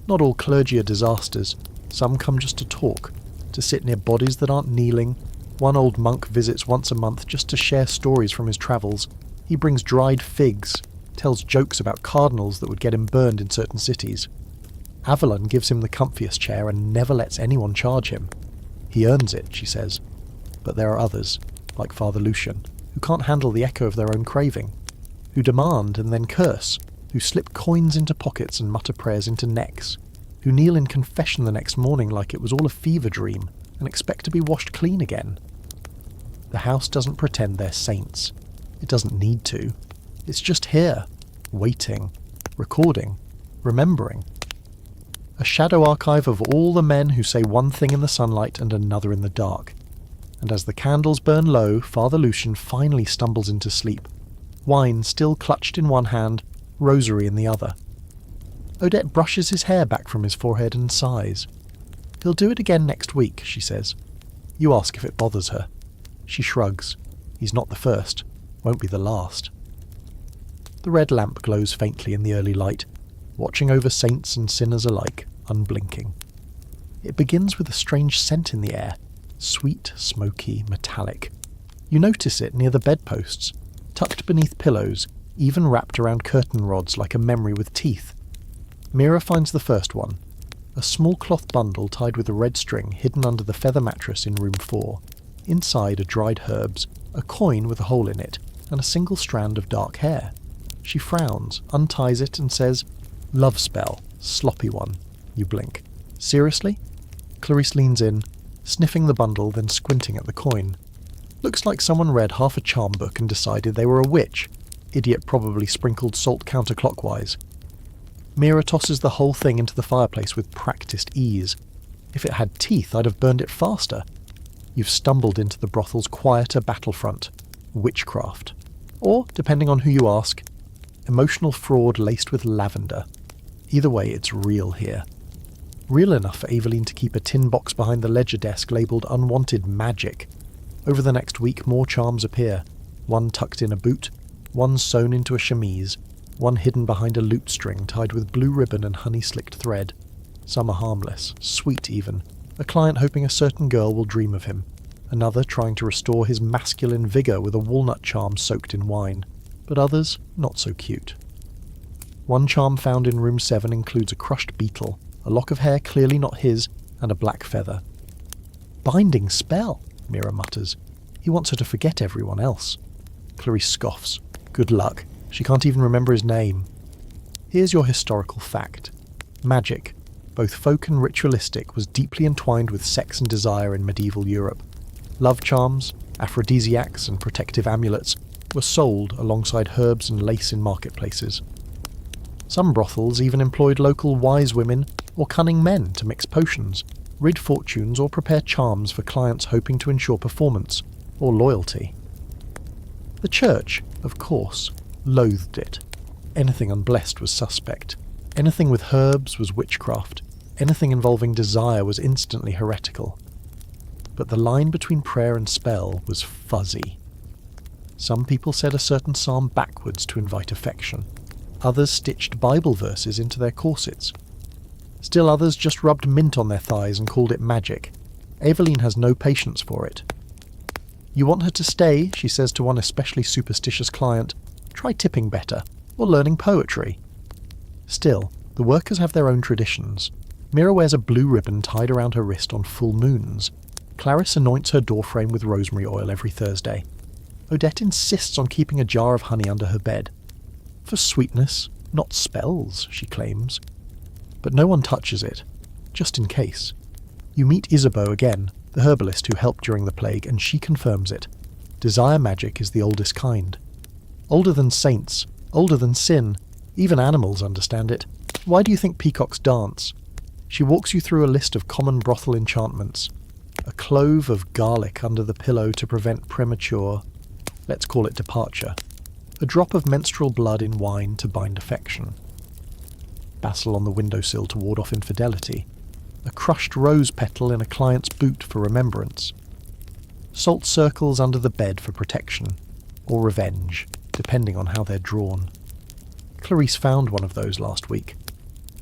Not all clergy are disasters. Some come just to talk, to sit near bodies that aren't kneeling. One old monk visits once a month just to share stories from his travels. He brings dried figs, tells jokes about cardinals that would get him burned in certain cities. Avalon gives him the comfiest chair and never lets anyone charge him. He earns it, she says. But there are others, like Father Lucian, who can't handle the echo of their own craving, who demand and then curse, who slip coins into pockets and mutter prayers into necks, who kneel in confession the next morning like it was all a fever dream and expect to be washed clean again. The house doesn't pretend they're saints. It doesn't need to. It's just here, waiting, recording, remembering. A shadow archive of all the men who say one thing in the sunlight and another in the dark. And as the candles burn low, Father Lucian finally stumbles into sleep, wine still clutched in one hand, rosary in the other. Odette brushes his hair back from his forehead and sighs. He'll do it again next week, she says. You ask if it bothers her. She shrugs. He's not the first, won't be the last. The red lamp glows faintly in the early light, watching over saints and sinners alike, unblinking. It begins with a strange scent in the air, sweet, smoky, metallic. You notice it near the bedposts, tucked beneath pillows, even wrapped around curtain rods like a memory with teeth. Mira finds the first one, a small cloth bundle tied with a red string hidden under the feather mattress in room 4. Inside are dried herbs, a coin with a hole in it, and a single strand of dark hair. She frowns, unties it, and says, "Love spell, sloppy one." You blink. Seriously? Clarice leans in, sniffing the bundle, then squinting at the coin. Looks like someone read half a charm book and decided they were a witch. Idiot probably sprinkled salt counterclockwise. Mira tosses the whole thing into the fireplace with practiced ease. If it had teeth, I'd have burned it faster. You've stumbled into the brothel's quieter battlefront. Witchcraft. Or, depending on who you ask, emotional fraud laced with lavender. Either way, it's real here. Real enough for Aveline to keep a tin box behind the ledger desk labelled Unwanted Magic. Over the next week, more charms appear. One tucked in a boot, one sewn into a chemise, one hidden behind a lute string tied with blue ribbon and honey-slicked thread. Some are harmless, sweet even, a client hoping a certain girl will dream of him, another trying to restore his masculine vigour with a walnut charm soaked in wine, but others not so cute. One charm found in room 7 includes a crushed beetle, a lock of hair clearly not his, and a black feather. binding spell, Mira mutters. He wants her to forget everyone else. Clarice scoffs. Good luck. She can't even remember his name. Here's your historical fact. Magic, both folk and ritualistic, was deeply entwined with sex and desire in medieval Europe. Love charms, aphrodisiacs and protective amulets were sold alongside herbs and lace in marketplaces. Some brothels even employed local wise women or cunning men to mix potions, rid fortunes or prepare charms for clients hoping to ensure performance or loyalty. The church, of course, loathed it. Anything unblessed was suspect. Anything with herbs was witchcraft. Anything involving desire was instantly heretical. But the line between prayer and spell was fuzzy. Some people said a certain psalm backwards to invite affection. Others stitched Bible verses into their corsets. Still others just rubbed mint on their thighs and called it magic. Eveline has no patience for it. You want her to stay, she says to one especially superstitious client, try tipping better, or learning poetry. Still, the workers have their own traditions. Mira wears a blue ribbon tied around her wrist on full moons. Clarice anoints her doorframe with rosemary oil every Thursday. Odette insists on keeping a jar of honey under her bed. For sweetness, not spells, she claims. But no one touches it, just in case. You meet Isabeau again, the herbalist who helped during the plague, and she confirms it. Desire magic is the oldest kind. Older than saints, older than sin. Even animals understand it. Why do you think peacocks dance? She walks you through a list of common brothel enchantments. A clove of garlic under the pillow to prevent premature, let's call it departure. A drop of menstrual blood in wine to bind affection. Basil on the windowsill to ward off infidelity. A crushed rose petal in a client's boot for remembrance. Salt circles under the bed for protection, or revenge, depending on how they're drawn. Clarice found one of those last week.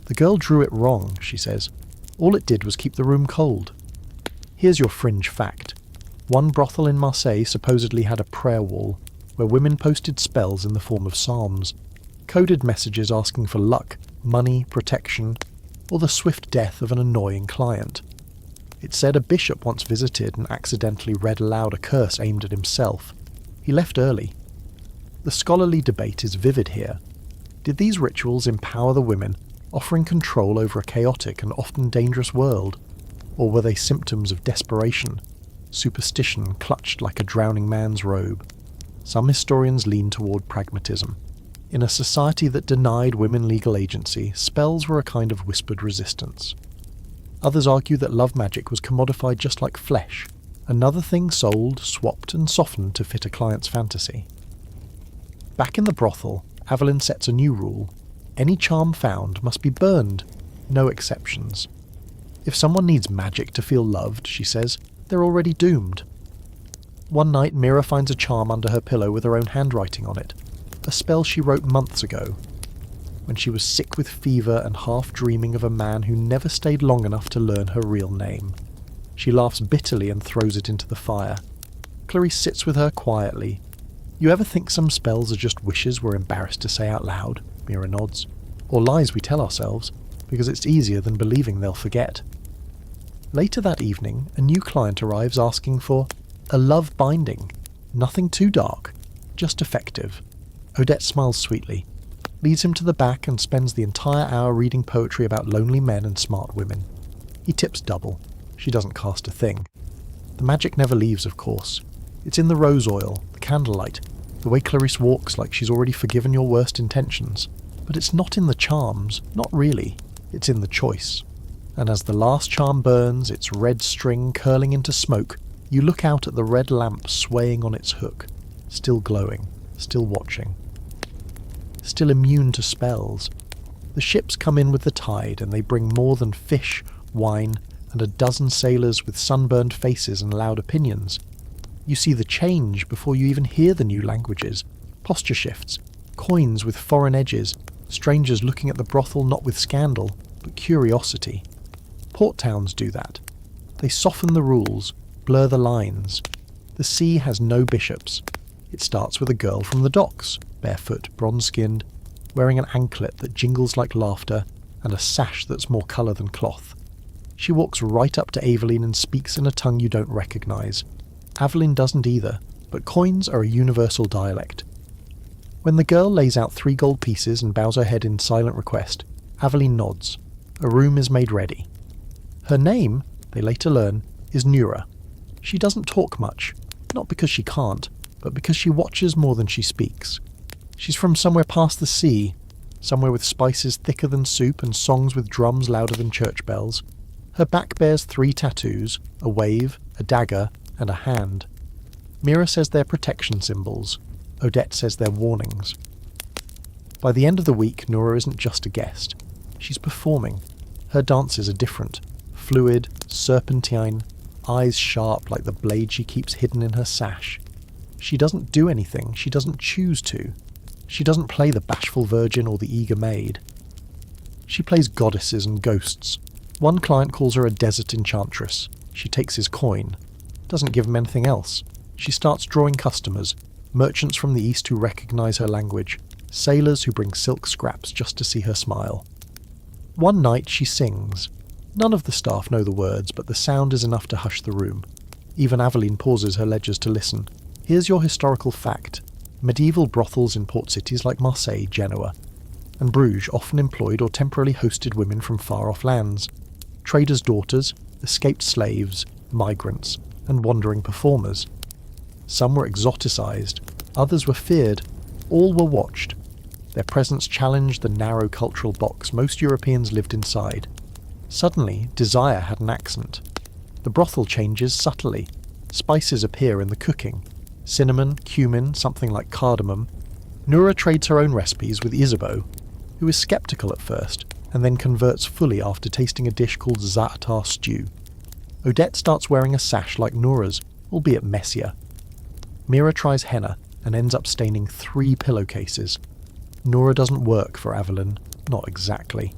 The girl drew it wrong, she says. All it did was keep the room cold. Here's your fringe fact. One brothel in Marseille supposedly had a prayer wall, where women posted spells in the form of psalms, coded messages asking for luck, money, protection, or the swift death of an annoying client. It said a bishop once visited and accidentally read aloud a curse aimed at himself. He left early. The scholarly debate is vivid here. Did these rituals empower the women, offering control over a chaotic and often dangerous world? Or were they symptoms of desperation, superstition clutched like a drowning man's robe? Some historians lean toward pragmatism. In a society that denied women legal agency, spells were a kind of whispered resistance. Others argue that love magic was commodified just like flesh, another thing sold, swapped and softened to fit a client's fantasy. Back in the brothel, Aveline sets a new rule. Any charm found must be burned, no exceptions. If someone needs magic to feel loved, she says, they're already doomed. One night Mira finds a charm under her pillow with her own handwriting on it, a spell she wrote months ago, when she was sick with fever and half dreaming of a man who never stayed long enough to learn her real name. She laughs bitterly and throws it into the fire. Clarice sits with her quietly. You ever think some spells are just wishes we're embarrassed to say out loud? Mira nods. Or lies we tell ourselves, because it's easier than believing they'll forget. Later that evening, a new client arrives asking for a love binding. Nothing too dark, just effective. Odette smiles sweetly, leads him to the back and spends the entire hour reading poetry about lonely men and smart women. He tips double. She doesn't cast a thing. The magic never leaves, of course. It's in the rose oil, the candlelight, the way Clarice walks like she's already forgiven your worst intentions. But it's not in the charms, not really. It's in the choice. And as the last charm burns, its red string curling into smoke, you look out at the red lamp swaying on its hook, still glowing, still watching. Still immune to spells. The ships come in with the tide, and they bring more than fish, wine, and a dozen sailors with sunburned faces and loud opinions. You see the change before you even hear the new languages, posture shifts, coins with foreign edges, strangers looking at the brothel not with scandal, but curiosity. Port towns do that. They soften the rules, blur the lines. The sea has no bishops. It starts with a girl from the docks, barefoot, bronze-skinned, wearing an anklet that jingles like laughter and a sash that's more colour than cloth. She walks right up to Aveline and speaks in a tongue you don't recognise. Aveline doesn't either, but coins are a universal dialect. When the girl lays out 3 gold pieces and bows her head in silent request, Aveline nods. A room is made ready. Her name, they later learn, is Nura. She doesn't talk much, not because she can't, but because she watches more than she speaks. She's from somewhere past the sea, somewhere with spices thicker than soup and songs with drums louder than church bells. Her back bears 3 tattoos, a wave, a dagger, and a hand. Mira says they're protection symbols. Odette says they're warnings. By the end of the week, Nura isn't just a guest. She's performing. Her dances are different. Fluid, serpentine, eyes sharp like the blade she keeps hidden in her sash. She doesn't do anything, she doesn't choose to. She doesn't play the bashful virgin or the eager maid. She plays goddesses and ghosts. One client calls her a desert enchantress. She takes his coin. Doesn't give him anything else. She starts drawing customers, merchants from the east who recognise her language, sailors who bring silk scraps just to see her smile. One night she sings. None of the staff know the words, but the sound is enough to hush the room. Even Aveline pauses her ledgers to listen. Here's your historical fact. Medieval brothels in port cities like Marseille, Genoa, and Bruges often employed or temporarily hosted women from far-off lands. Traders' daughters, escaped slaves, migrants, and wandering performers. Some were exoticized, others were feared, all were watched. Their presence challenged the narrow cultural box most Europeans lived inside. Suddenly, desire had an accent. The brothel changes subtly. Spices appear in the cooking. Cinnamon, cumin, something like cardamom. Nura trades her own recipes with Isabeau, who is sceptical at first, and then converts fully after tasting a dish called za'atar stew. Odette starts wearing a sash like Nura's, albeit messier. Mira tries henna, and ends up staining 3 pillowcases. Nura doesn't work for Aveline, not exactly.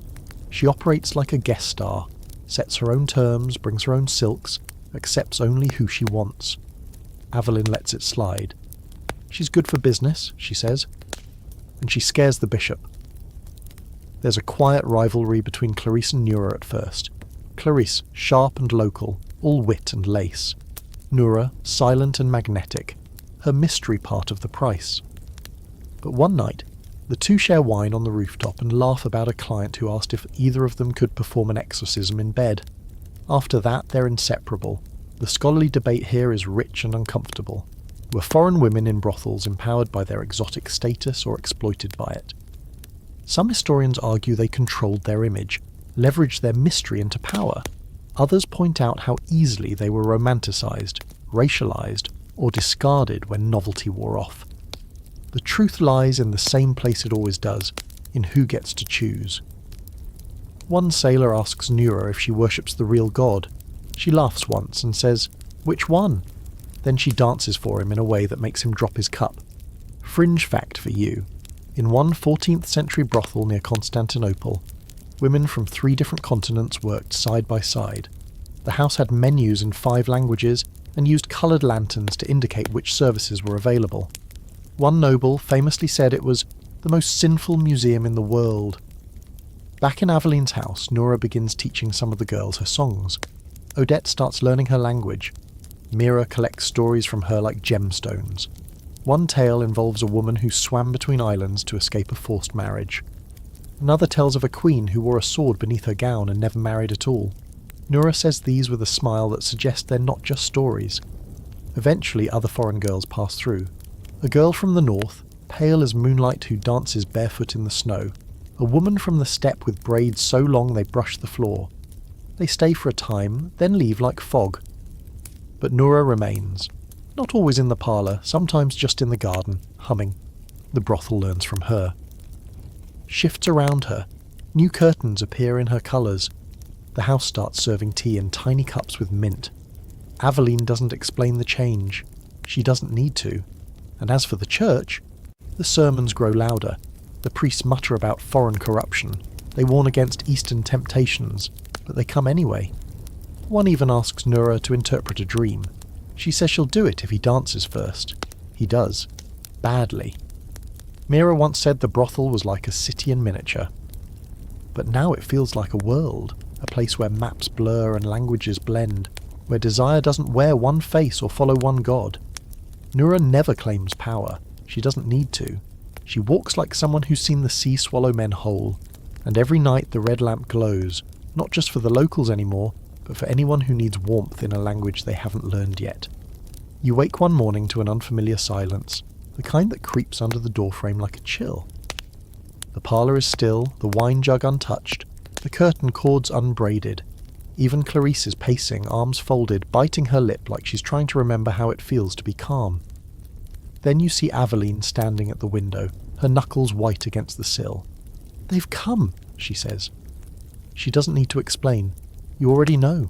She operates like a guest star, sets her own terms, brings her own silks, accepts only who she wants. Aveline lets it slide. She's good for business, she says, and she scares the bishop. There's a quiet rivalry between Clarisse and Nura at first. Clarisse, sharp and local, all wit and lace. Nura, silent and magnetic, her mystery part of the price. But one night, the two share wine on the rooftop and laugh about a client who asked if either of them could perform an exorcism in bed. After that, they're inseparable. The scholarly debate here is rich and uncomfortable. Were foreign women in brothels empowered by their exotic status or exploited by it? Some historians argue they controlled their image, leveraged their mystery into power. Others point out how easily they were romanticized, racialized, or discarded when novelty wore off. The truth lies in the same place it always does, in who gets to choose. One sailor asks Nura if she worships the real god. She laughs once and says, "Which one?" Then she dances for him in a way that makes him drop his cup. Fringe fact for you. In one 14th century brothel near Constantinople, women from 3 different continents worked side by side. The house had menus in 5 languages and used coloured lanterns to indicate which services were available. One noble famously said it was the most sinful museum in the world. Back in Aveline's house, Nura begins teaching some of the girls her songs. Odette starts learning her language. Mira collects stories from her like gemstones. One tale involves a woman who swam between islands to escape a forced marriage. Another tells of a queen who wore a sword beneath her gown and never married at all. Nura says these with a smile that suggests they're not just stories. Eventually other foreign girls pass through. A girl from the north, pale as moonlight, who dances barefoot in the snow. A woman from the steppe with braids so long they brush the floor. They stay for a time, then leave like fog. But Nura remains. Not always in the parlour, sometimes just in the garden, humming. The brothel learns from her. Shifts around her. New curtains appear in her colours. The house starts serving tea in tiny cups with mint. Aveline doesn't explain the change. She doesn't need to. And as for the church, the sermons grow louder. The priests mutter about foreign corruption. They warn against Eastern temptations, but they come anyway. One even asks Nura to interpret a dream. She says she'll do it if he dances first. He does. Badly. Mira once said the brothel was like a city in miniature. But now it feels like a world. a place where maps blur and languages blend, where desire doesn't wear one face or follow one god. Nura never claims power. She doesn't need to. She walks like someone who's seen the sea swallow men whole, and every night the red lamp glows, not just for the locals anymore, but for anyone who needs warmth in a language they haven't learned yet. You wake one morning to an unfamiliar silence, the kind that creeps under the doorframe like a chill. The parlour is still, the wine jug untouched, the curtain cords unbraided. Even Clarice is pacing, arms folded, biting her lip like she's trying to remember how it feels to be calm. Then you see Aveline standing at the window, her knuckles white against the sill. "They've come," she says. She doesn't need to explain. You already know.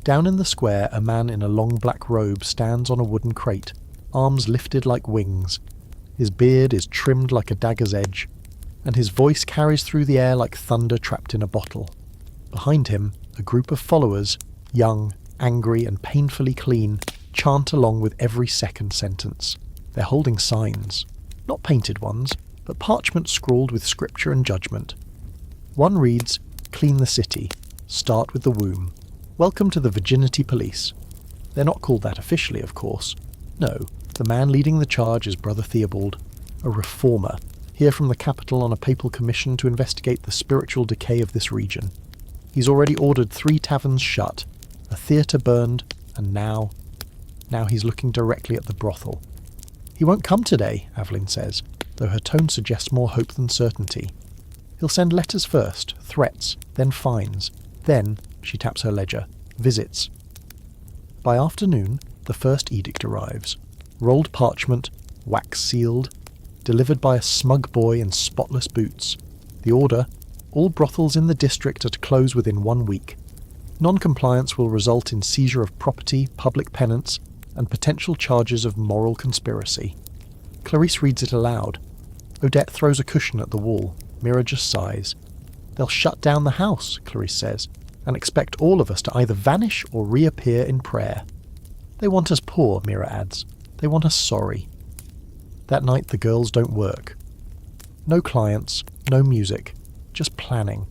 Down in the square, a man in a long black robe stands on a wooden crate, arms lifted like wings. His beard is trimmed like a dagger's edge, and his voice carries through the air like thunder trapped in a bottle. Behind him, a group of followers, young, angry, and painfully clean, chant along with every second sentence. They're holding signs. Not painted ones, but parchment scrawled with scripture and judgment. One reads, "Clean the city. Start with the womb. Welcome to the Virginity Police." They're not called that officially, of course. No, the man leading the charge is Brother Theobald, a reformer, here from the capital on a papal commission to investigate the spiritual decay of this region. He's already ordered 3 taverns shut, a theatre burned, and now he's looking directly at the brothel. He won't come today, Aveline says, though her tone suggests more hope than certainty. He'll send letters first, threats, then fines, then, she taps her ledger, visits. By afternoon, the first edict arrives. Rolled parchment, wax-sealed, delivered by a smug boy in spotless boots. The order: all brothels in the district are to close within 1 week. Non-compliance will result in seizure of property, public penance, and potential charges of moral conspiracy. Clarice reads it aloud. Odette throws a cushion at the wall. Mira just sighs. "They'll shut down the house," Clarice says, "and expect all of us to either vanish or reappear in prayer." "They want us poor," Mira adds. "They want us sorry." That night the girls don't work. No clients, no music, just planning.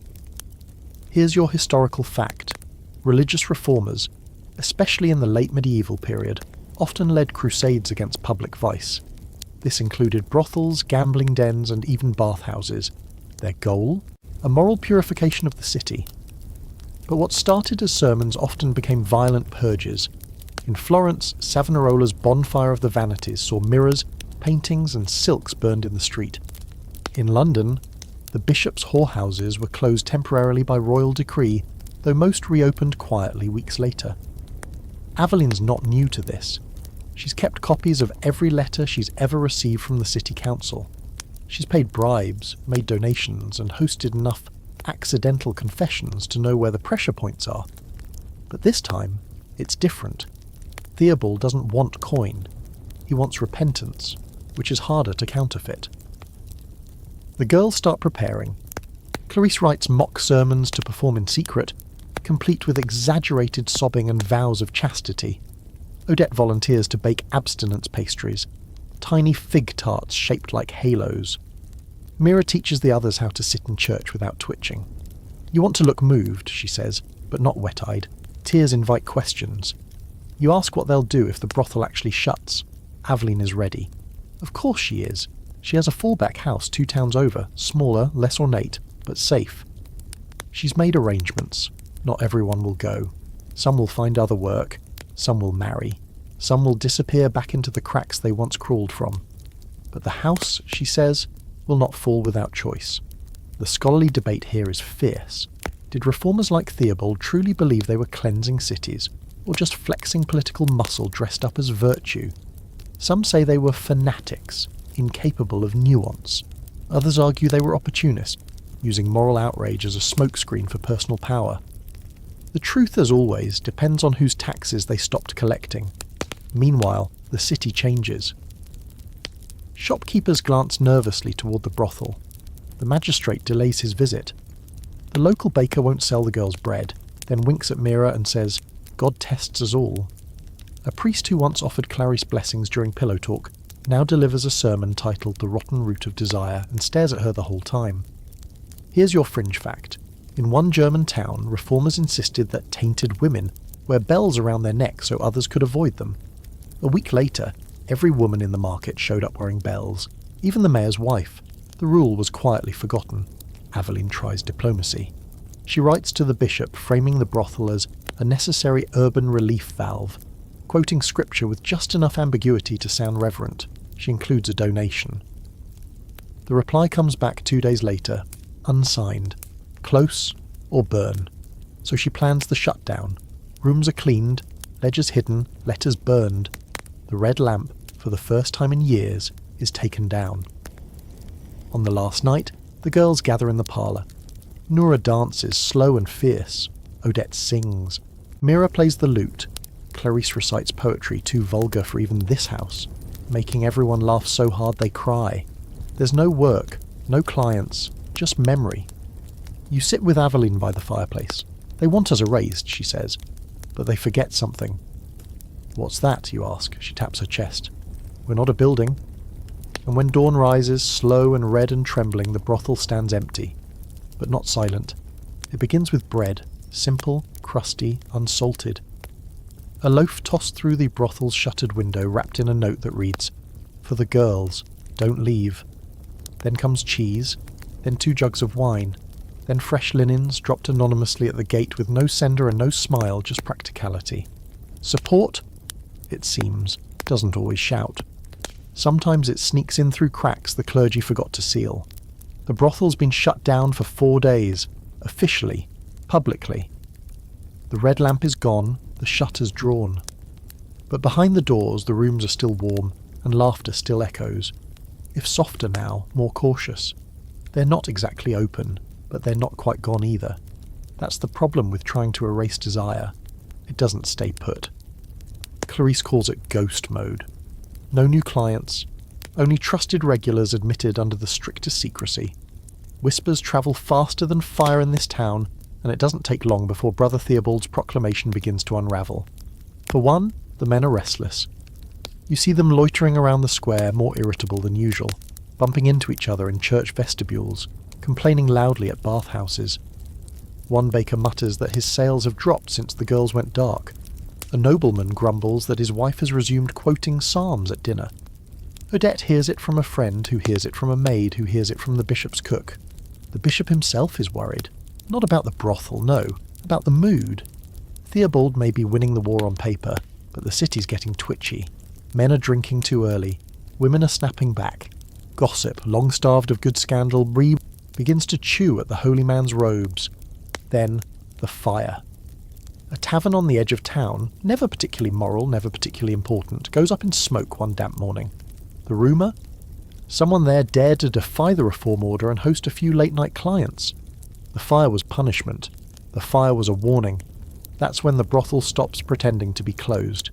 Here's your historical fact. Religious reformers, especially in the late medieval period, often led crusades against public vice. This included brothels, gambling dens, and even bathhouses. Their goal? A moral purification of the city. But what started as sermons often became violent purges. In Florence, Savonarola's Bonfire of the Vanities saw mirrors, paintings, and silks burned in the street. In London, the bishops' whorehouses were closed temporarily by royal decree, though most reopened quietly weeks later. Aveline's not new to this. She's kept copies of every letter she's ever received from the city council. She's paid bribes, made donations, and hosted enough accidental confessions to know where the pressure points are. But this time, it's different. Theobald doesn't want coin. He wants repentance, which is harder to counterfeit. The girls start preparing. Clarice writes mock sermons to perform in secret, complete with exaggerated sobbing and vows of chastity. Odette volunteers to bake abstinence pastries, tiny fig tarts shaped like halos. Mira teaches the others how to sit in church without twitching. "You want to look moved," she says, but not wet-eyed. Tears invite questions. You ask what they'll do if the brothel actually shuts. Aveline is ready. Of course she is. She has a fallback house 2 towns over, smaller, less ornate, but safe. She's made arrangements. Not everyone will go. Some will find other work. Some will marry. Some will disappear back into the cracks they once crawled from. But the house, she says, will not fall without choice. The scholarly debate here is fierce. Did reformers like Theobald truly believe they were cleansing cities, or just flexing political muscle dressed up as virtue? Some say they were fanatics, incapable of nuance. Others argue they were opportunists, using moral outrage as a smokescreen for personal power. The truth, as always, depends on whose taxes they stopped collecting. Meanwhile, the city changes. Shopkeepers glance nervously toward the brothel. The magistrate delays his visit. The local baker won't sell the girls bread, then winks at Mira and says, "God tests us all." A priest who once offered Clarice blessings during pillow talk now delivers a sermon titled "The Rotten Root of Desire" and stares at her the whole time. Here's your fringe fact. In one German town, reformers insisted that tainted women wear bells around their neck so others could avoid them. A week later, every woman in the market showed up wearing bells, even the mayor's wife. The rule was quietly forgotten. Aveline tries diplomacy. She writes to the bishop, framing the brothel as a necessary urban relief valve, quoting scripture with just enough ambiguity to sound reverent. She includes a donation. The reply comes back 2 days later, unsigned. Close or burn. So she plans the shutdown. Rooms are cleaned, ledgers hidden, letters burned. The red lamp, for the first time in years, is taken down. On the last night, the girls gather in the parlour. Nora dances, slow and fierce. Odette sings. Mira plays the lute. Clarice recites poetry too vulgar for even this house, making everyone laugh so hard they cry. There's no work, no clients, just memory. You sit with Aveline by the fireplace. They want us erased, she says, but they forget something. What's that, you ask? She taps her chest. We're not a building. And when dawn rises, slow and red and trembling, the brothel stands empty, but not silent. It begins with bread, simple, crusty, unsalted. A loaf tossed through the brothel's shuttered window, wrapped in a note that reads, "For the girls, don't leave." Then comes cheese, then 2 jugs of wine, then fresh linens dropped anonymously at the gate with no sender and no smile, just practicality. Support, it seems, doesn't always shout. Sometimes it sneaks in through cracks the clergy forgot to seal. The brothel's been shut down for 4 days, officially, publicly. The red lamp is gone, the shutters drawn. But behind the doors the rooms are still warm, and laughter still echoes. If softer now, more cautious. They're not exactly open, but they're not quite gone either. That's the problem with trying to erase desire. It doesn't stay put. Clarice calls it ghost mode. No new clients, only trusted regulars admitted under the strictest secrecy. Whispers travel faster than fire in this town, and it doesn't take long before Brother Theobald's proclamation begins to unravel. For one, the men are restless. You see them loitering around the square, more irritable than usual, bumping into each other in church vestibules, complaining loudly at bathhouses. One baker mutters that his sales have dropped since the girls went dark. A nobleman grumbles that his wife has resumed quoting psalms at dinner. Odette hears it from a friend, who hears it from a maid, who hears it from the bishop's cook. The bishop himself is worried. Not about the brothel, no, about the mood. Theobald may be winning the war on paper, but the city's getting twitchy. Men are drinking too early. Women are snapping back. Gossip, long starved of good scandal, begins to chew at the holy man's robes. Then, the fire. A tavern on the edge of town, never particularly moral, never particularly important, goes up in smoke one damp morning. The rumour? Someone there dared to defy the reform order and host a few late-night clients. The fire was punishment. The fire was a warning. That's when the brothel stops pretending to be closed.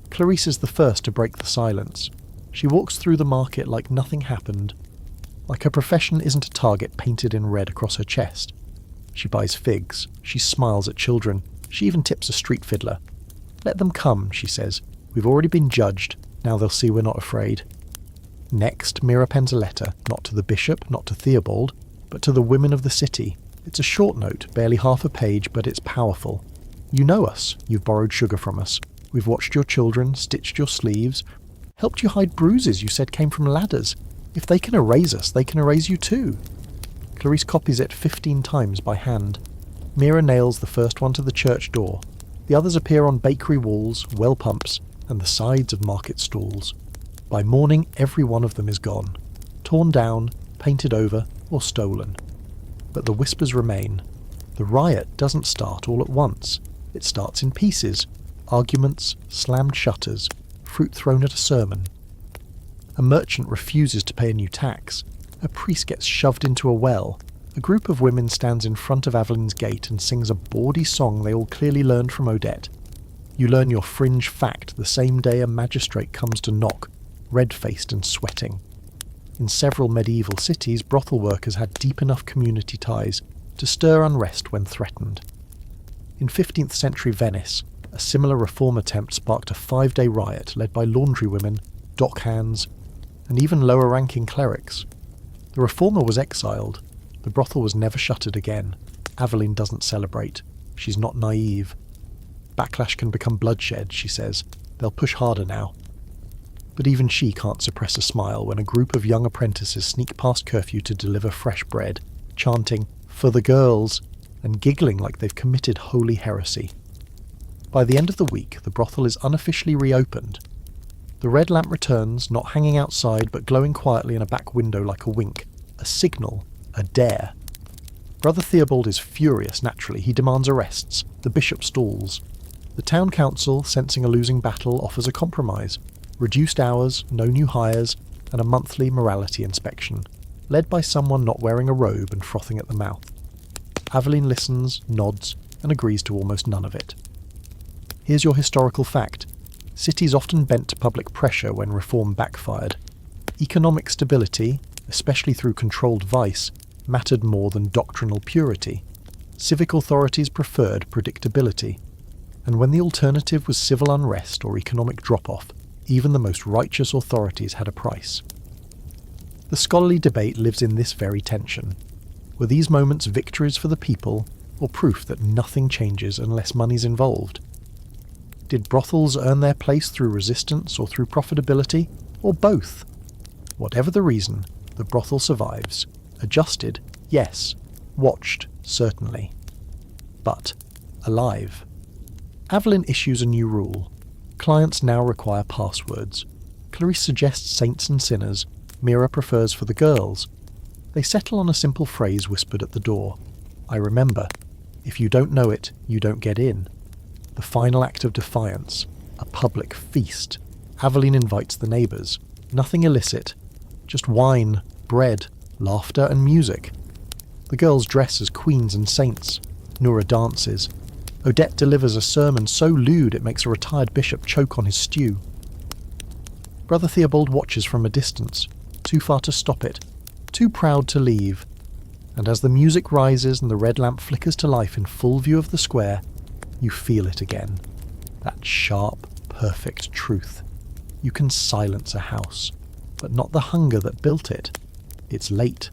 Clarice is the first to break the silence. She walks through the market like nothing happened, like her profession isn't a target painted in red across her chest. She buys figs. She smiles at children. She even tips a street fiddler. Let them come, she says. We've already been judged. Now they'll see we're not afraid. Next, Mira pens a letter, not to the bishop, not to Theobald, but to the women of the city. It's a short note, barely half a page, but it's powerful. You know us. You've borrowed sugar from us. We've watched your children, stitched your sleeves, helped you hide bruises you said came from ladders. If they can erase us, they can erase you too. Clarice copies it 15 times by hand. Mira nails the first one to the church door. The others appear on bakery walls, well pumps, and the sides of market stalls. By morning, every one of them is gone. Torn down, painted over, or stolen. But the whispers remain. The riot doesn't start all at once. It starts in pieces. Arguments, slammed shutters, fruit thrown at a sermon. A merchant refuses to pay a new tax. A priest gets shoved into a well. A group of women stands in front of Aveline's gate and sings a bawdy song they all clearly learned from Odette. You learn your fringe fact the same day a magistrate comes to knock, red-faced and sweating. In several medieval cities, brothel workers had deep enough community ties to stir unrest when threatened. In 15th century Venice, a similar reform attempt sparked a 5-day riot led by laundrywomen, dockhands, and even lower-ranking clerics. The reformer was exiled. The brothel was never shuttered again. Aveline doesn't celebrate. She's not naive. Backlash can become bloodshed, she says. They'll push harder now. But even she can't suppress a smile when a group of young apprentices sneak past curfew to deliver fresh bread, chanting, "For the girls," and giggling like they've committed holy heresy. By the end of the week, the brothel is unofficially reopened. The red lamp returns, not hanging outside but glowing quietly in a back window like a wink, a signal, a dare. Brother Theobald is furious naturally. He demands arrests. The bishop stalls. The town council, sensing a losing battle, offers a compromise. Reduced hours, no new hires, and a monthly morality inspection, led by someone not wearing a robe and frothing at the mouth. Aveline listens, nods, and agrees to almost none of it. Here's your historical fact. Cities often bent to public pressure when reform backfired. Economic stability, especially through controlled vice, mattered more than doctrinal purity. Civic authorities preferred predictability. And when the alternative was civil unrest or economic drop-off, even the most righteous authorities had a price. The scholarly debate lives in this very tension. Were these moments victories for the people, or proof that nothing changes unless money's involved? Did brothels earn their place through resistance or through profitability, or both? Whatever the reason, the brothel survives. Adjusted, yes. Watched, certainly. But alive. Aveline issues a new rule. Clients now require passwords. Clarice suggests saints and sinners. Mira prefers for the girls. They settle on a simple phrase whispered at the door. I remember. If you don't know it, you don't get in. The final act of defiance. A public feast. Aveline invites the neighbours. Nothing illicit. Just wine, bread, laughter and music. The girls dress as queens and saints. Nora dances. Odette delivers a sermon so lewd it makes a retired bishop choke on his stew. Brother Theobald watches from a distance, too far to stop it, too proud to leave. And as the music rises and the red lamp flickers to life in full view of the square, you feel it again. That sharp, perfect truth. You can silence a house, but not the hunger that built it. It's late,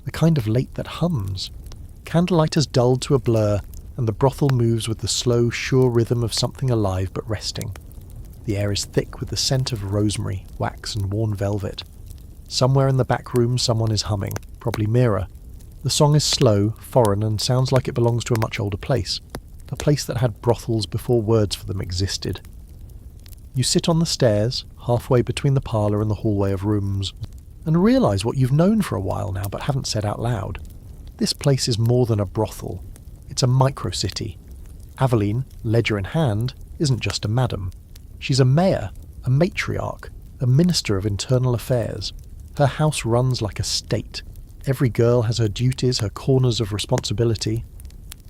the kind of late that hums. Candlelight has dulled to a blur, and the brothel moves with the slow, sure rhythm of something alive but resting. The air is thick with the scent of rosemary, wax and worn velvet. Somewhere in the back room someone is humming, probably Mira. The song is slow, foreign, and sounds like it belongs to a much older place. A place that had brothels before words for them existed. You sit on the stairs, halfway between the parlour and the hallway of rooms, and realise what you've known for a while now but haven't said out loud. This place is more than a brothel. It's a micro-city. Aveline, ledger in hand, isn't just a madam. She's a mayor, a matriarch, a minister of internal affairs. Her house runs like a state. Every girl has her duties, her corners of responsibility.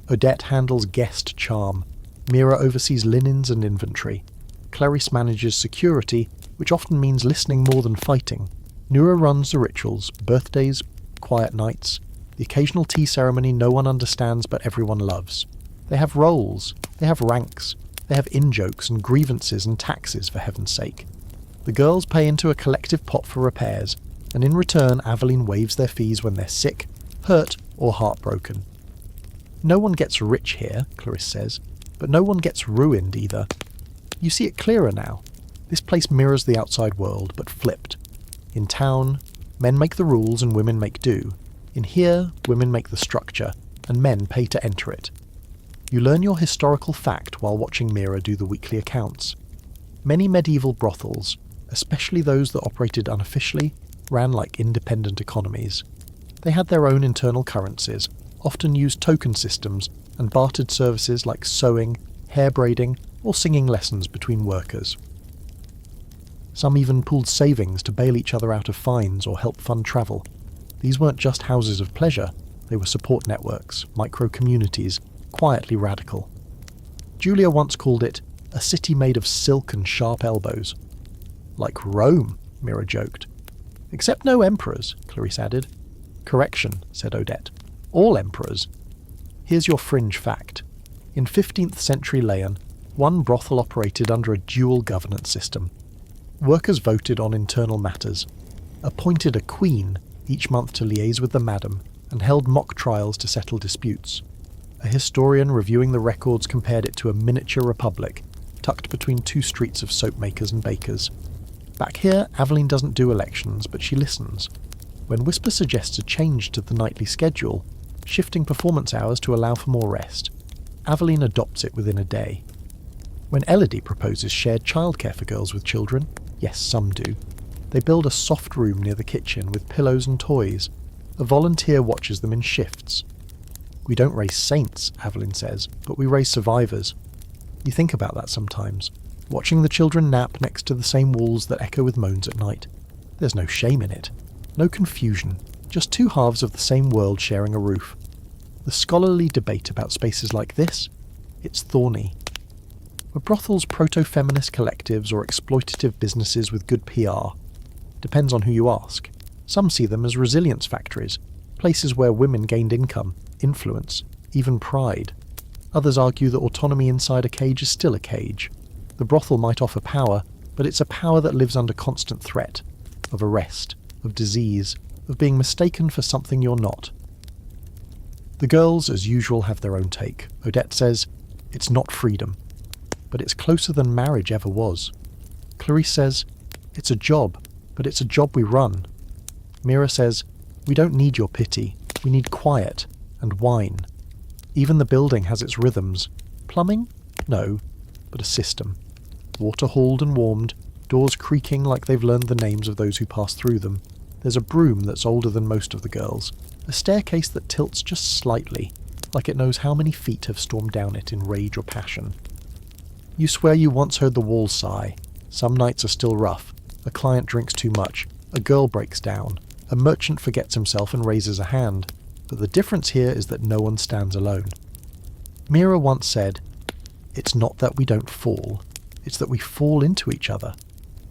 Odette handles guest charm. Mira oversees linens and inventory. Clarice manages security, which often means listening more than fighting. Nura runs the rituals, birthdays, quiet nights, the occasional tea ceremony no one understands but everyone loves. They have roles, they have ranks, they have in-jokes and grievances and taxes, for heaven's sake. The girls pay into a collective pot for repairs, and in return Aveline waives their fees when they're sick, hurt, or heartbroken. No one gets rich here, Clarice says, but no one gets ruined either. You see it clearer now. This place mirrors the outside world, but flipped. In town, men make the rules and women make do. In here, women make the structure, and men pay to enter it. You learn your historical fact while watching Mira do the weekly accounts. Many medieval brothels, especially those that operated unofficially, ran like independent economies. They had their own internal currencies, often used token systems, and bartered services like sewing, hair braiding, or singing lessons between workers. Some even pooled savings to bail each other out of fines or help fund travel. These weren't just houses of pleasure, they were support networks, micro-communities, quietly radical. Julia once called it a city made of silk and sharp elbows. Like Rome, Mira joked. Except no emperors, Clarice added. Correction, said Odette. All emperors. Here's your fringe fact. In 15th century Leon, one brothel operated under a dual governance system. Workers voted on internal matters, appointed a queen each month to liaise with the madam, and held mock trials to settle disputes. A historian reviewing the records compared it to a miniature republic, tucked between two streets of soap makers and bakers. Back here, Aveline doesn't do elections, but she listens. When Whisper suggests a change to the nightly schedule, shifting performance hours to allow for more rest, Aveline adopts it within a day. When Elodie proposes shared childcare for girls with children, yes, some do, they build a soft room near the kitchen with pillows and toys. A volunteer watches them in shifts. We don't raise saints, Aveline says, but we raise survivors. You think about that sometimes, watching the children nap next to the same walls that echo with moans at night. There's no shame in it. No confusion, just two halves of the same world sharing a roof. The scholarly debate about spaces like this? It's thorny. Were brothels proto-feminist collectives or exploitative businesses with good PR? Depends on who you ask. Some see them as resilience factories, places where women gained income, influence, even pride. Others argue that autonomy inside a cage is still a cage. The brothel might offer power, but it's a power that lives under constant threat, of arrest, of disease, of being mistaken for something you're not. The girls, as usual, have their own take. Odette says, it's not freedom, but it's closer than marriage ever was. Clarice says, it's a job, but it's a job we run. Mira says, we don't need your pity, we need quiet and wine. Even the building has its rhythms. Plumbing? No, but a system. Water hauled and warmed, doors creaking like they've learned the names of those who pass through them. There's a broom that's older than most of the girls, a staircase that tilts just slightly, like it knows how many feet have stormed down it in rage or passion. You swear you once heard the walls sigh. Some nights are still rough. A client drinks too much. A girl breaks down. A merchant forgets himself and raises a hand. But the difference here is that no one stands alone. Mira once said, it's not that we don't fall, it's that we fall into each other.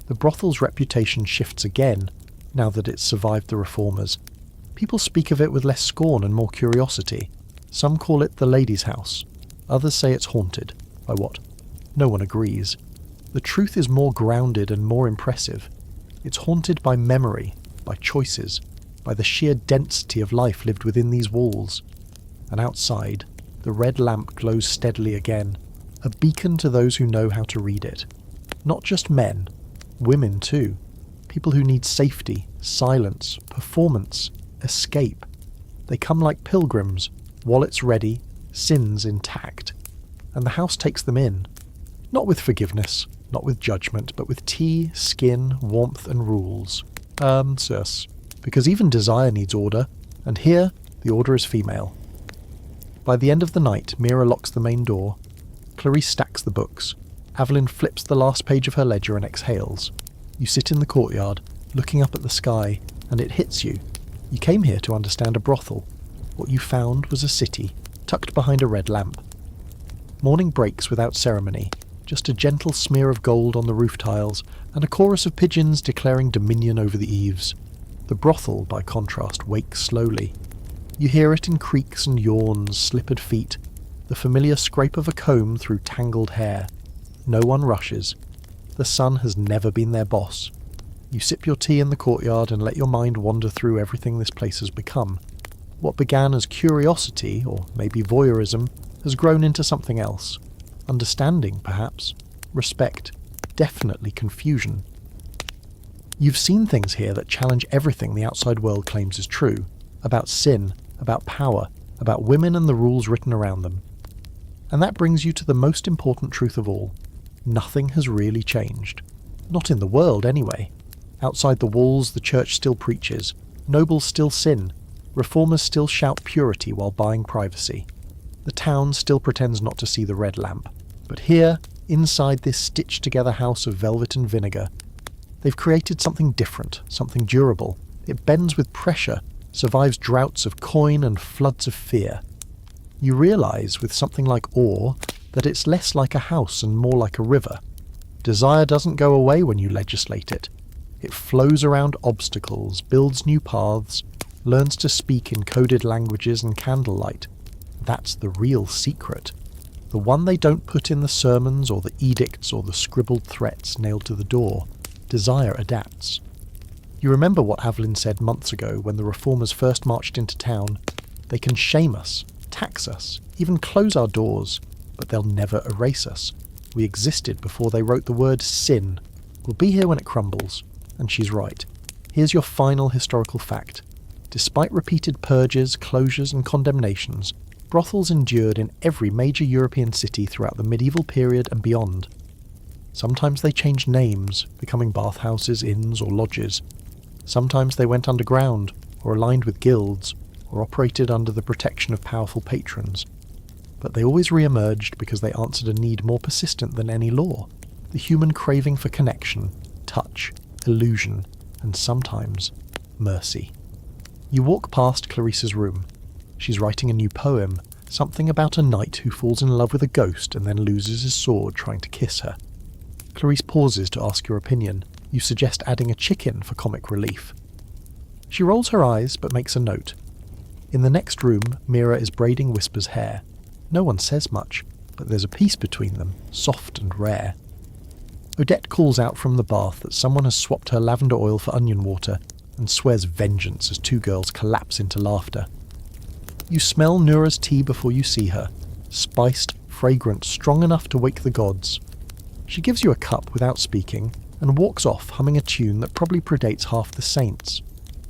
The brothel's reputation shifts again, now that it's survived the reformers. People speak of it with less scorn and more curiosity. Some call it the ladies' house. Others say it's haunted. By what? No one agrees. The truth is more grounded and more impressive. It's haunted by memory, by choices, by the sheer density of life lived within these walls. And outside, the red lamp glows steadily again, a beacon to those who know how to read it. Not just men, women too. People who need safety, silence, performance, escape. They come like pilgrims, wallets ready, sins intact. And the house takes them in. Not with forgiveness, not with judgment, but with tea, skin, warmth and rules. Sus. Because even desire needs order, and here, the order is female. By the end of the night, Mira locks the main door. Clarice stacks the books. Aveline flips the last page of her ledger and exhales. You sit in the courtyard, looking up at the sky, and it hits you. You came here to understand a brothel. What you found was a city, tucked behind a red lamp. Morning breaks without ceremony, just a gentle smear of gold on the roof tiles, and a chorus of pigeons declaring dominion over the eaves. The brothel, by contrast, wakes slowly. You hear it in creaks and yawns, slippered feet, the familiar scrape of a comb through tangled hair. No one rushes. The sun has never been their boss. You sip your tea in the courtyard and let your mind wander through everything this place has become. What began as curiosity, or maybe voyeurism, has grown into something else. Understanding, perhaps. Respect. Definitely confusion. You've seen things here that challenge everything the outside world claims is true. About sin, about power, about women and the rules written around them. And that brings you to the most important truth of all. Nothing has really changed. Not in the world, anyway. Outside the walls, the church still preaches. Nobles still sin. Reformers still shout purity while buying privacy. The town still pretends not to see the red lamp. But here, inside this stitched-together house of velvet and vinegar, they've created something different, something durable. It bends with pressure, survives droughts of coin and floods of fear. You realise, with something like awe, that it's less like a house and more like a river. Desire doesn't go away when you legislate it. It flows around obstacles, builds new paths, learns to speak in coded languages and candlelight. That's the real secret. The one they don't put in the sermons or the edicts or the scribbled threats nailed to the door. Desire adapts. You remember what Aveline said months ago when the reformers first marched into town? They can shame us, tax us, even close our doors, but they'll never erase us. We existed before they wrote the word sin. We'll be here when it crumbles. And she's right. Here's your final historical fact. Despite repeated purges, closures and condemnations, brothels endured in every major European city throughout the medieval period and beyond. Sometimes they changed names, becoming bathhouses, inns or lodges. Sometimes they went underground, or aligned with guilds, or operated under the protection of powerful patrons. But they always re-emerged because they answered a need more persistent than any law, the human craving for connection, touch, illusion, and sometimes mercy. You walk past Clarissa's room. She's writing a new poem, something about a knight who falls in love with a ghost and then loses his sword trying to kiss her. Clarisse pauses to ask your opinion. You suggest adding a chicken for comic relief. She rolls her eyes but makes a note. In the next room, Mira is braiding Whisper's hair. No one says much, but there's a peace between them, soft and rare. Odette calls out from the bath that someone has swapped her lavender oil for onion water and swears vengeance as two girls collapse into laughter. You smell Nura's tea before you see her, spiced, fragrant, strong enough to wake the gods. She gives you a cup without speaking and walks off humming a tune that probably predates half the saints.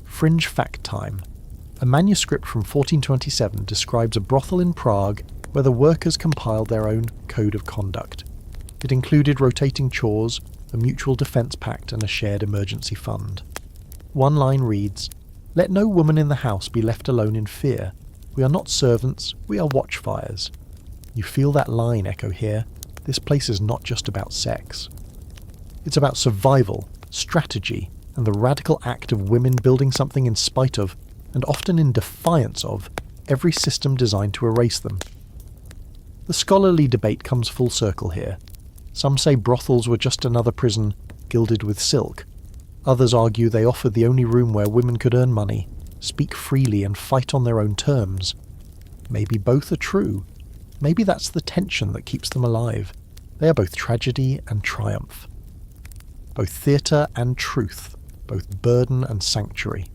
Fringe fact time. A manuscript from 1427 describes a brothel in Prague where the workers compiled their own code of conduct. It included rotating chores, a mutual defence pact and a shared emergency fund. One line reads, "Let no woman in the house be left alone in fear. We are not servants, we are watchfires." You feel that line echo here. This place is not just about sex. It's about survival, strategy, and the radical act of women building something in spite of, and often in defiance of, every system designed to erase them. The scholarly debate comes full circle here. Some say brothels were just another prison, gilded with silk. Others argue they offered the only room where women could earn money, speak freely and fight on their own terms. Maybe both are true. Maybe that's the tension that keeps them alive. They are both tragedy and triumph. Both theatre and truth, both burden and sanctuary.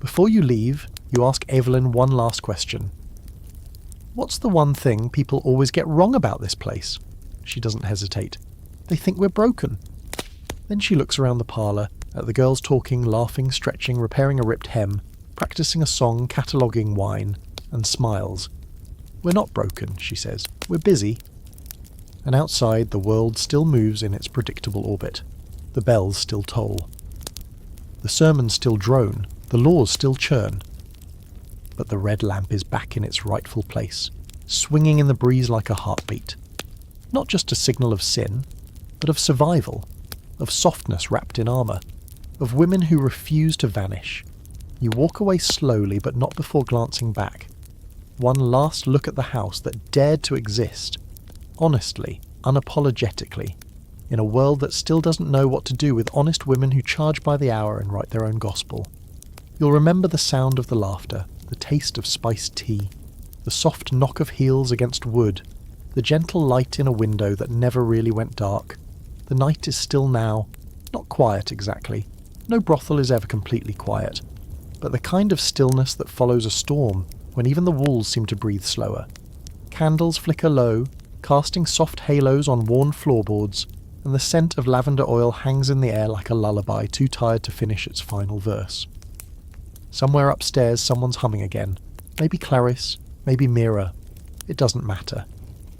Before you leave, you ask Evelyn one last question. What's the one thing people always get wrong about this place? She doesn't hesitate. They think we're broken. Then she looks around the parlour, at the girls talking, laughing, stretching, repairing a ripped hem, practicing a song, cataloguing wine, and smiles. "We're not broken," she says. "We're busy." And outside, the world still moves in its predictable orbit. The bells still toll. The sermons still drone, the laws still churn. But the red lamp is back in its rightful place, swinging in the breeze like a heartbeat. Not just a signal of sin, but of survival, of softness wrapped in armour, of women who refuse to vanish. You walk away slowly, but not before glancing back. One last look at the house that dared to exist, honestly, unapologetically, in a world that still doesn't know what to do with honest women who charge by the hour and write their own gospel. You'll remember the sound of the laughter, the taste of spiced tea, the soft knock of heels against wood, the gentle light in a window that never really went dark. The night is still now, not quiet exactly. No brothel is ever completely quiet, but the kind of stillness that follows a storm, when even the walls seem to breathe slower. Candles flicker low, casting soft halos on worn floorboards, and the scent of lavender oil hangs in the air like a lullaby too tired to finish its final verse. Somewhere upstairs someone's humming again. Maybe Clarisse, maybe Mira. It doesn't matter.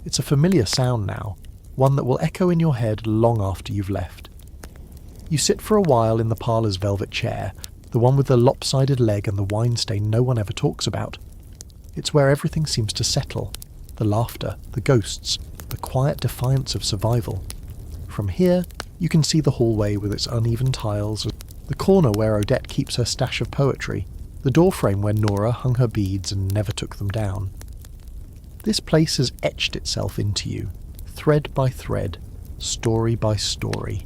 It's a familiar sound now, one that will echo in your head long after you've left. You sit for a while in the parlour's velvet chair, the one with the lopsided leg and the wine stain no one ever talks about. It's where everything seems to settle. The laughter, the ghosts, the quiet defiance of survival. From here, you can see the hallway with its uneven tiles, the corner where Odette keeps her stash of poetry, the doorframe where Nora hung her beads and never took them down. This place has etched itself into you, thread by thread, story by story.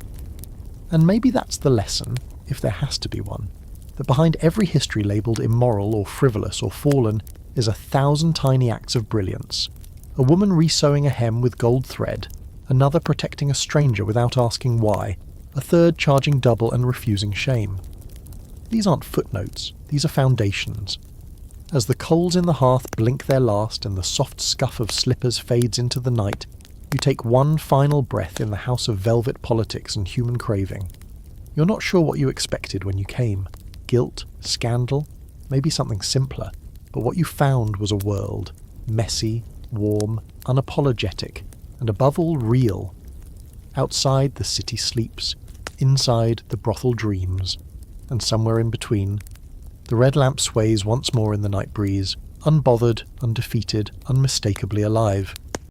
And maybe that's the lesson, if there has to be one, that behind every history labelled immoral or frivolous or fallen is 1,000 tiny acts of brilliance. A woman resewing a hem with gold thread, another protecting a stranger without asking why, a third charging double and refusing shame. These aren't footnotes, these are foundations. As the coals in the hearth blink their last and the soft scuff of slippers fades into the night, you take one final breath in the house of velvet politics and human craving. You're not sure what you expected when you came. Guilt, scandal, maybe something simpler. But what you found was a world, messy, warm, unapologetic, and above all real. Outside the city sleeps, inside the brothel dreams, and somewhere in between, the red lamp sways once more in the night breeze, unbothered, undefeated, unmistakably alive.